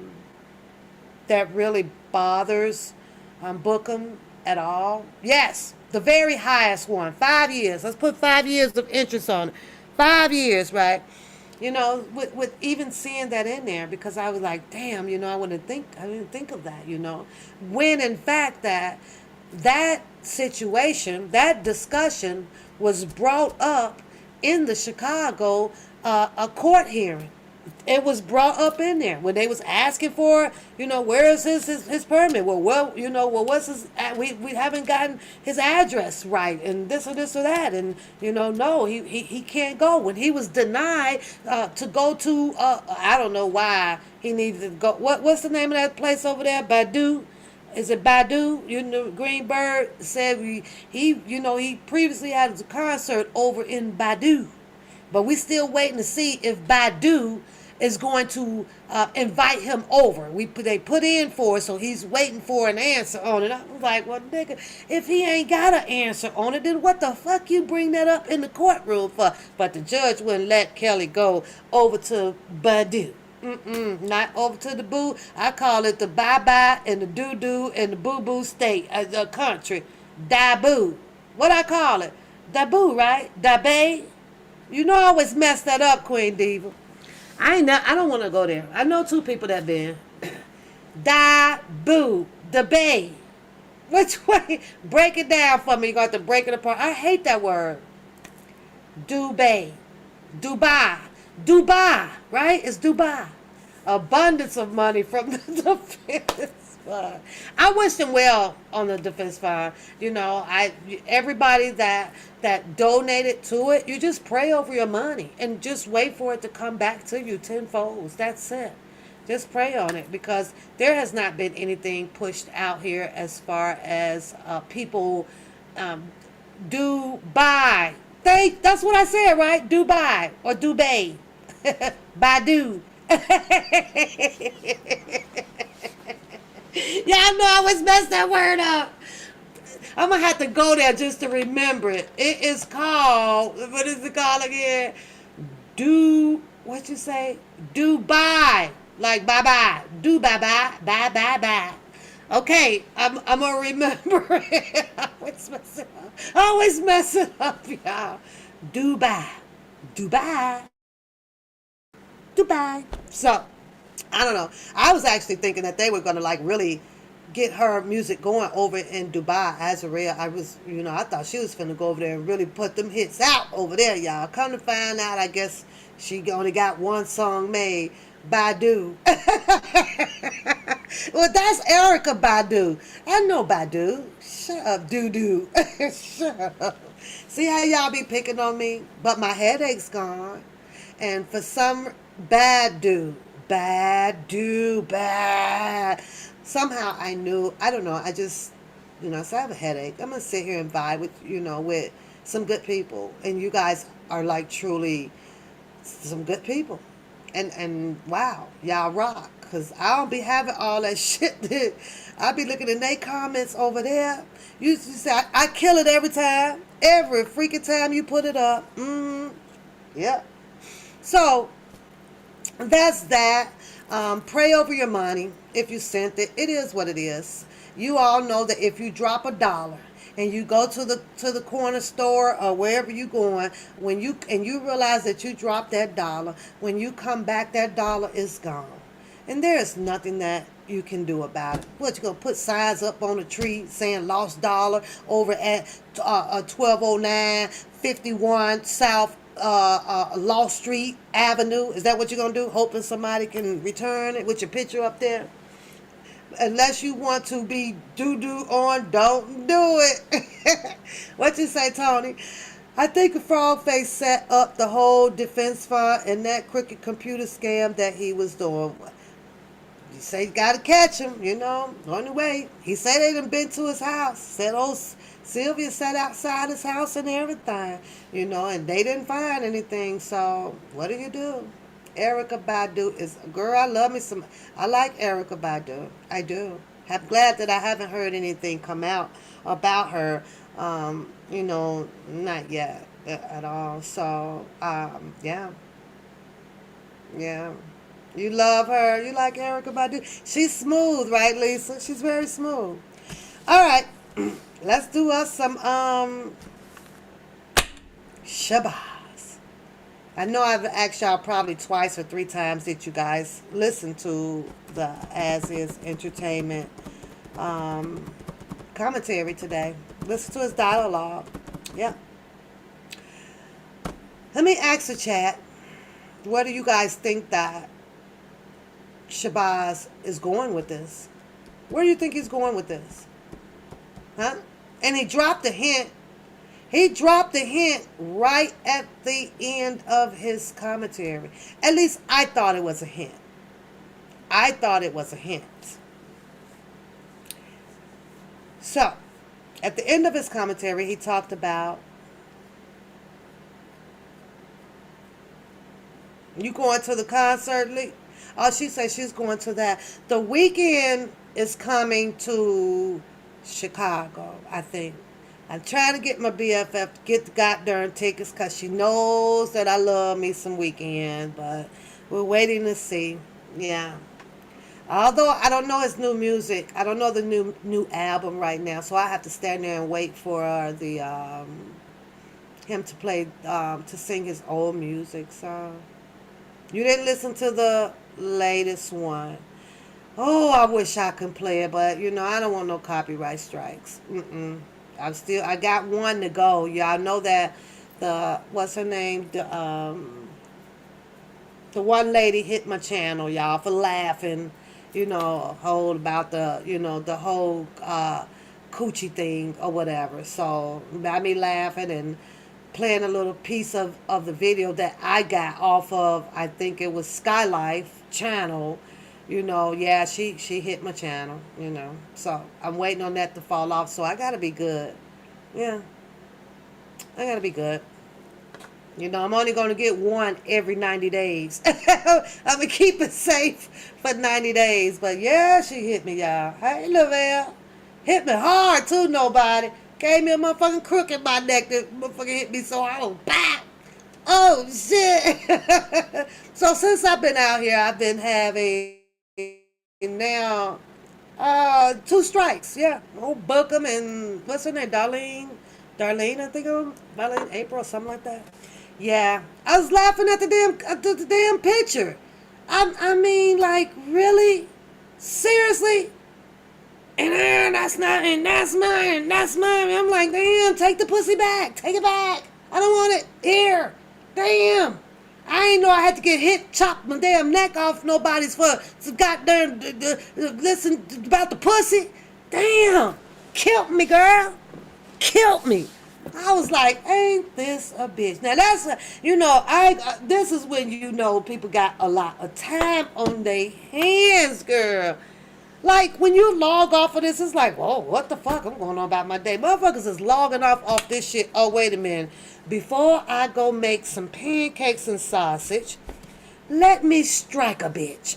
really bothers Bookham at all. Yes, the very highest one, 5 years. Let's put 5 years of interest on it. 5 years, right? With even seeing that in there, because I was like, damn, I didn't think of that, when in fact that situation, that discussion was brought up in the Chicago a court hearing. It was brought up in there when they was asking for, where is his permit? Well, what's his? We haven't gotten his address right, and this or that, and no, he can't go. When he was denied to go to, I don't know why he needed to go. What's the name of that place over there? Badu. Is it Badu? Greenberg said he previously had a concert over in Badu, but we still waiting to see if Badu is going to invite him over. They put in for it, so he's waiting for an answer on it. I was like, well, nigga, if he ain't got an answer on it, then what the fuck you bring that up in the courtroom for? But the judge wouldn't let Kelly go over to Badu. Not over to the boo. I call it the bye-bye and the doo-doo and the boo-boo state, the country. Da-boo. What I call it? Da-boo, right? Da-bay. I always mess that up, Queen Diva. I don't want to go there. I know two people that been. Da-boo. Da-bay. Which way? Break it down for me. You got to break it apart. I hate that word. Dubai. Dubai. Dubai, right? It's Dubai. Abundance of money from the defense fund. I wish them well on the defense fund. Everybody that donated to it, you just pray over your money and just wait for it to come back to you tenfold. That's it. Just pray on it, because there has not been anything pushed out here as far as people Dubai. That's what I said, right? Dubai or Dubai. Badu. Yeah, I know I always mess that word up. I'm going to have to go there just to remember it. It is called, what is it called again? What you say? Dubai. Like bye-bye. Do bye-bye. Bye-bye-bye. Okay, I'm going to remember it. I always mess it up, y'all. Dubai. Dubai. Dubai. So, I don't know. I was actually thinking that they were going to really get her music going over in Dubai. Azariah, I thought she was finna go over there and really put them hits out over there, y'all. Come to find out, I guess she only got one song made. Badu. Well, that's Erykah Badu. I know Badu. Shut up, doo-doo. Shut up. See how y'all be picking on me? But my headache's gone. And for some bad. Somehow I knew, I don't know, I just, so I have a headache. I'm going to sit here and vibe with, with some good people. And you guys are truly some good people. And wow, y'all rock. Because I don't be having all that shit. I be looking in their comments over there. You say, I kill it every time. Every freaking time you put it up. Yep. So, that's that. Pray over your money. If you sent it, it is what it is. You all know that if you drop $1 and you go to the corner store or wherever you going, and you realize that you dropped that $1, when you come back, that $1 is gone. And there is nothing that you can do about it. What, you gonna put signs up on the tree saying lost $1 over at 1209 51 South Law Street Avenue. Is that what you're gonna do? Hoping somebody can return it with your picture up there. Unless you want to be doo-doo on, don't do it. What you say, Tony? I think Frogface set up the whole defense fund and that crooked computer scam that he was doing. You say you gotta catch him, on the way. He said they done been to his house. Said old Sylvia sat outside his house and everything, and they didn't find anything. So what do? Erica Badu is a girl. I love me some. I like Erica Badu. I do. I'm glad that I haven't heard anything come out about her. Not yet at all. So yeah, yeah. You love her. You like Erica Badu. She's smooth, right, Lisa? She's very smooth. All right, let's do us some Shabazz. I know I've asked y'all probably twice or three times that you guys listen to the As Is Entertainment commentary today. Listen to his dialogue. Yeah. Let me ask the chat, what do you guys think that Shabazz is going with this? Where do you think he's going with this? Huh? And he dropped a hint. He dropped a hint right at the end of his commentary. At least I thought it was a hint. I thought it was a hint. So, at the end of his commentary, he talked about, you going to the concert, Lee? Oh, she said she's going to that. The Weeknd is coming to Chicago, I think. I'm trying to get my BFF to get the goddamn tickets because she knows that I love me some Weeknd, but we're waiting to see. Yeah. Although I don't know his new music. I don't know the new album right now, so I have to stand there and wait for the him to play to sing his old music. So you didn't listen to the latest one. Oh, I wish I could play it, but I don't want no copyright strikes. I got one to go. Y'all know that what's her name? The one lady hit my channel, y'all, for laughing, whole about the whole coochie thing or whatever. So by me laughing and playing a little piece of the video that I got off of, I think it was Skylife channel. Yeah, she hit my channel, So I'm waiting on that to fall off. So I gotta be good. Yeah. I gotta be good. I'm only gonna get one every 90 days. I'm gonna keep it safe for 90 days. But yeah, she hit me, y'all. Hey, Lavelle. Hit me hard too, nobody. Gave me a motherfucking crook in my neck that motherfucker hit me so I was bam. Oh shit. So since I've been out here, I've been having now 2 strikes. Yeah. Old Bookham and what's her name? Darlene, I think Darlene April or something like that. Yeah. I was laughing at the damn picture. I mean, like, really? Seriously? And that's not, and that's mine, I'm like, damn, take the pussy back. Take it back. I don't want it here. Damn. I ain't know I had to get hit, chop my damn neck off nobody's for some goddamn listen about the pussy. Damn. Killed me, girl. Killed me. I was like, ain't this a bitch? Now that's, this is when people got a lot of time on their hands, girl. Like, when you log off of this, it's like, whoa, what the fuck? I'm going on about my day. Motherfuckers is logging off this shit. Oh, wait a minute. Before I go make some pancakes and sausage, let me strike a bitch.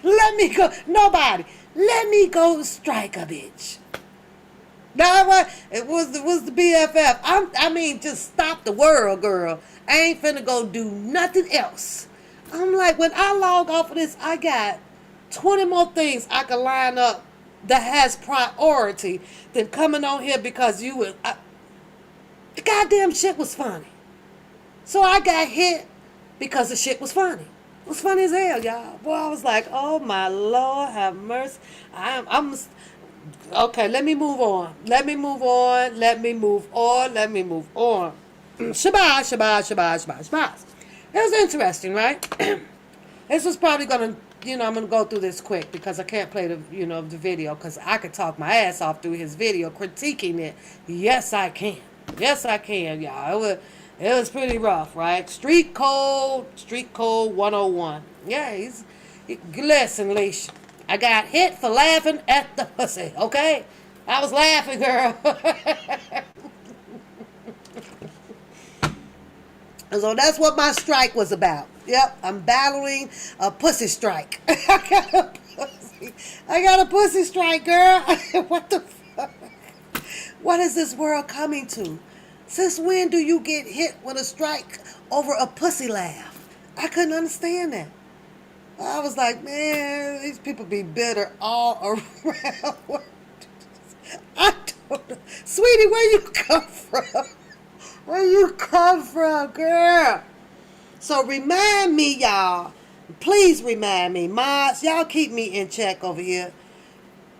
Let me go. Nobody. Let me go strike a bitch. Now what? It was the BFF. I mean, just stop the world, girl. I ain't finna go do nothing else. I'm like, when I log off of this, I got 20 more things I can line up that has priority than coming on here because the goddamn shit was funny. So I got hit because the shit was funny. It was funny as hell, y'all. Boy, I was like, oh my Lord, have mercy. I'm okay, let me move on. Let me move on. Shabazz, Shabazz, Shabazz, Shabazz, Shabazz. It was interesting, right? This was probably gonna, I'm gonna go through this quick because I can't play the video because I could talk my ass off through his video critiquing it. Yes, I can. Yes, I can, y'all. It was pretty rough, right? Street Code 101. Yeah, listen, Leash. I got hit for laughing at the pussy, okay? I was laughing, girl. So that's what my strike was about. Yep, I'm battling a pussy strike. I got a pussy strike, girl. What the fuck? What is this world coming to? Since when do you get hit with a strike over a pussy laugh? I couldn't understand that. I was like, man, these people be bitter all around. I don't know. Sweetie, where you come from? Where you come from, girl? So remind me, y'all. Please remind me. Mods, y'all keep me in check over here.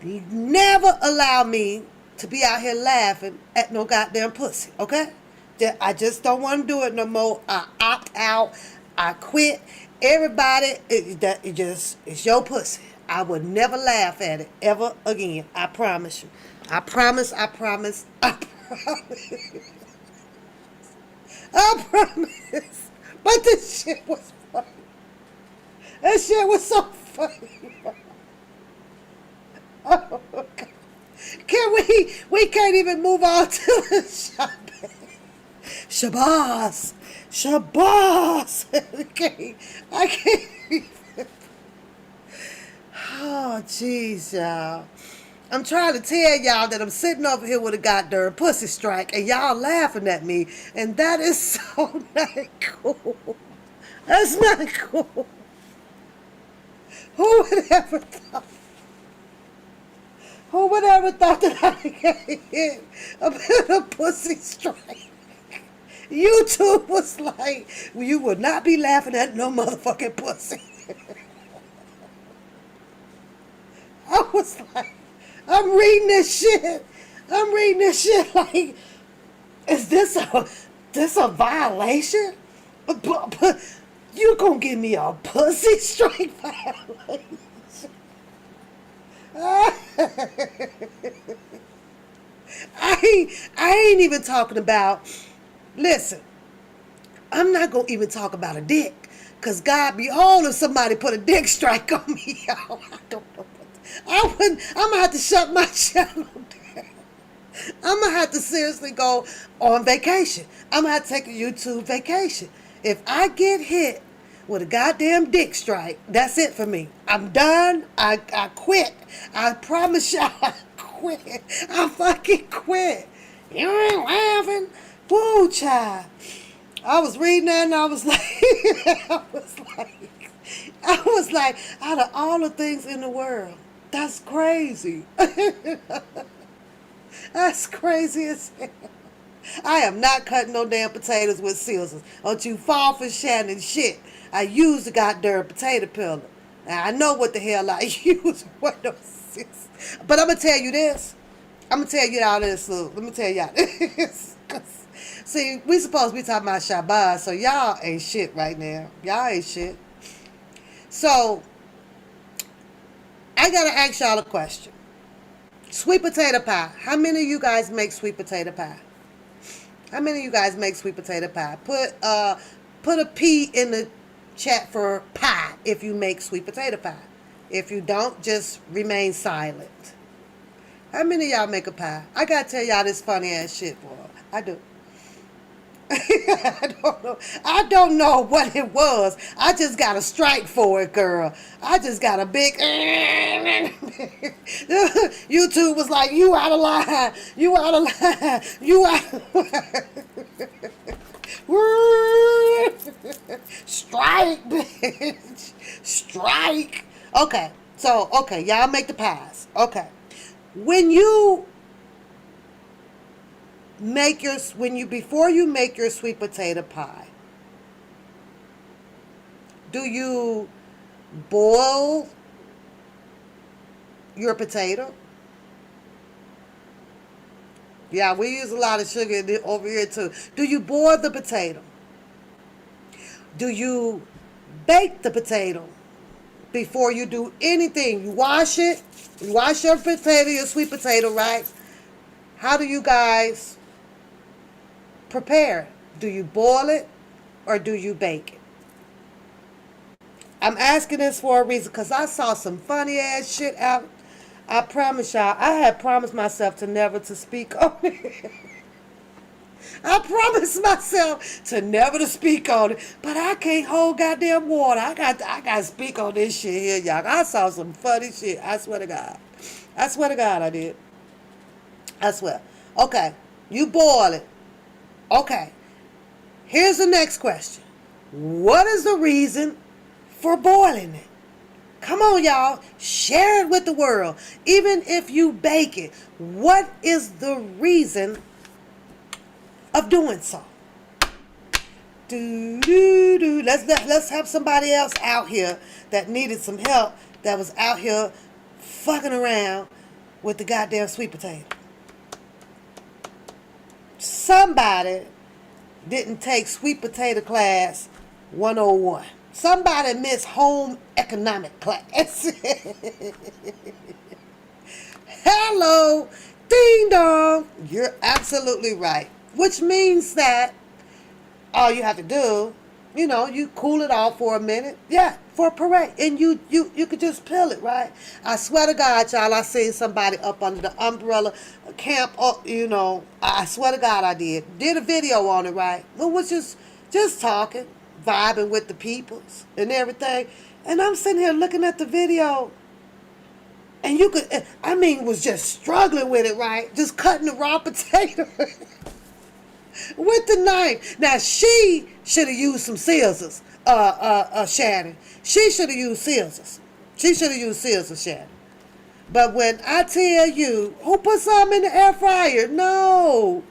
Never allow me to be out here laughing at no goddamn pussy, okay? I just don't want to do it no more. I opt out. I quit. Everybody, it's your pussy. I would never laugh at it ever again. I promise you. I promise. I promise. I promise. I promise. But this shit was funny. That shit was so funny. Oh, God. We can't even move on to the shopping. Shabazz. I can't even. Oh, jeez, y'all. I'm trying to tell y'all that I'm sitting over here with a goddamn pussy strike and y'all laughing at me. And that is so not cool. That's not cool. Who would ever thought? Who would ever thought that I could get hit about a pussy strike? YouTube was like, well, you would not be laughing at no motherfucking pussy. I was like, I'm reading this shit like, is this a violation? But you gonna give me a pussy strike violation? I ain't even talking about, listen, I'm not gonna even talk about a dick. Cause God behold if somebody put a dick strike on me, y'all. I don't know. I'm gonna have to shut my channel down. I'm gonna have to seriously go on vacation. I'm gonna have to take a YouTube vacation. If I get hit with a goddamn dick strike, that's it for me. I'm done. I quit. I promise y'all I quit. I fucking quit. You ain't laughing? Woo, child. I was reading that and I was like, I was like, out of all the things in the world, that's crazy. That's crazy as hell. I am not cutting no damn potatoes with scissors. Don't you fall for Shannon shit. I use the goddamn potato peeler. Now I know what the hell I use. What those scissors. But I'm gonna tell you this. I'm gonna tell you all this. Let me tell y'all this. See, we supposed to be talking about Shabazz, so y'all ain't shit right now. Y'all ain't shit. So, I gotta ask y'all a question. Sweet potato pie. How many of you guys make sweet potato pie? How many of you guys make sweet potato pie? Put a P in the chat for pie if you make sweet potato pie. If you don't, just remain silent. How many of y'all make a pie? I gotta tell y'all this funny ass shit, boy. I do. I don't know what it was. I just got a strike for it, girl. I just got a big YouTube was like, you out of line. You out of line. You out of line. Strike, bitch. Strike. Okay. So, y'all make the pies. Okay. Before you make your sweet potato pie, do you boil your potato? Yeah, we use a lot of sugar over here too. Do you boil the potato? Do you bake the potato before you do anything? You wash it. You wash your potato, your sweet potato, right? How do you guys prepare it? Do you boil it or do you bake it? I'm asking this for a reason because I saw some funny ass shit out. I promise y'all, I had promised myself to never to speak on it. I promised myself to never to speak on it, but I can't hold goddamn water. I got to speak on this shit here, y'all. I saw some funny shit. I swear to God. I swear to God, I did. I swear. Okay, you boil it. Okay, here's the next question. What is the reason for boiling it? Come on, y'all. Share it with the world. Even if you bake it, what is the reason of doing so? Do do do. Let's have somebody else out here that needed some help, that was out here fucking around with the goddamn sweet potato. Somebody didn't take sweet potato class 101. Somebody missed home economic class. Hello, ding dong. You're absolutely right. Which means that all you have to do, you cool it off for a minute. Yeah, for a parade. And you could just peel it, right? I swear to God, y'all, I seen somebody up under the umbrella camp up, I swear to God I did. Did a video on it, right? Well, was just talking, vibing with the peoples and everything. And I'm sitting here looking at the video. And was just struggling with it, right? Just cutting the raw potato. With the knife. Now she should have used some scissors, Shannon. She should have used scissors. Shannon. But when I tell you, who put something in the air fryer? No.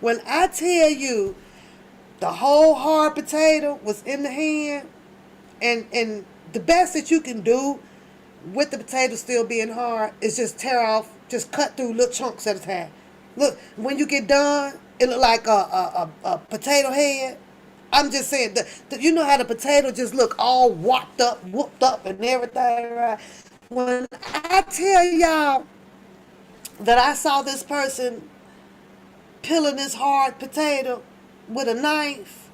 When I tell you the whole hard potato was in the hand, and the best that you can do with the potato still being hard is just tear off, just cut through little chunks at a time. Look, when you get done, it look like a potato head. I'm just saying, you know how the potato just look all whooped up and everything, right? When I tell y'all that I saw this person peeling this hard potato with a knife,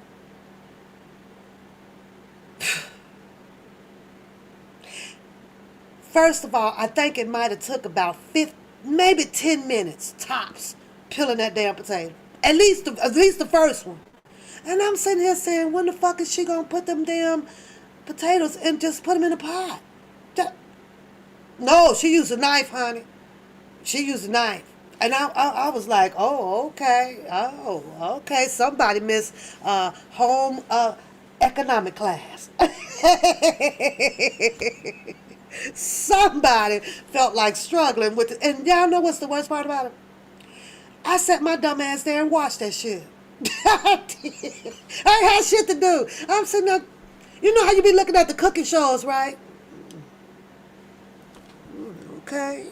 first of all, I think it might have took about maybe 10 minutes tops peeling that damn potato. At least the first one. And I'm sitting here saying, when the fuck is she gonna put them damn potatoes and just put them in a pot? No, she used a knife, honey. She used a knife. And I was like, oh, okay. Oh, okay. Somebody missed home economic class. Somebody felt like struggling with it. And y'all know what's the worst part about it? I sat my dumb ass there and watched that shit. I ain't had shit to do. I'm sitting there. You know how you be looking at the cooking shows, right? Okay.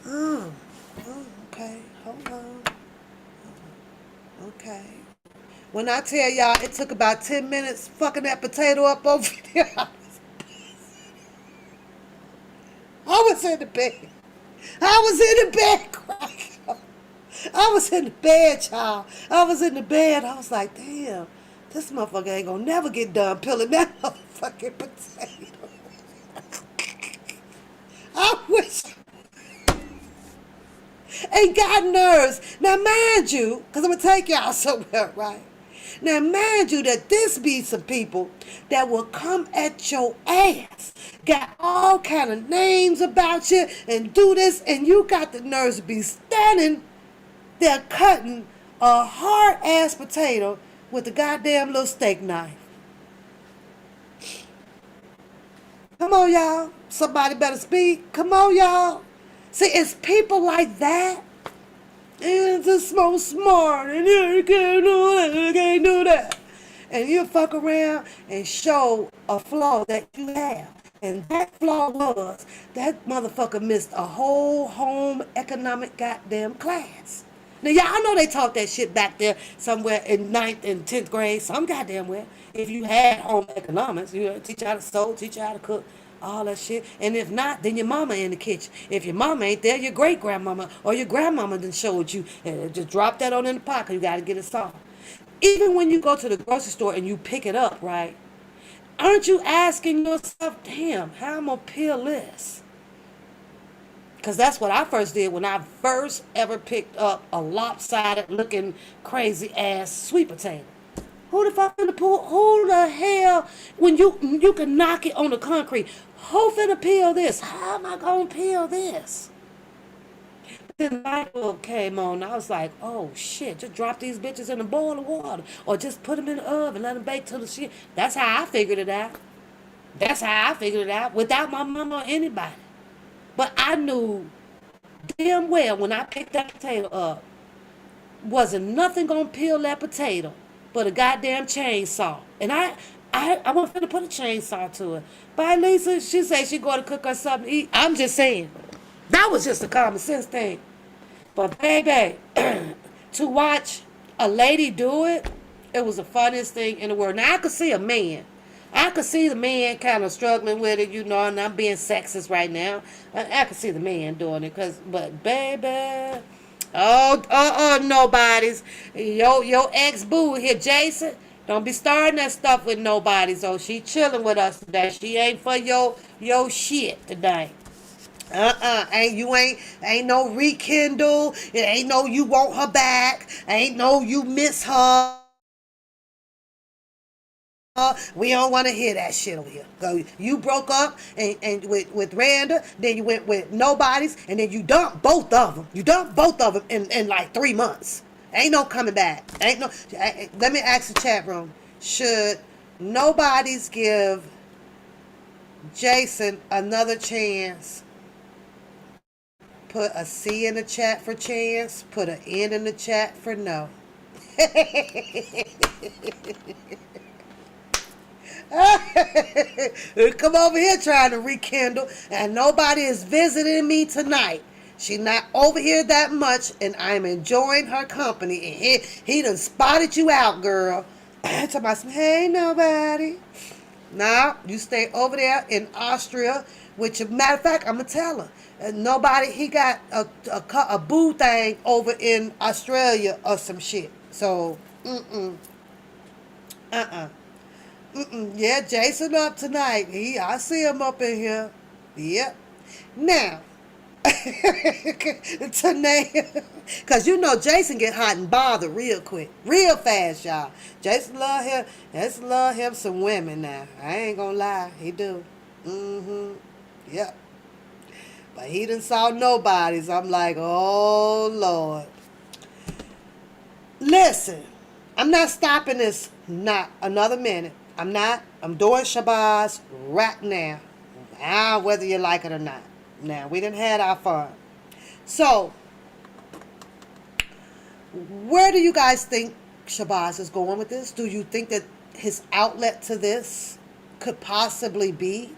Okay. Hold on. Okay. When I tell y'all it took about 10 minutes fucking that potato up over there, I was in the bed. I was in the bed crying. I was in the bed, y'all. I was in the bed. I was like, damn, this motherfucker ain't gonna never get done peeling that motherfucking potato. I wish. Ain't got nerves. Now, mind you, because I'm gonna take y'all somewhere, right? Now, mind you that this be some people that will come at your ass, got all kind of names about you, and do this, and you got the nerves to be standing there cutting a hard-ass potato with a goddamn little steak knife. Come on, y'all. Somebody better speak. Come on, y'all. See, it's people like that. And it's so smart. And you can't do that. You can't do that. And you fuck around and show a flaw that you have. And that flaw was that motherfucker missed a whole home economic goddamn class. Now, y'all know they taught that shit back there somewhere in ninth and 10th grade, some goddamn where. If you had home economics, you teach you how to sew, teach you how to cook, all that shit. And if not, then your mama in the kitchen. If your mama ain't there, your great grandmama or your grandmama done showed you. And just drop that on in the pocket. You got to get it solved. Even when you go to the grocery store and you pick it up, right? Aren't you asking yourself, damn, how I'm going to peel this? Because that's what I first did when I first ever picked up a lopsided looking crazy ass sweet potato. Who the fuck finna pull? Who the hell? When you can knock it on the concrete, who finna peel this? How am I gonna peel this? Then light bulb came on. I was like, oh shit, just drop these bitches in a boil of water. Or just put them in the oven, let them bake till the shit. That's how I figured it out. That's how I figured it out without my mama or anybody. But I knew damn well when I picked that potato up, wasn't nothing gonna peel that potato but a goddamn chainsaw. And I wasn't finna put a chainsaw to it. But Lisa, she said she going to cook her something to eat. I'm just saying. That was just a common sense thing. But baby, to watch a lady do it, it was the funniest thing in the world. Now I could see a man. I could see the man kind of struggling with it, and I'm being sexist right now. I could see the man doing it, but baby, nobodies. Your ex-boo here, Jason, don't be starting that stuff with nobodies. Oh, she chilling with us today. She ain't for your shit today. Ain't no rekindle. It ain't no you want her back. Ain't no you miss her. We don't want to hear that shit over here. So you broke up and with Randa, then you went with nobodies, and then you dumped both of them. You dumped both of them in like 3 months. Ain't no coming back. Ain't no. Let me ask the chat room. Should nobodies give Jason another chance? Put a C in the chat for chance. Put an N in the chat for no. Come over here trying to rekindle, and nobody is visiting me tonight. She not over here that much, and I'm enjoying her company. And he done spotted you out, girl. Tell myself, hey, nobody. Nah, you stay over there in Austria. Which, matter of fact, I'm gonna tell her. Nobody. He got a boo thing over in Australia or some shit. So, yeah, Jason up tonight. I see him up in here. Yep. Now, Tanae, because Jason get hot and bothered real quick, real fast, y'all. Jason love him. Jason love him some women now. I ain't gonna lie, he do. Yep. But he done saw nobodies. I'm like, oh Lord. Listen, I'm not stopping this. Not another minute. I'm not. I'm doing Shabazz right now. Whether you like it or not. Now, we done had our fun. So, where do you guys think Shabazz is going with this? Do you think that his outlet to this could possibly be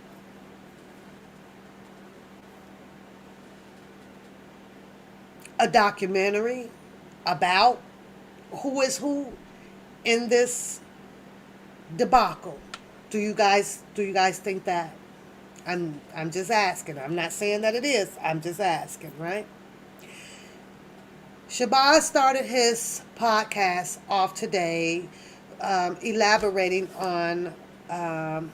a documentary about who is who in this debacle? Do you guys think that? I'm just asking. I'm not saying that it is. I'm just asking, right? Shabazz started his podcast off today, elaborating on one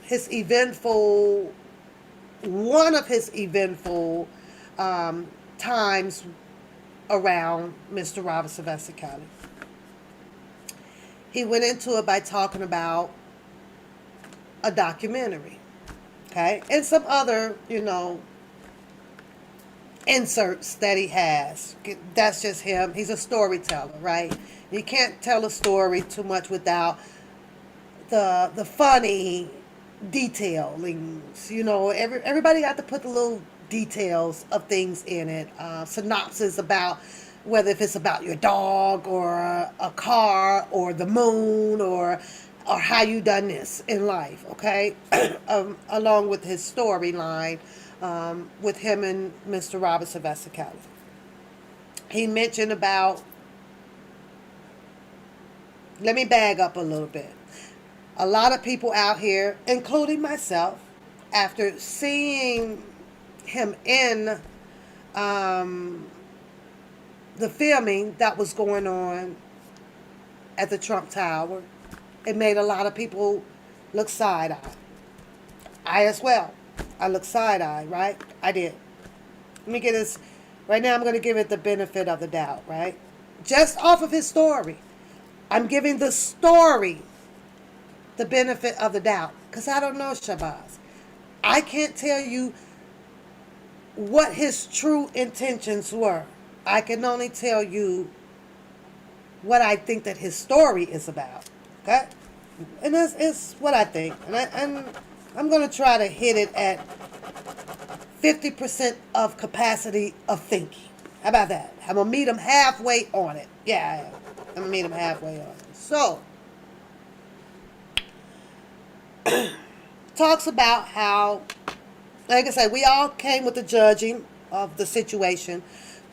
of his eventful times around Mr. Robert Sylvester Kelly. He went into it by talking about a documentary, okay, and some other, inserts that he has. That's just him. He's a storyteller, right? You can't tell a story too much without the funny detailings. Everybody got to put the little details of things in it. Synopsis about whether if it's about your dog or a car or the moon or how you done this in life, okay? Along with his storyline with him and Mr. Robert Sylvester Kelly. He mentioned about let me bag up a little bit. A lot of people out here, including myself, after seeing him in um, the filming that was going on at the Trump Tower, it made a lot of people look side-eyed. I as well. I looked side-eyed, right? I did. Let me get this. Right now I'm going to give it the benefit of the doubt, right? Just off of his story. I'm giving the story the benefit of the doubt. Because I don't know Shabazz. I can't tell you what his true intentions were. I can only tell you what I think that his story is about. Okay? And that's it's what I think. And I'm going to try to hit it at 50% of capacity of thinking. How about that? I'm going to meet him halfway on it. Yeah, I am. I'm going to meet him halfway on it. So, talks about how, like I said, we all came with the judging of the situation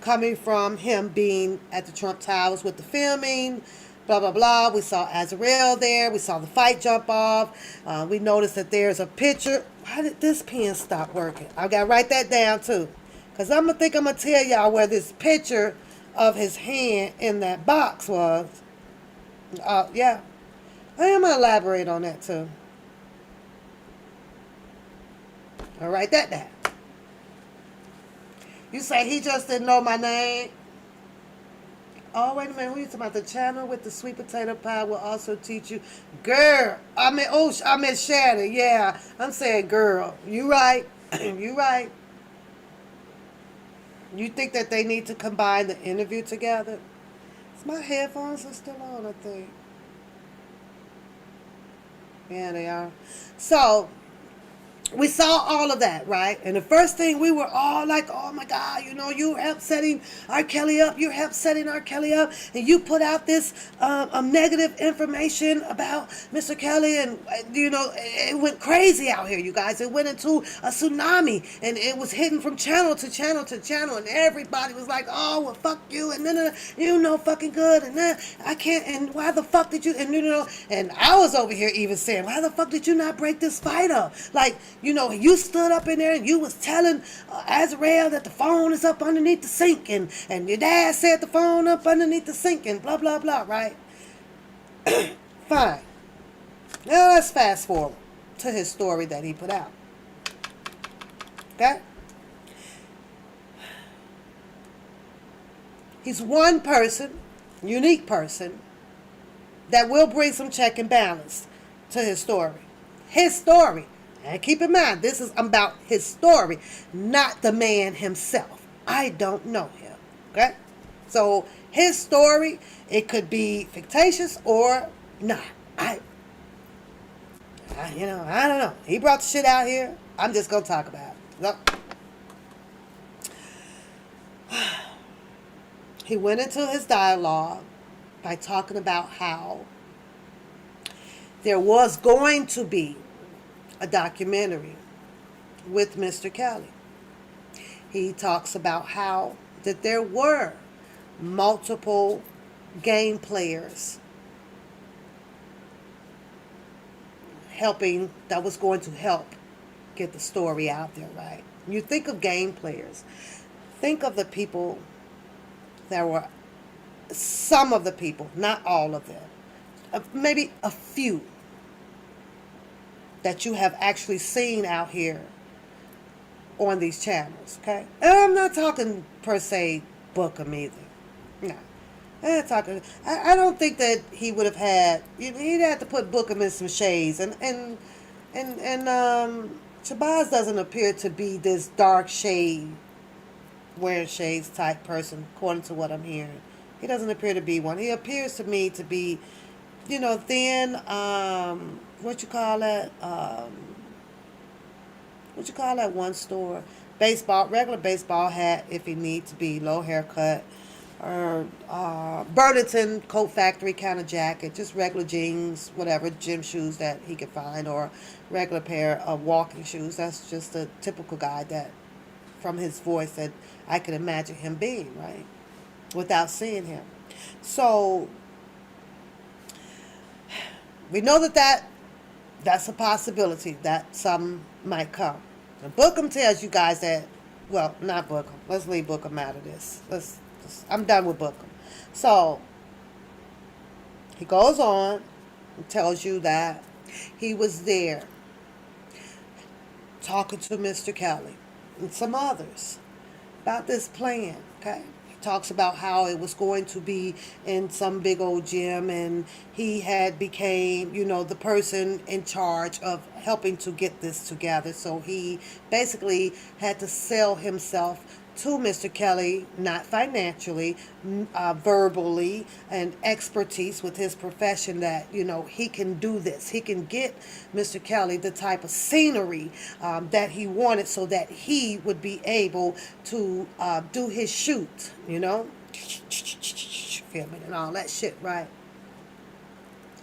coming from him being at the Trump Towers with the filming, blah, blah, blah. We saw Azrael there. We saw the fight jump off. We noticed that there's a picture. Why did this pen stop working? I got to write that down, too. Because I'm going to tell y'all where this picture of his hand in that box was. Yeah. I am going to elaborate on that, too. I'll write that down. You say he just didn't know my name? Oh, wait a minute. Who you talking about? The channel with the sweet potato pie will also teach you. Girl. I meant Shannon. Yeah. I'm saying girl. You right. You right. You think that they need to combine the interview together? My headphones are still on, I think. Yeah, they are. So, we saw all of that, right? And the first thing we were all like, oh my God, you helped setting R. Kelly up. You helped setting R. Kelly up. And you put out this negative information about Mr. Kelly. And, it went crazy out here, you guys. It went into a tsunami. And it was hitting from channel to channel to channel. And everybody was like, oh, well, fuck you. And then, fucking good. And then I can't. And why the fuck did you? And, and I was over here even saying, why the fuck did you not break this fight up? Like, you stood up in there and you was telling Azrael that the phone is up underneath the sink, and your dad said the phone up underneath the sink, and blah, blah, blah, right? Fine. Now let's fast forward to his story that he put out. Okay? He's one person, unique person, that will bring some check and balance to his story. His story. And keep in mind, this is about his story, not the man himself. I don't know him. Okay? So his story, it could be fictitious or not. I don't know. He brought the shit out here. I'm just going to talk about it. So, he went into his dialogue by talking about how there was going to be a documentary with Mr. Kelly. He talks about how that there were multiple game players that was going to help get the story out there, right? You think of game players. Think of the people that were, some of the people, not all of them, maybe a few that you have actually seen out here on these channels, okay? And I'm not talking per se book them either. No. I'm not talking. I don't think that he would have had. He'd have to put Bookham in some shades, and Shabazz doesn't appear to be this dark shade, wearing shades type person, according to what I'm hearing. He doesn't appear to be one. He appears to me to be, thin. What you call that? What you call that one store? Regular baseball hat if he needs to be, low haircut. Or Burlington Coat Factory kind of jacket, just regular jeans, whatever, gym shoes that he could find, or regular pair of walking shoes. That's just a typical guy that, from his voice, that I could imagine him being, right? Without seeing him. So, We know that's a possibility that some might come. And Bookham tells you guys that, well, not Bookham. Let's leave Bookham out of this. I'm done with Bookham. So he goes on and tells you that he was there talking to Mr. Kelly and some others about this plan, okay? He talks about how it was going to be in some big old gym, and he had became, the person in charge of helping to get this together. So he basically had to sell himself to Mr. Kelly, not financially, verbally, and expertise with his profession that, he can do this. He can get Mr. Kelly the type of scenery that he wanted so that he would be able to do his shoot, filming and all that shit, right?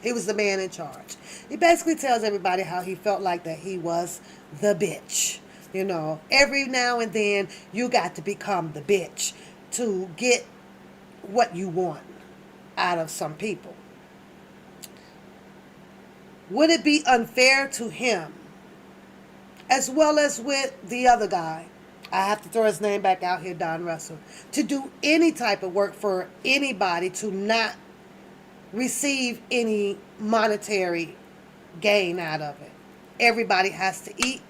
He was the man in charge. He basically tells everybody how he felt like that he was the bitch. Every now and then you got to become the bitch to get what you want out of some people. Would it be unfair to him, as well as with the other guy, I have to throw his name back out here, Don Russell, to do any type of work for anybody to not receive any monetary gain out of it? Everybody has to eat.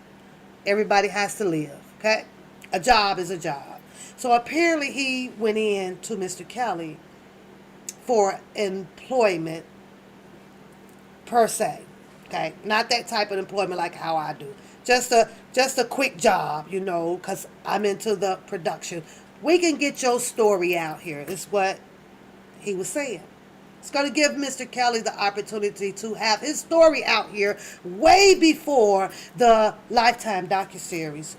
Everybody has to live, okay? A job is a job. So apparently he went in to Mr. Kelly for employment per se, okay? Not that type of employment like how I do. Just a quick job, because I'm into the production. We can get your story out here, is what he was saying. It's going to give Mr. Kelly the opportunity to have his story out here way before the Lifetime docuseries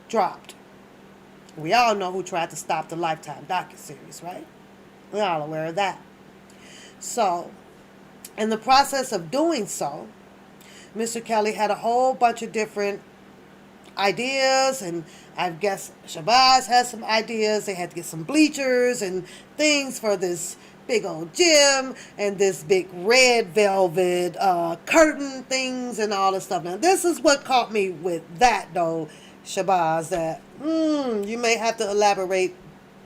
dropped. We all know who tried to stop the Lifetime docuseries, right? We're all aware of that. So, in the process of doing so, Mr. Kelly had a whole bunch of different ideas, and I guess Shabazz had some ideas. They had to get some bleachers and things for this big old gym and this big red velvet curtain things and all this stuff. Now, this is what caught me with that, though, Shabazz, that you may have to elaborate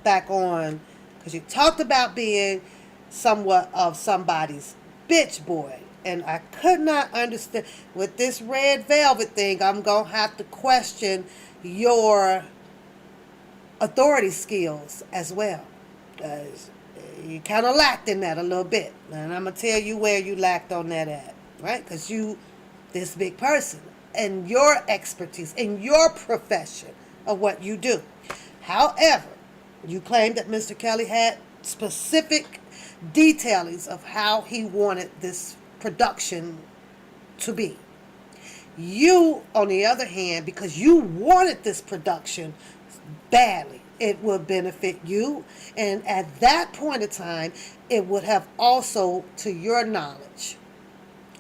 back on, because you talked about being somewhat of somebody's bitch boy. And I could not understand, with this red velvet thing, I'm going to have to question your authority skills as well. You kind of lacked in that a little bit. And I'm going to tell you where you lacked on that at, right? Because you, this big person, and your expertise, in your profession of what you do. However, you claim that Mr. Kelly had specific detailings of how he wanted this production to be. You, on the other hand, because you wanted this production badly, it would benefit you, and at that point in time, it would have also, to your knowledge,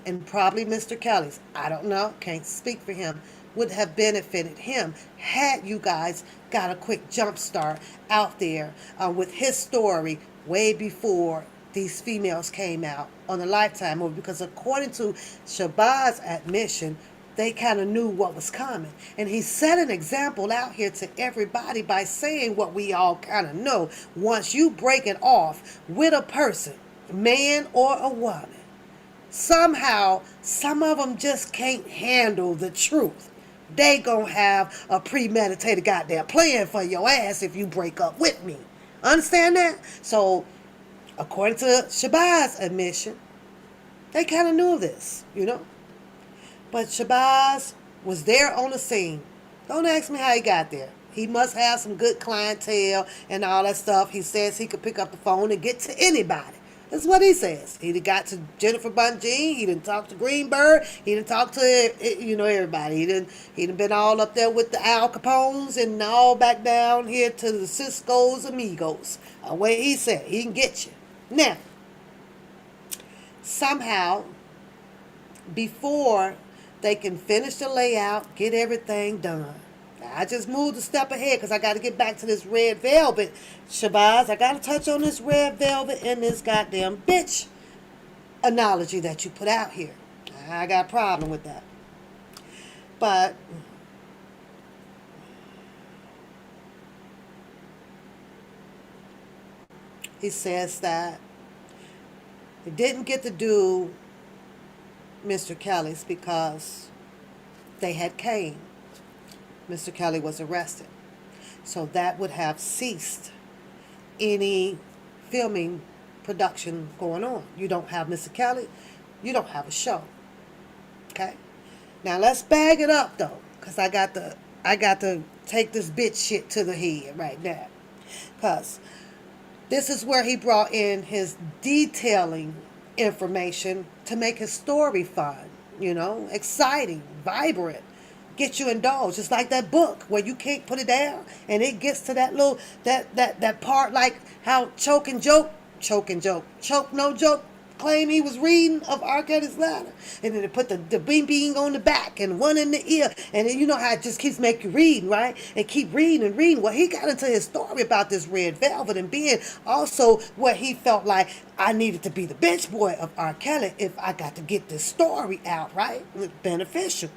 and probably Mr. Kelly's, I don't know, can't speak for him, would have benefited him had you guys got a quick jump start out there with his story way before these females came out on the Lifetime movie, because according to Shabazz's admission, they kind of knew what was coming. And he set an example out here to everybody by saying what we all kind of know. Once you break it off with a person, man or a woman, somehow some of them just can't handle the truth. They gonna have a premeditated goddamn plan for your ass if you break up with me. Understand that? So, according to Shabazz's admission, they kind of knew this, But Shabazz was there on the scene. Don't ask me how he got there. He must have some good clientele and all that stuff. He says he could pick up the phone and get to anybody. That's what he says. He done got to Jennifer Bunjean. He done talked to Greenberg. He done talked to, everybody. He done been all up there with the Al Capones and all back down here to the Cisco's Amigos. Way he said, he can get you. Now, somehow, before they can finish the layout, get everything done. Now, I just moved a step ahead because I got to get back to this red velvet, Shabazz. I got to touch on this red velvet and this goddamn bitch analogy that you put out here. I got a problem with that. But he says that he didn't get to do Mr. Kelly's because they had came. Mr. Kelly was arrested. So that would have ceased any filming production going on. You don't have Mr. Kelly, you don't have a show. Okay? Now let's bag it up though, because I got to take this bitch shit to the head right now. Because this is where he brought in his detailing information to make his story fun, exciting, vibrant, get you indulged. It's like that book where you can't put it down and it gets to that little, that part like how choke no joke, claim he was reading of R. Kelly's letter. And then they put the bing on the back and one in the ear. And then you know how it just keeps making you read, right? And keep reading and reading. Well, he got into his story about this red velvet and being also what he felt like I needed to be the bench boy of R. Kelly if I got to get this story out, right? Beneficial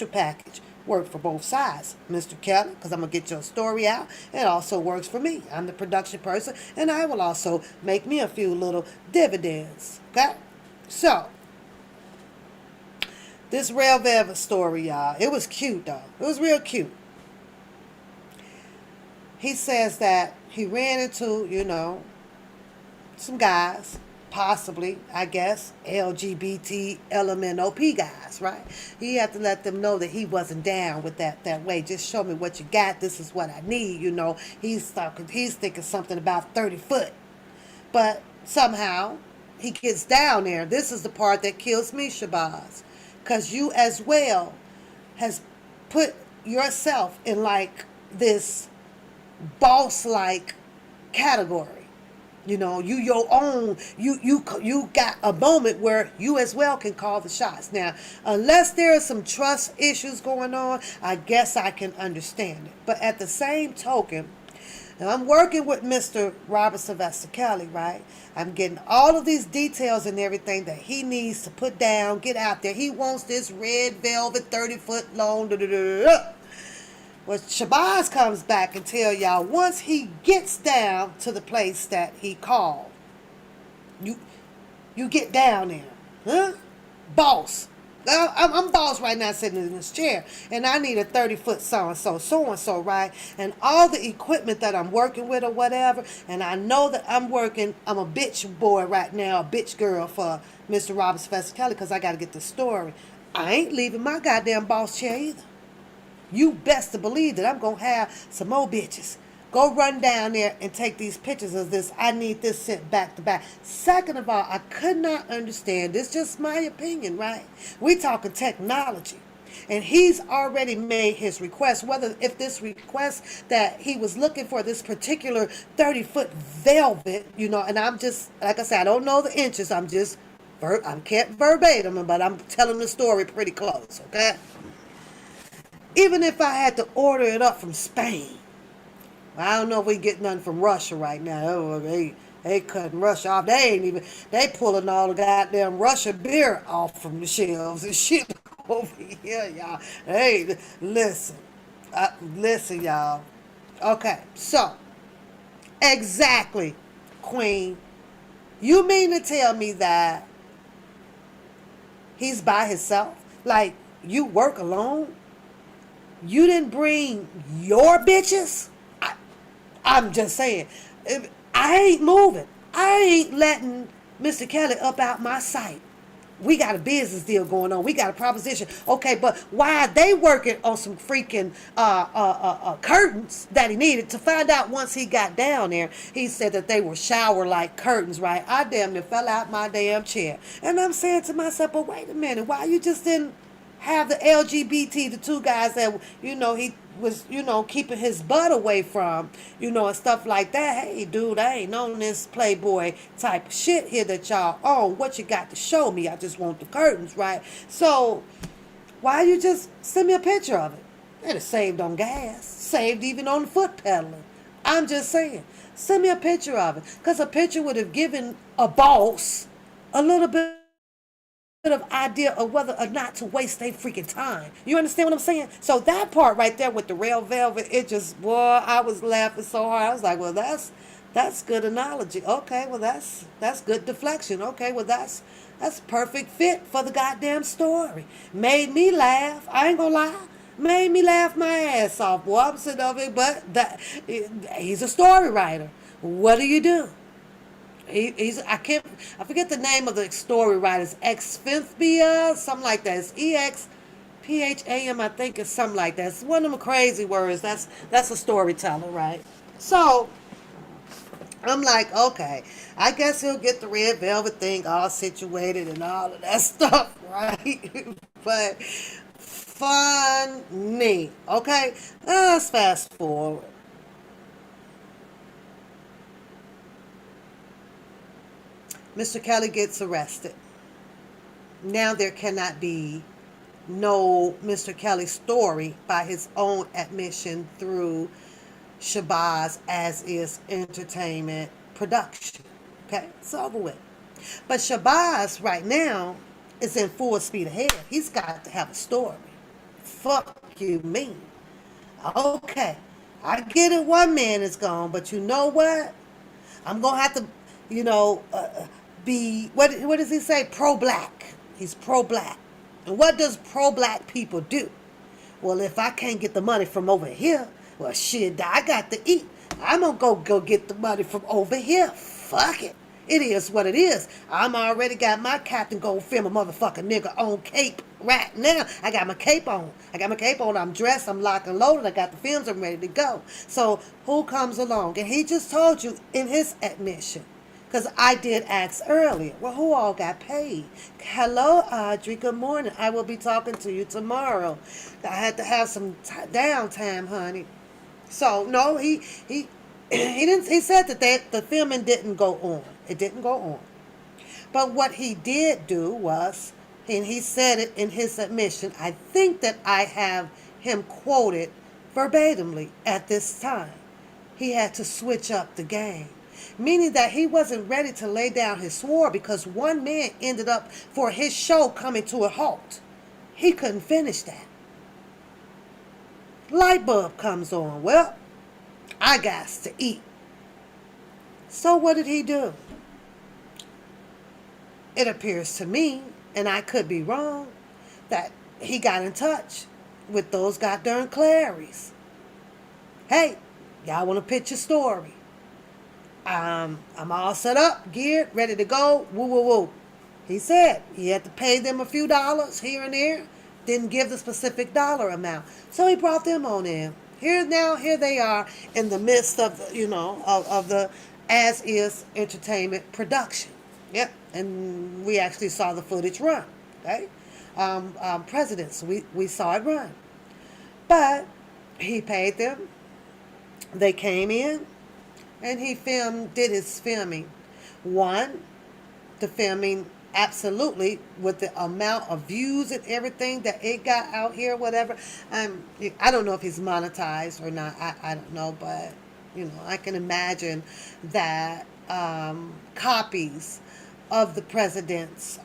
package. Worked for both sides. Mr. Kelly, because I'm going to get your story out. It also works for me. I'm the production person, and I will also make me a few little dividends. Okay? So, this Red Velvet story, y'all, it was cute, though. It was real cute. He says that he ran into, some guys, possibly, I guess, LGBT, LMNOP guys, right? He had to let them know that he wasn't down with that way. Just show me what you got. This is what I need, He's thinking something about 30 foot. But somehow, he gets down there. This is the part that kills me, Shabazz. Because you as well has put yourself in like this boss-like category. You your own, you got a moment where you as well can call the shots. Now, unless there are some trust issues going on, I guess I can understand it. But at the same token, now I'm working with Mr. Robert Sylvester Kelly, right? I'm getting all of these details and everything that he needs to put down, get out there. He wants this red velvet, 30-foot long, Well, Shabazz comes back and tell y'all once he gets down to the place that he called, you get down there, huh? Boss. I'm boss right now sitting in this chair, and I need a 30-foot so-and-so, right? And all the equipment that I'm working with or whatever, and I know that I'm a bitch boy right now, a bitch girl for Mr. Robert Sylvester Kelly because I got to get the story. I ain't leaving my goddamn boss chair either. You best to believe that I'm going to have some more bitches. Go run down there and take these pictures of this. I need this sent back to back. Second of all, I could not understand. This is just my opinion, right? We talking technology. And he's already made his request. If this request that he was looking for, this particular 30-foot velvet, and I'm just, like I said, I don't know the inches. I can't verbatim, but I'm telling the story pretty close, okay? Even if I had to order it up from Spain, I don't know if we get nothing from Russia right now. Oh, they cutting Russia off. They pulling all the goddamn Russia beer off from the shelves and shit over here, y'all. Hey, listen, y'all. Okay, so exactly, Queen. You mean to tell me that he's by himself? Like you work alone? You didn't bring your bitches? I'm just saying. I ain't moving. I ain't letting Mr. Kelly up out my sight. We got a business deal going on. We got a proposition. Okay, but why are they working on some freaking curtains that he needed to find out once he got down there? He said that they were shower-like curtains, right? I damn near fell out my damn chair. And I'm saying to myself, but wait a minute. Why you just didn't have the LGBT, the two guys that, he was, keeping his butt away from, and stuff like that. Hey, dude, I ain't on this Playboy type of shit here that y'all own. What you got to show me? I just want the curtains, right? So, why you just send me a picture of it? It'd have saved on gas. Saved even on the foot pedaling. I'm just saying. Send me a picture of it. Because a picture would have given a boss a little bit of idea of whether or not to waste their freaking time. You understand what I'm saying? So that part right there with the Red Velvet, it just, boy, I was laughing so hard. I was like, well, that's good analogy. Okay, well, that's good deflection. Okay, well, that's perfect fit for the goddamn story. Made me laugh. I ain't gonna lie. Made me laugh my ass off. Well, opposite of it, but that he's a story writer. What do you do? He's I forget the name of the story writers. Exfinthia, something like that. It's EXPHAM, I think it's something like that. It's one of them crazy words. That's a storyteller, right? So I'm like, okay, I guess he'll get the red velvet thing all situated and all of that stuff, right? But funny, okay? Let's fast forward. Mr. Kelly gets arrested. Now there cannot be no Mr. Kelly story by his own admission through Shabazz as is entertainment production. Okay, it's over with. But Shabazz right now is in full speed ahead. He's got to have a story. Fuck you mean. Okay, I get it, one man is gone, but you know what? I'm gonna have to, you know, be what does he say? Pro-black. He's pro-black. And what does pro-black people do? Well, if I can't get the money from over here, well, shit, I got to eat. I'm gonna go get the money from over here. Fuck it. It is what it is. I'm already got my Captain Go film a motherfucking nigga on cape right now. I got my cape on. I'm dressed. I'm locked and loaded. I got the films. I'm ready to go. So who comes along? And he just told you in his admission. Because I did ask earlier, well, who all got paid? Hello, Audrey. Good morning. I will be talking to you tomorrow. I had to have some downtime, honey. So no, he didn't. He said that the filming didn't go on. It didn't go on. But what he did do was, and he said it in his admission. I think that I have him quoted verbatimly at this time. He had to switch up the game. Meaning that he wasn't ready to lay down his sword because one man ended up for his show coming to a halt. He couldn't finish that. Light bulb comes on. Well, I got to eat. So what did he do? It appears to me, and I could be wrong, that he got in touch with those goddamn Clarys. Hey, y'all want to pitch a story? I'm all set up, geared, ready to go. Woo, woo, woo. He said he had to pay them a few dollars here and there. Didn't give the specific dollar amount. So he brought them on in. Here they are in the midst of of the as is entertainment production. Yep. And we actually saw the footage run. Okay. Presidents, we saw it run. But he paid them. They came in. And he did his filming. One, the filming absolutely with the amount of views and everything that it got out here, whatever. I don't know if he's monetized or not. I don't know, but I can imagine that copies of the presidents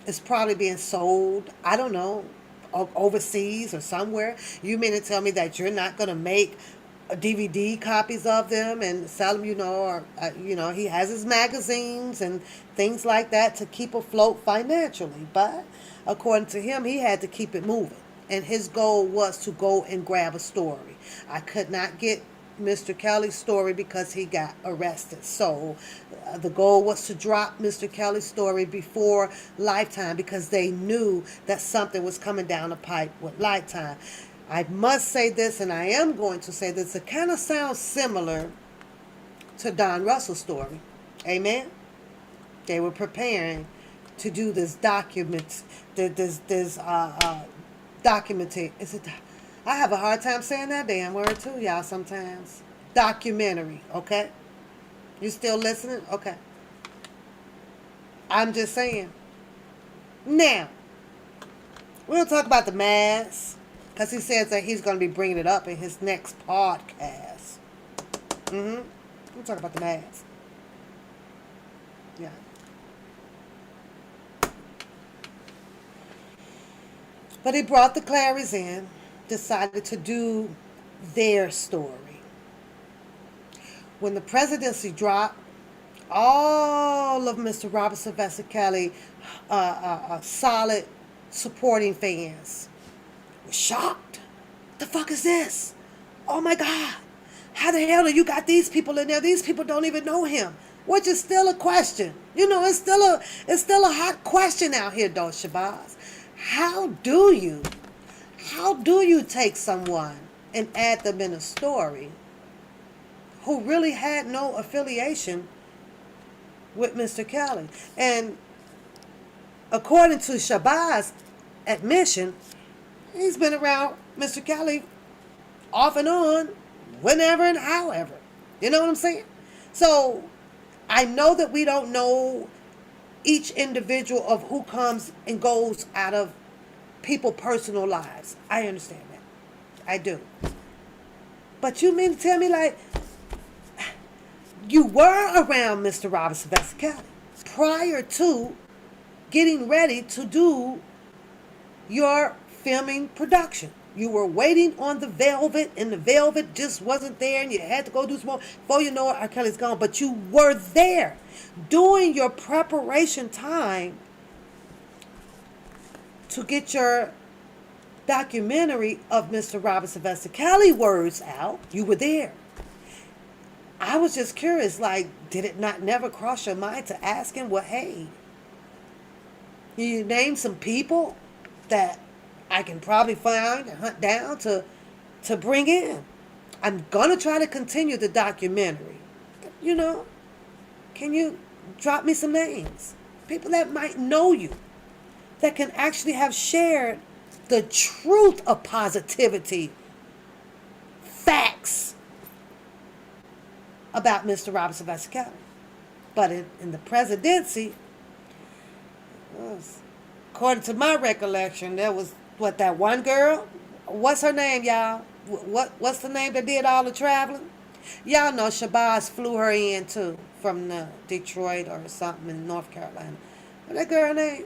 is probably being sold. I don't know, overseas or somewhere. You mean to tell me that you're not going to make DVD copies of them and sell them, or he has his magazines and things like that to keep afloat financially. But according to him, he had to keep it moving, and his goal was to go and grab a story. I could not get Mr. Kelly's story because he got arrested. So the goal was to drop Mr. Kelly's story before Lifetime because they knew that something was coming down the pipe with Lifetime. I must say this, and I am going to say this. It kind of sounds similar to Don Russell's story. Amen? They were preparing to do this documenting. I have a hard time saying that damn word too, y'all, sometimes. Documentary, okay? You still listening? Okay. I'm just saying. Now, we'll talk about the mask. Because he says that he's going to be bringing it up in his next podcast. We'll talk about the mask. Yeah. But he brought the Clarys in, decided to do their story. When the presidency dropped, all of Mr. Robert Sylvester Kelly solid supporting fans were shocked. The fuck is this? Oh my God. How the hell do you got these people in there? These people don't even know him. Which is still a question. You know, it's still a hot question out here, though, Shabazz. How do you take someone and add them in a story who really had no affiliation with Mr. Kelly? And according to Shabazz admission, he's been around Mr. Kelly off and on, whenever and however. You know what I'm saying? So I know that we don't know each individual of who comes and goes out of people's personal lives. I understand that. I do. But you mean to tell me, like, you were around Mr. Robert Sylvester Kelly prior to getting ready to do your filming production. You were waiting on the velvet, and the velvet just wasn't there, and you had to go do some more. Before you know it, R. Kelly's gone. But you were there doing your preparation time to get your documentary of Mr. Robert Sylvester Kelly words out. You were there. I was just curious, like, did it not never cross your mind to ask him, well, hey, you name some people that I can probably find and hunt down to bring in. I'm going to try to continue the documentary. You know, can you drop me some names? People that might know you, that can actually have shared the truth of positivity, facts about Mr. Robert Sylvester Kelly. But in the presidency, according to my recollection, there was, what, that one girl? What's her name, y'all? What's the name that did all the traveling? Y'all know Shabazz flew her in, too, from Detroit or something in North Carolina. What that girl name?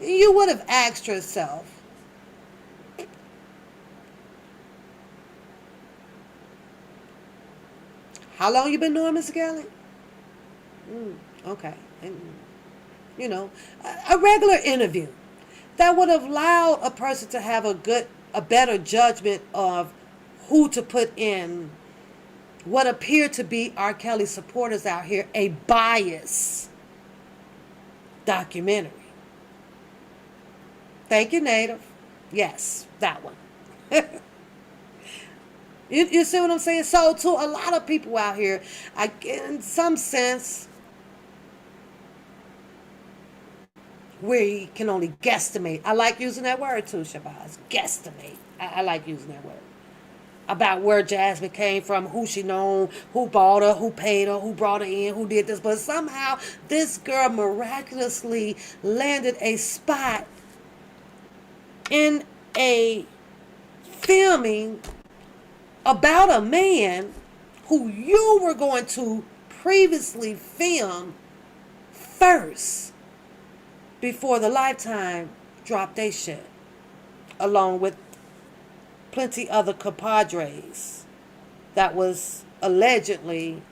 You would have asked yourself, how long you been knowing Mr. Kelly? Okay. And, you know, a regular interview that would have allowed a person to have a better judgment of who to put in what appear to be R. Kelly supporters out here, a bias documentary. Thank you, Native. Yes, that one. You see what I'm saying? So to a lot of people out here, in some sense, we can only guesstimate. I like using that word too, Shabazz. Guesstimate. I like using that word. About where Jasmine came from, who she known, who bought her, who paid her, who brought her in, who did this. But somehow this girl miraculously landed a spot in a filming about a man who you were going to previously film first before the Lifetime dropped their shit, along with plenty other compadres that was allegedly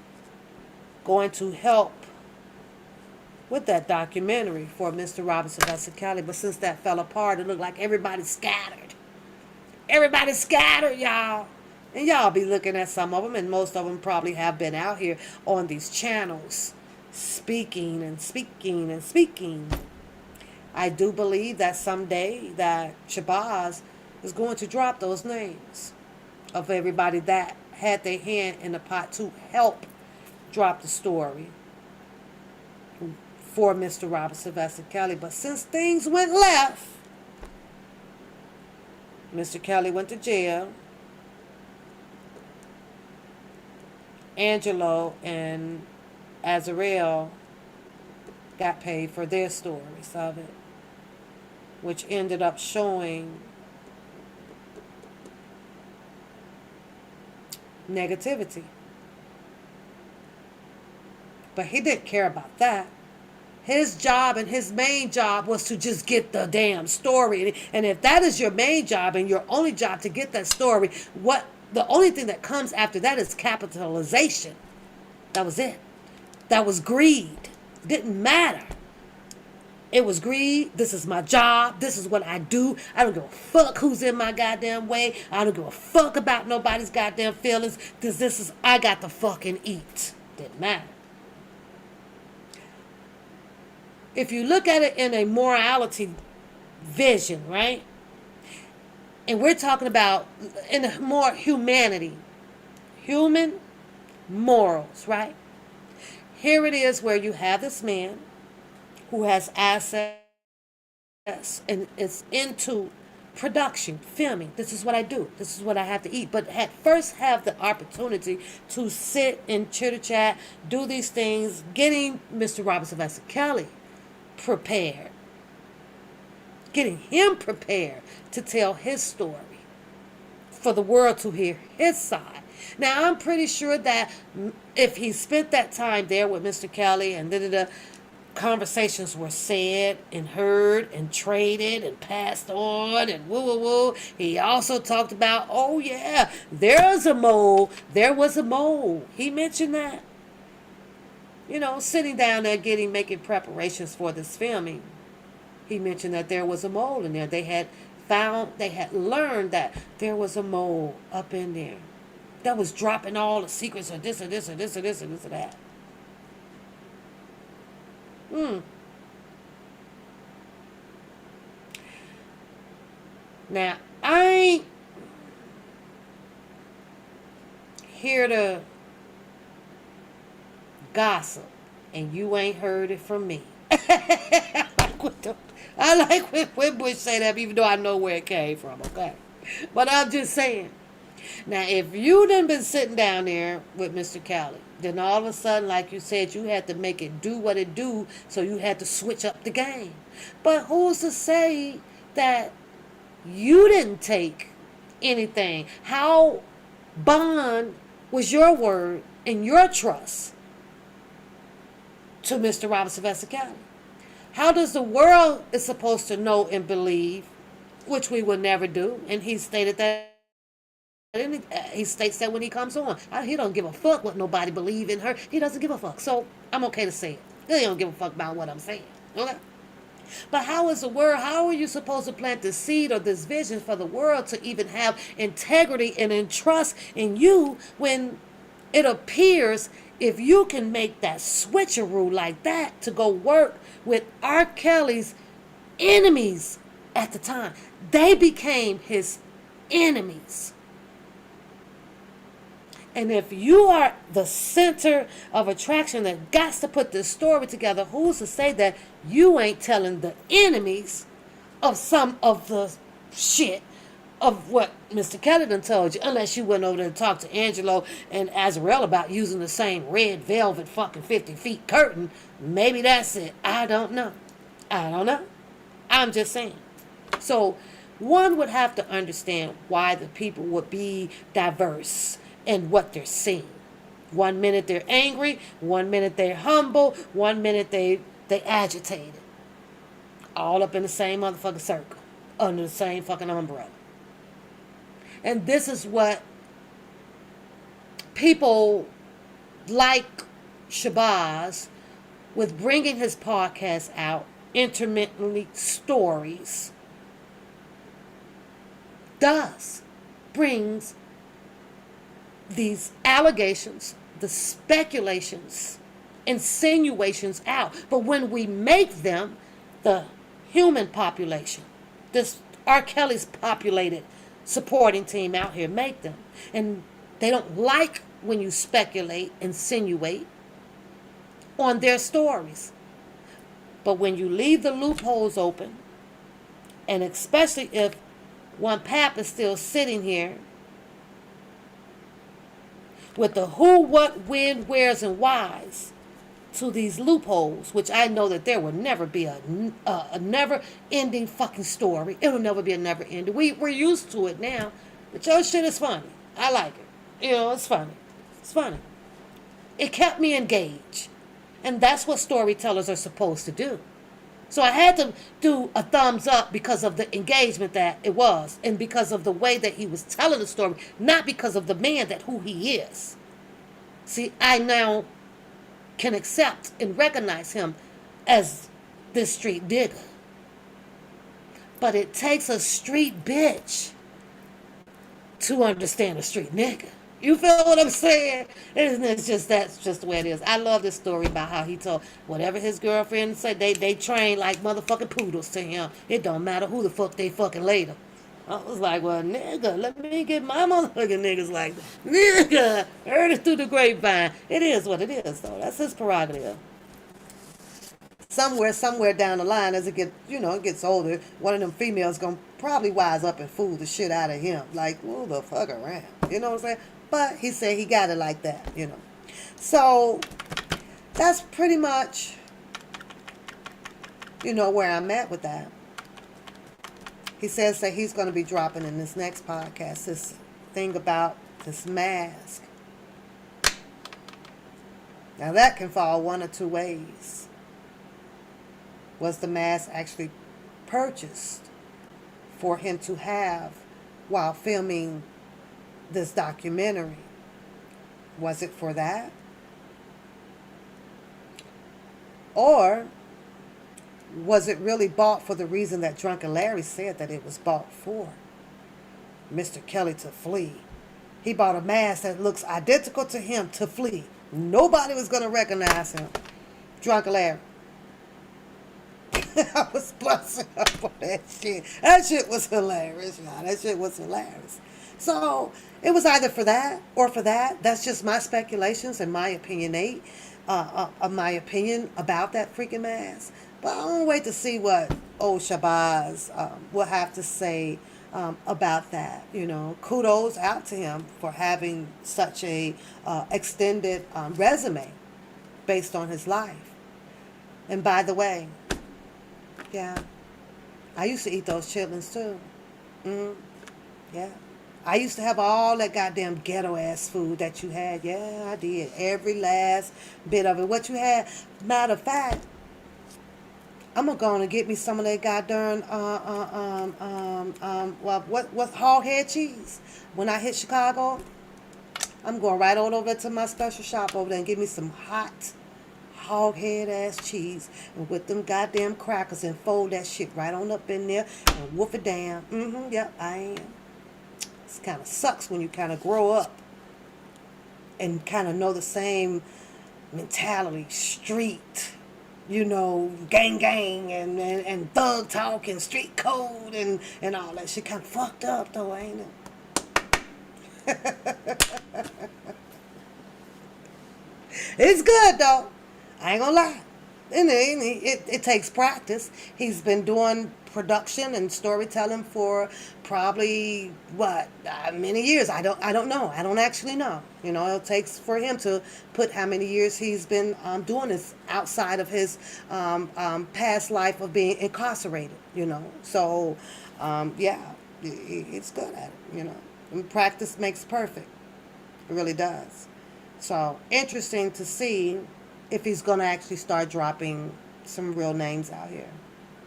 going to help with that documentary for Mr. Robert Sylvester Kelly. But since that fell apart, it looked like everybody scattered. Everybody scattered, y'all. And y'all be looking at some of them, and most of them probably have been out here on these channels speaking and speaking and speaking. I do believe that someday that Shabazz is going to drop those names of everybody that had their hand in the pot to help drop the story for Mr. Robert Sylvester Kelly. But since things went left, Mr. Kelly went to jail. Angelo and Azarel got paid for their stories of it, which ended up showing negativity. But he didn't care about that. His job and his main job was to just get the damn story. And if that is your main job and your only job to get that story, what the only thing that comes after that is capitalization. That was it. That was greed. Didn't matter. It was greed. This is my job. This is what I do. I don't give a fuck who's in my goddamn way. I don't give a fuck about nobody's goddamn feelings. Because this is, I got to fucking eat. Didn't matter. If you look at it in a morality vision, right? And we're talking about in a more humanity, human morals, right? Here it is where you have this man who has assets and is into production, filming. This is what I do. This is what I have to eat. But at first have the opportunity to sit and chitter chat, do these things, getting Mr. Robert Sylvester Kelly prepared. Getting him prepared to tell his story for the world to hear his side. Now, I'm pretty sure that if he spent that time there with Mr. Kelly and conversations were said and heard and traded and passed on and woo. He also talked about, oh yeah, there's a mole. There was a mole. He mentioned that. You know, sitting down there making preparations for this filming. He mentioned that there was a mole in there. They had learned that there was a mole up in there that was dropping all the secrets of this and this and this and this and this and that. Now, I ain't here to gossip, and you ain't heard it from me. I like when Bush say that, even though I know where it came from, okay? But I'm just saying. Now, if you done been sitting down there with Mr. Kelly, then all of a sudden, like you said, you had to make it do what it do, so you had to switch up the game. But who's to say that you didn't take anything? How bond was your word and your trust to Mr. Robert Sylvester Kelly? How does the world is supposed to know and believe, which we will never do? And he stated that. He states that when he comes on, he don't give a fuck what nobody believe in her. He doesn't give a fuck. So I'm okay to say it. He don't give a fuck about what I'm saying. Okay? But how is the world, how are you supposed to plant the seed or this vision for the world to even have integrity and in trust in you when it appears if you can make that switcheroo like that to go work with R. Kelly's enemies at the time? They became his enemies. And if you are the center of attraction that got to put this story together, who's to say that you ain't telling the enemies of some of the shit of what Mr. Kelly done told you, unless you went over there to talk to Angelo and Azarel about using the same red velvet fucking 50 feet curtain. Maybe that's it. I don't know. I'm just saying. So one would have to understand why the people would be diverse in what they're seeing. 1 minute they're angry, 1 minute they're humble, 1 minute they agitated. All up in the same motherfucking circle, under the same fucking umbrella. And this is what people like Shabazz, with bringing his podcast out, intermittently stories, brings these allegations, the speculations, insinuations out. But when we make them, the human population, this R. Kelly's populated supporting team out here, make them. And they don't like when you speculate, insinuate on their stories. But when you leave the loopholes open, and especially if one pap is still sitting here with the who, what, when, wheres, and whys to these loopholes, which I know that there will never be a never-ending fucking story. It'll never be a never-ending. We're used to it now, but your shit is funny. I like it. You know, it's funny. It's funny. It kept me engaged. And that's what storytellers are supposed to do. So I had to do a thumbs up because of the engagement that it was, and because of the way that he was telling the story, not because of the man that who he is. See, I now can accept and recognize him as this street nigga. But it takes a street bitch to understand a street nigga. You feel what I'm saying? It's just that's just the way it is. I love this story about how he told whatever his girlfriend said. They train like motherfucking poodles to him. It don't matter who the fuck they fucking later. I was like, well, nigga, let me get my motherfucking niggas like that. Nigga, heard it through the grapevine. It is what it is, though. That's his prerogative. Somewhere down the line, as it gets older, one of them females gonna probably wise up and fool the shit out of him. Like, move the fuck around. You know what I'm saying? But he said he got it like that. So that's pretty much, where I'm at with that. He says that he's going to be dropping in this next podcast this thing about this mask. Now that can fall one or two ways. Was the mask actually purchased for him to have while filming this documentary? Was it for that? Or was it really bought for the reason that Drunken Larry said that it was bought for? Mr. Kelly to flee. He bought a mask that looks identical to him to flee. Nobody was going to recognize him. Drunken Larry. I was busting up on that shit. That shit was hilarious, y'all. That shit was hilarious. So it was either for that or for that. That's just my speculations and my opinion, my opinion about that freaking mask. But I don't wait to see what old Shabazz will have to say about that. Kudos out to him for having such a extended resume based on his life. And by the way, yeah, I used to eat those chitlins too. Yeah. I used to have all that goddamn ghetto ass food that you had. Yeah, I did. Every last bit of it. What you had. Matter of fact, I'm gonna go and get me some of that goddamn what's hog head cheese. When I hit Chicago, I'm going right on over to my special shop over there and get me some hot hog head ass cheese, and with them goddamn crackers, and fold that shit right on up in there and woof it down. Yep, I am. It kind of sucks when you kind of grow up and kind of know the same mentality, street, gang and thug talk and street code and all that shit. Kind of fucked up though, ain't it? It's good though. I ain't gonna lie. It takes practice. He's been doing production and storytelling for probably many years. I don't know. I don't actually know. It takes for him to put how many years he's been doing this outside of his past life of being incarcerated. So yeah, it's good at it. And practice makes perfect. It really does. So interesting to see if he's going to actually start dropping some real names out here.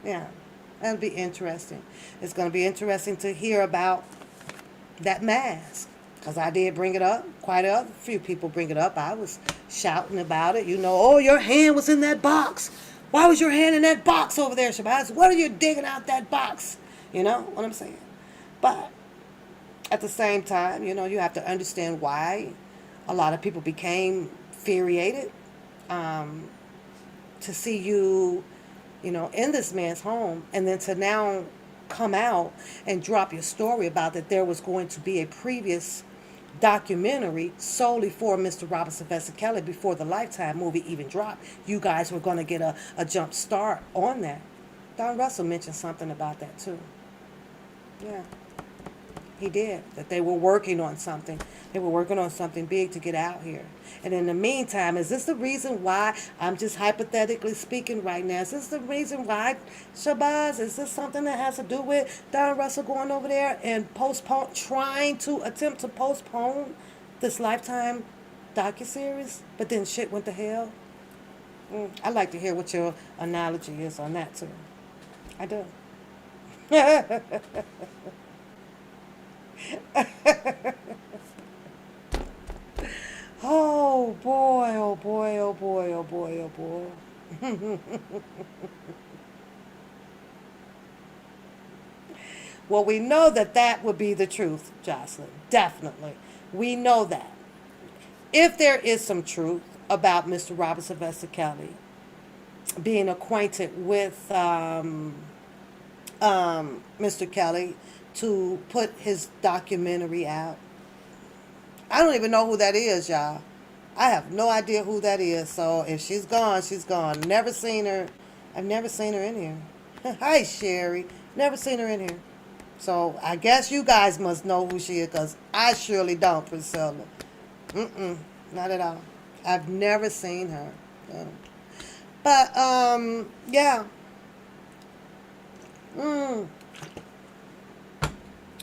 Yeah, that'll be interesting. It's going to be interesting to hear about that mask, because I did bring it up. Quite a few people bring it up. I was shouting about it. Oh, your hand was in that box. Why was your hand in that box over there, Shabazz? What are you digging out that box? You know what I'm saying? But at the same time, you have to understand why a lot of people became infuriated to see you, in this man's home, and then to now come out and drop your story about that there was going to be a previous documentary solely for Mr. Robert Sylvester Kelly before the Lifetime movie even dropped. You guys were going to get a jump start on that. Don Russell mentioned something about that too. Yeah. He did. That they were working on something. They were working on something big to get out here. And in the meantime, is this the reason why, I'm just hypothetically speaking right now, is this the reason why, Shabazz, is this something that has to do with Don Russell going over there and trying to attempt to postpone this Lifetime docuseries, but then shit went to hell? I'd like to hear what your analogy is on that too. I do. Oh boy, oh boy, oh boy, oh boy, oh boy. Well, we know that that would be the truth, Jocelyn. Definitely. We know that. If there is some truth about Mr. Robert Sylvester Kelly being acquainted with Mr. Kelly to put his documentary out, I don't even know who that is, y'all. I have no idea who that is. So if she's gone, she's gone. Never seen her. I've never seen her in here. Hi, Sherry. Never seen her in here. So I guess you guys must know who she is, because I surely don't, Priscilla. Mm-mm, not at all. I've never seen her. No. But, yeah. Mm,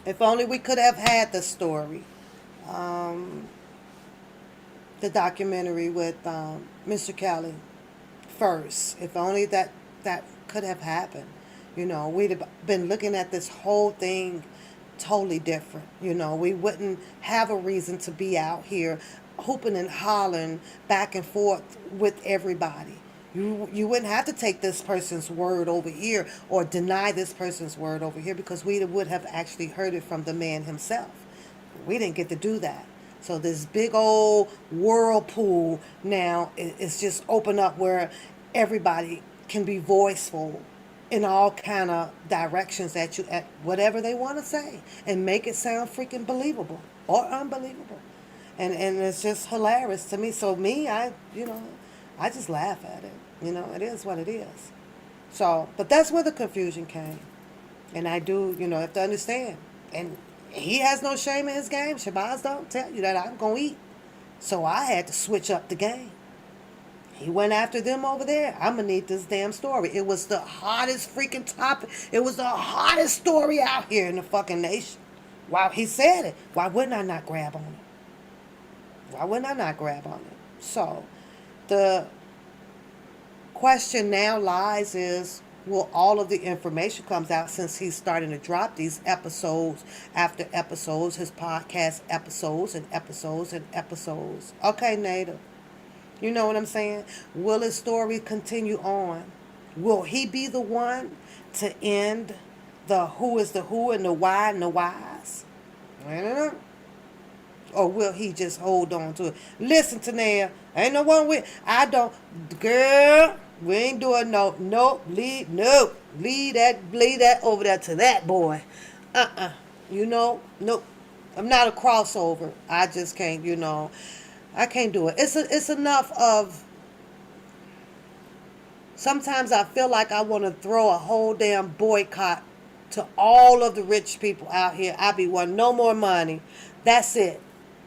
if only we could have had the story. Um, the documentary with Mr. Kelly first. If only that could have happened. You know, we'd have been looking at this whole thing totally different. You know, we wouldn't have a reason to be out here hooping and hollering back and forth with everybody. You wouldn't have to take this person's word over here or deny this person's word over here, because we would have actually heard it from the man himself. We didn't get to do that. So this big old whirlpool now is just open up where everybody can be voiceful in all kind of directions that you at whatever they want to say and make it sound freaking believable or unbelievable. And it's just hilarious to me. So me, I just laugh at it. You know, it is what it is. So, but that's where the confusion came. And I do, have to understand. And he has no shame in his game. Shabazz don't tell you that I'm going to eat. So I had to switch up the game. He went after them over there. I'm going to need this damn story. It was the hottest freaking topic. It was the hottest story out here in the fucking nation. Wow, he said it. Why wouldn't I not grab on it? Why wouldn't I not grab on it? So the question now lies is, will all of the information comes out, since he's starting to drop these episodes after episodes, his podcast episodes and episodes and episodes. Okay, Native. You know what I'm saying? Will his story continue on? Will he be the one to end the who is the who and the why and the whys? I don't know. Or will he just hold on to it? Listen, Tanea, ain't no one with. I don't. Girl, we ain't doing leave that over there to that boy. Nope. I'm not a crossover. I just can't, I can't do it. It's enough of. Sometimes I feel like I want to throw a whole damn boycott to all of the rich people out here. I be wanting no more money. That's it.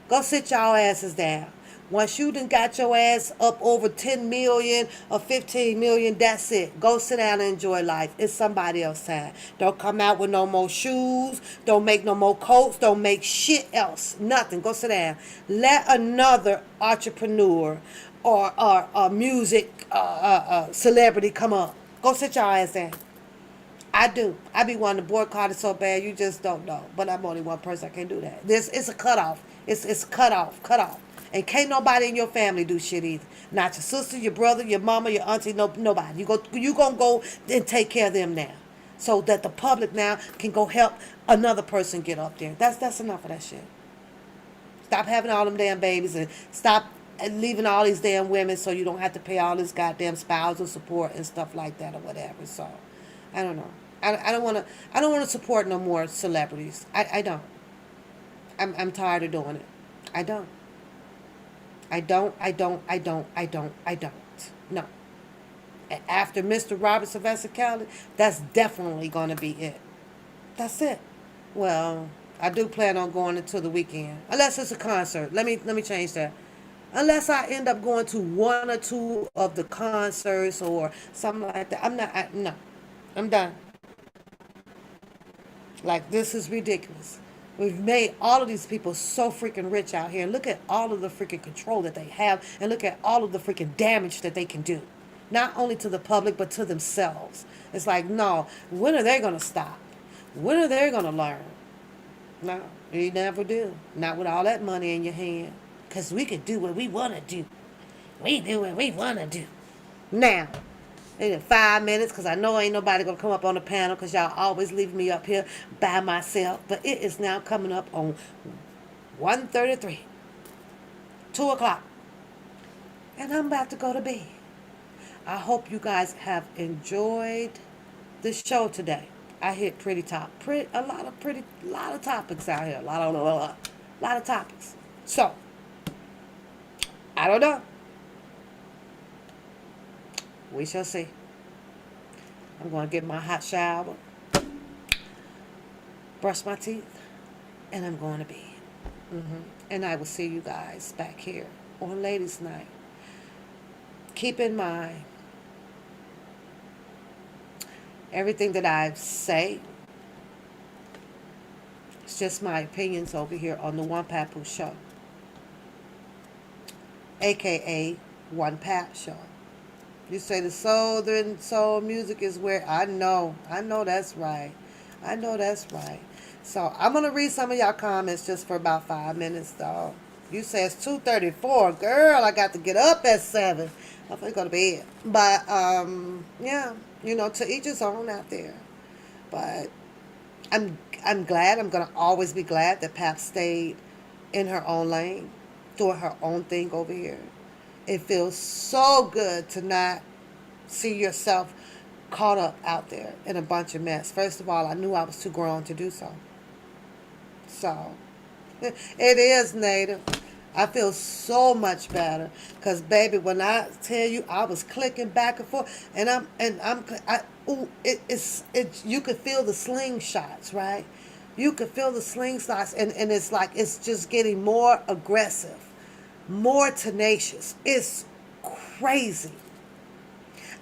Go sit y'all asses down. Once you done got your ass up over 10 million or 15 million, that's it. Go sit down and enjoy life. It's somebody else's time. Don't come out with no more shoes. Don't make no more coats. Don't make shit else. Nothing. Go sit down. Let another entrepreneur or a music celebrity come up. Go sit your ass down. I do. I be wanting to boycott it so bad, you just don't know. But I'm only one person. I can't do that. It's a cutoff. It's cut off. And can't nobody in your family do shit either. Not your sister, your brother, your mama, your auntie, nobody. You gonna go and take care of them now, so that the public now can go help another person get up there. That's enough of that shit. Stop having all them damn babies and stop leaving all these damn women so you don't have to pay all this goddamn spousal support and stuff like that or whatever. So, I don't know. I don't want to support no more celebrities. I don't. I'm tired of doing it. I don't. No. After Mr. Robert Sylvester Kelly, that's definitely going to be it. That's it. Well, I do plan on going into the weekend, unless it's a concert. Let me change that. Unless I end up going to one or two of the concerts or something like that. No. I'm done. Like, this is ridiculous. We've made all of these people so freaking rich out here. And look at all of the freaking control that they have. And look at all of the freaking damage that they can do. not only to the public, but to themselves. It's like, no, when are they going to stop? When are they going to learn? No, you never do. Not with all that money in your hand. Because we could do what we want to do. We do what we want to do. Now, in 5 minutes, because I know ain't nobody going to come up on the panel because y'all always leave me up here by myself. But it is now coming up on 1:33, 2 o'clock. And I'm about to go to bed. I hope you guys have enjoyed the show today. I hit a lot of topics out here. A lot of topics. So, I don't know. We shall see. I'm going to get my hot shower, brush my teeth, and I'm going to bed. And I will see you guys back here on Ladies' Night. Keep in mind, everything that I say, it's just my opinions over here on the One Papu Show, aka One Pap Show. You say the Southern soul music is where I know that's right. I know that's right. So I'm gonna read some of y'all comments just for about 5 minutes, though. You say it's 2:34, girl. I got to get up at 7. I'm gonna go to bed. But yeah, to each his own out there. But I'm glad. I'm gonna always be glad that Pap stayed in her own lane, doing her own thing over here. It feels so good to not see yourself caught up out there in a bunch of mess. First of all, I knew I was too grown to do so. So, it is, Native. I feel so much better because, baby, when I tell you I was clicking back and forth, you could feel the slingshots, right? You could feel the slingshots, and it's like it's just getting more aggressive, more tenacious. It's crazy.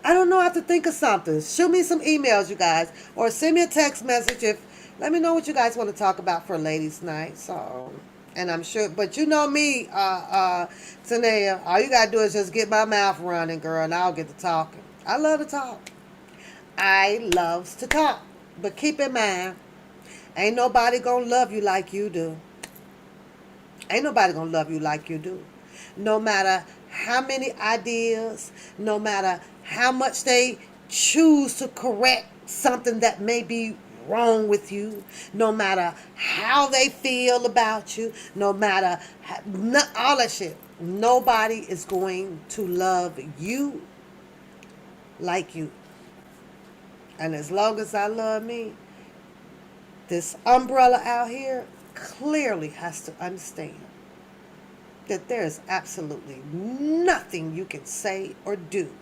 I don't know. I have to think of something. Shoot me some emails, you guys, or send me a text message. Let me know what you guys want to talk about for Ladies' Night. So, and I'm sure, but you know me, Tanea, all you gotta do is just get my mouth running, girl, and I'll get to talking. I love to talk. I loves to talk, but keep in mind, ain't nobody gonna love you like you do. Ain't nobody gonna love you like you do. No matter how many ideas, no matter how much they choose to correct something that may be wrong with you, no matter how they feel about you, no matter all that shit, nobody is going to love you like you. And as long as I love me, this umbrella out here clearly has to understand that there is absolutely nothing you can say or do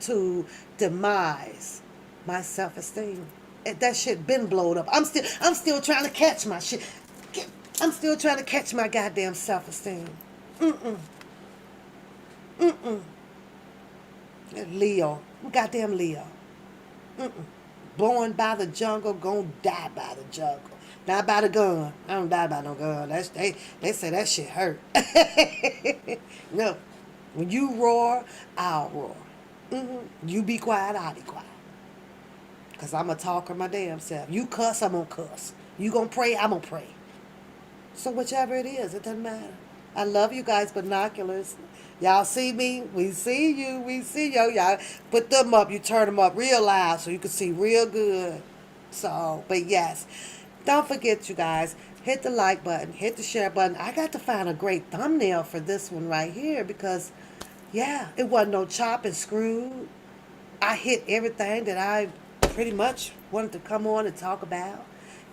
to demise my self-esteem. That shit been blowed up. I'm still trying to catch my shit. I'm still trying to catch my goddamn self-esteem. Leo. Goddamn Leo. Born by the jungle, gonna die by the jungle. Not by the gun. I don't die by no gun. They say that shit hurt. No. When you roar, I'll roar. You be quiet, I'll be quiet. Because I'm a talker my damn self. You cuss, I'm going to cuss. You going to pray, I'm going to pray. So whichever it is, it doesn't matter. I love you guys, binoculars. Y'all see me? We see you. We see you. Y'all put them up. You turn them up real loud so you can see real good. So, but yes. Don't forget, you guys, hit the like button. Hit the share button. I got to find a great thumbnail for this one right here because, yeah, it wasn't no chop and screw. I hit everything that I pretty much wanted to come on and talk about.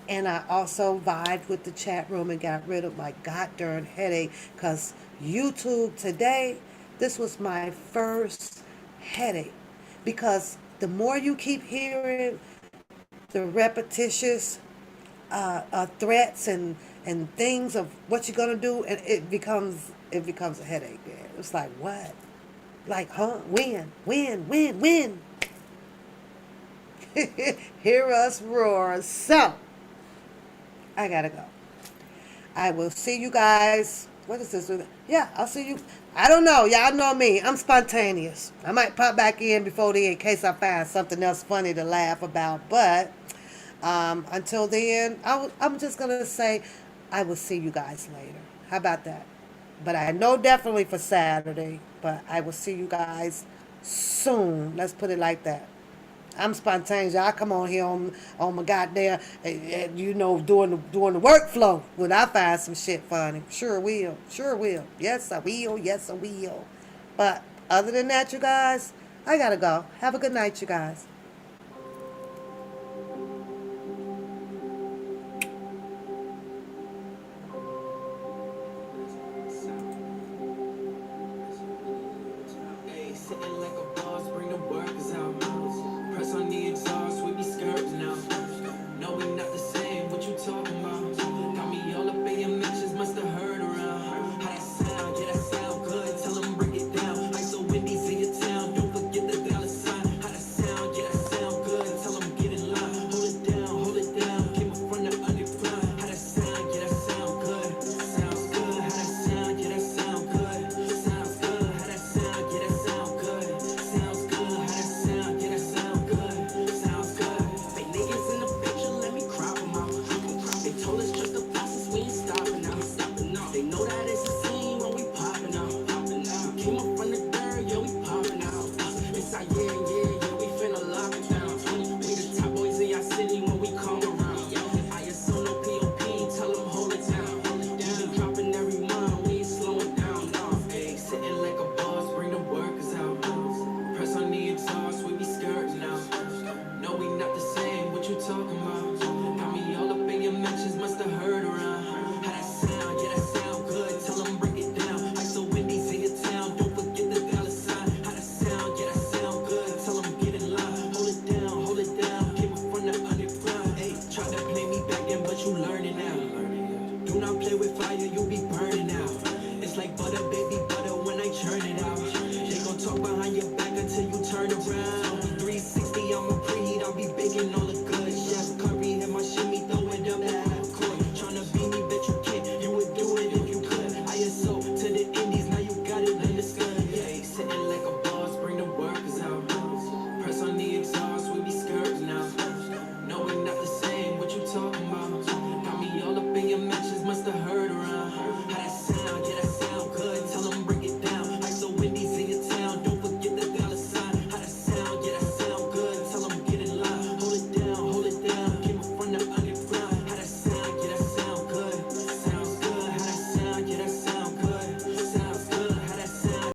And I also vibed with the chat room and got rid of my goddamn headache because YouTube today, this was my first headache. Because the more you keep hearing the repetitious threats and things of what you're going to do, and it becomes a headache, man. It's like, what? Like, huh? When? Hear us roar. So, I gotta go. I will see you guys What is this? Yeah, I'll see you. I don't know. Y'all know me. I'm spontaneous. I might pop back in before then in case I find something else funny to laugh about. But until then, I'm just going to say I will see you guys later. How about that? But I know definitely for Saturday. But I will see you guys soon. Let's put it like that. I'm spontaneous. I come on here on my goddamn, doing the workflow when I find some shit funny. Sure will. Sure will. Yes, I will. Yes, I will. But other than that, you guys, I gotta go. Have a good night, you guys. That's how it sound. That's what really is. Hey, sitting like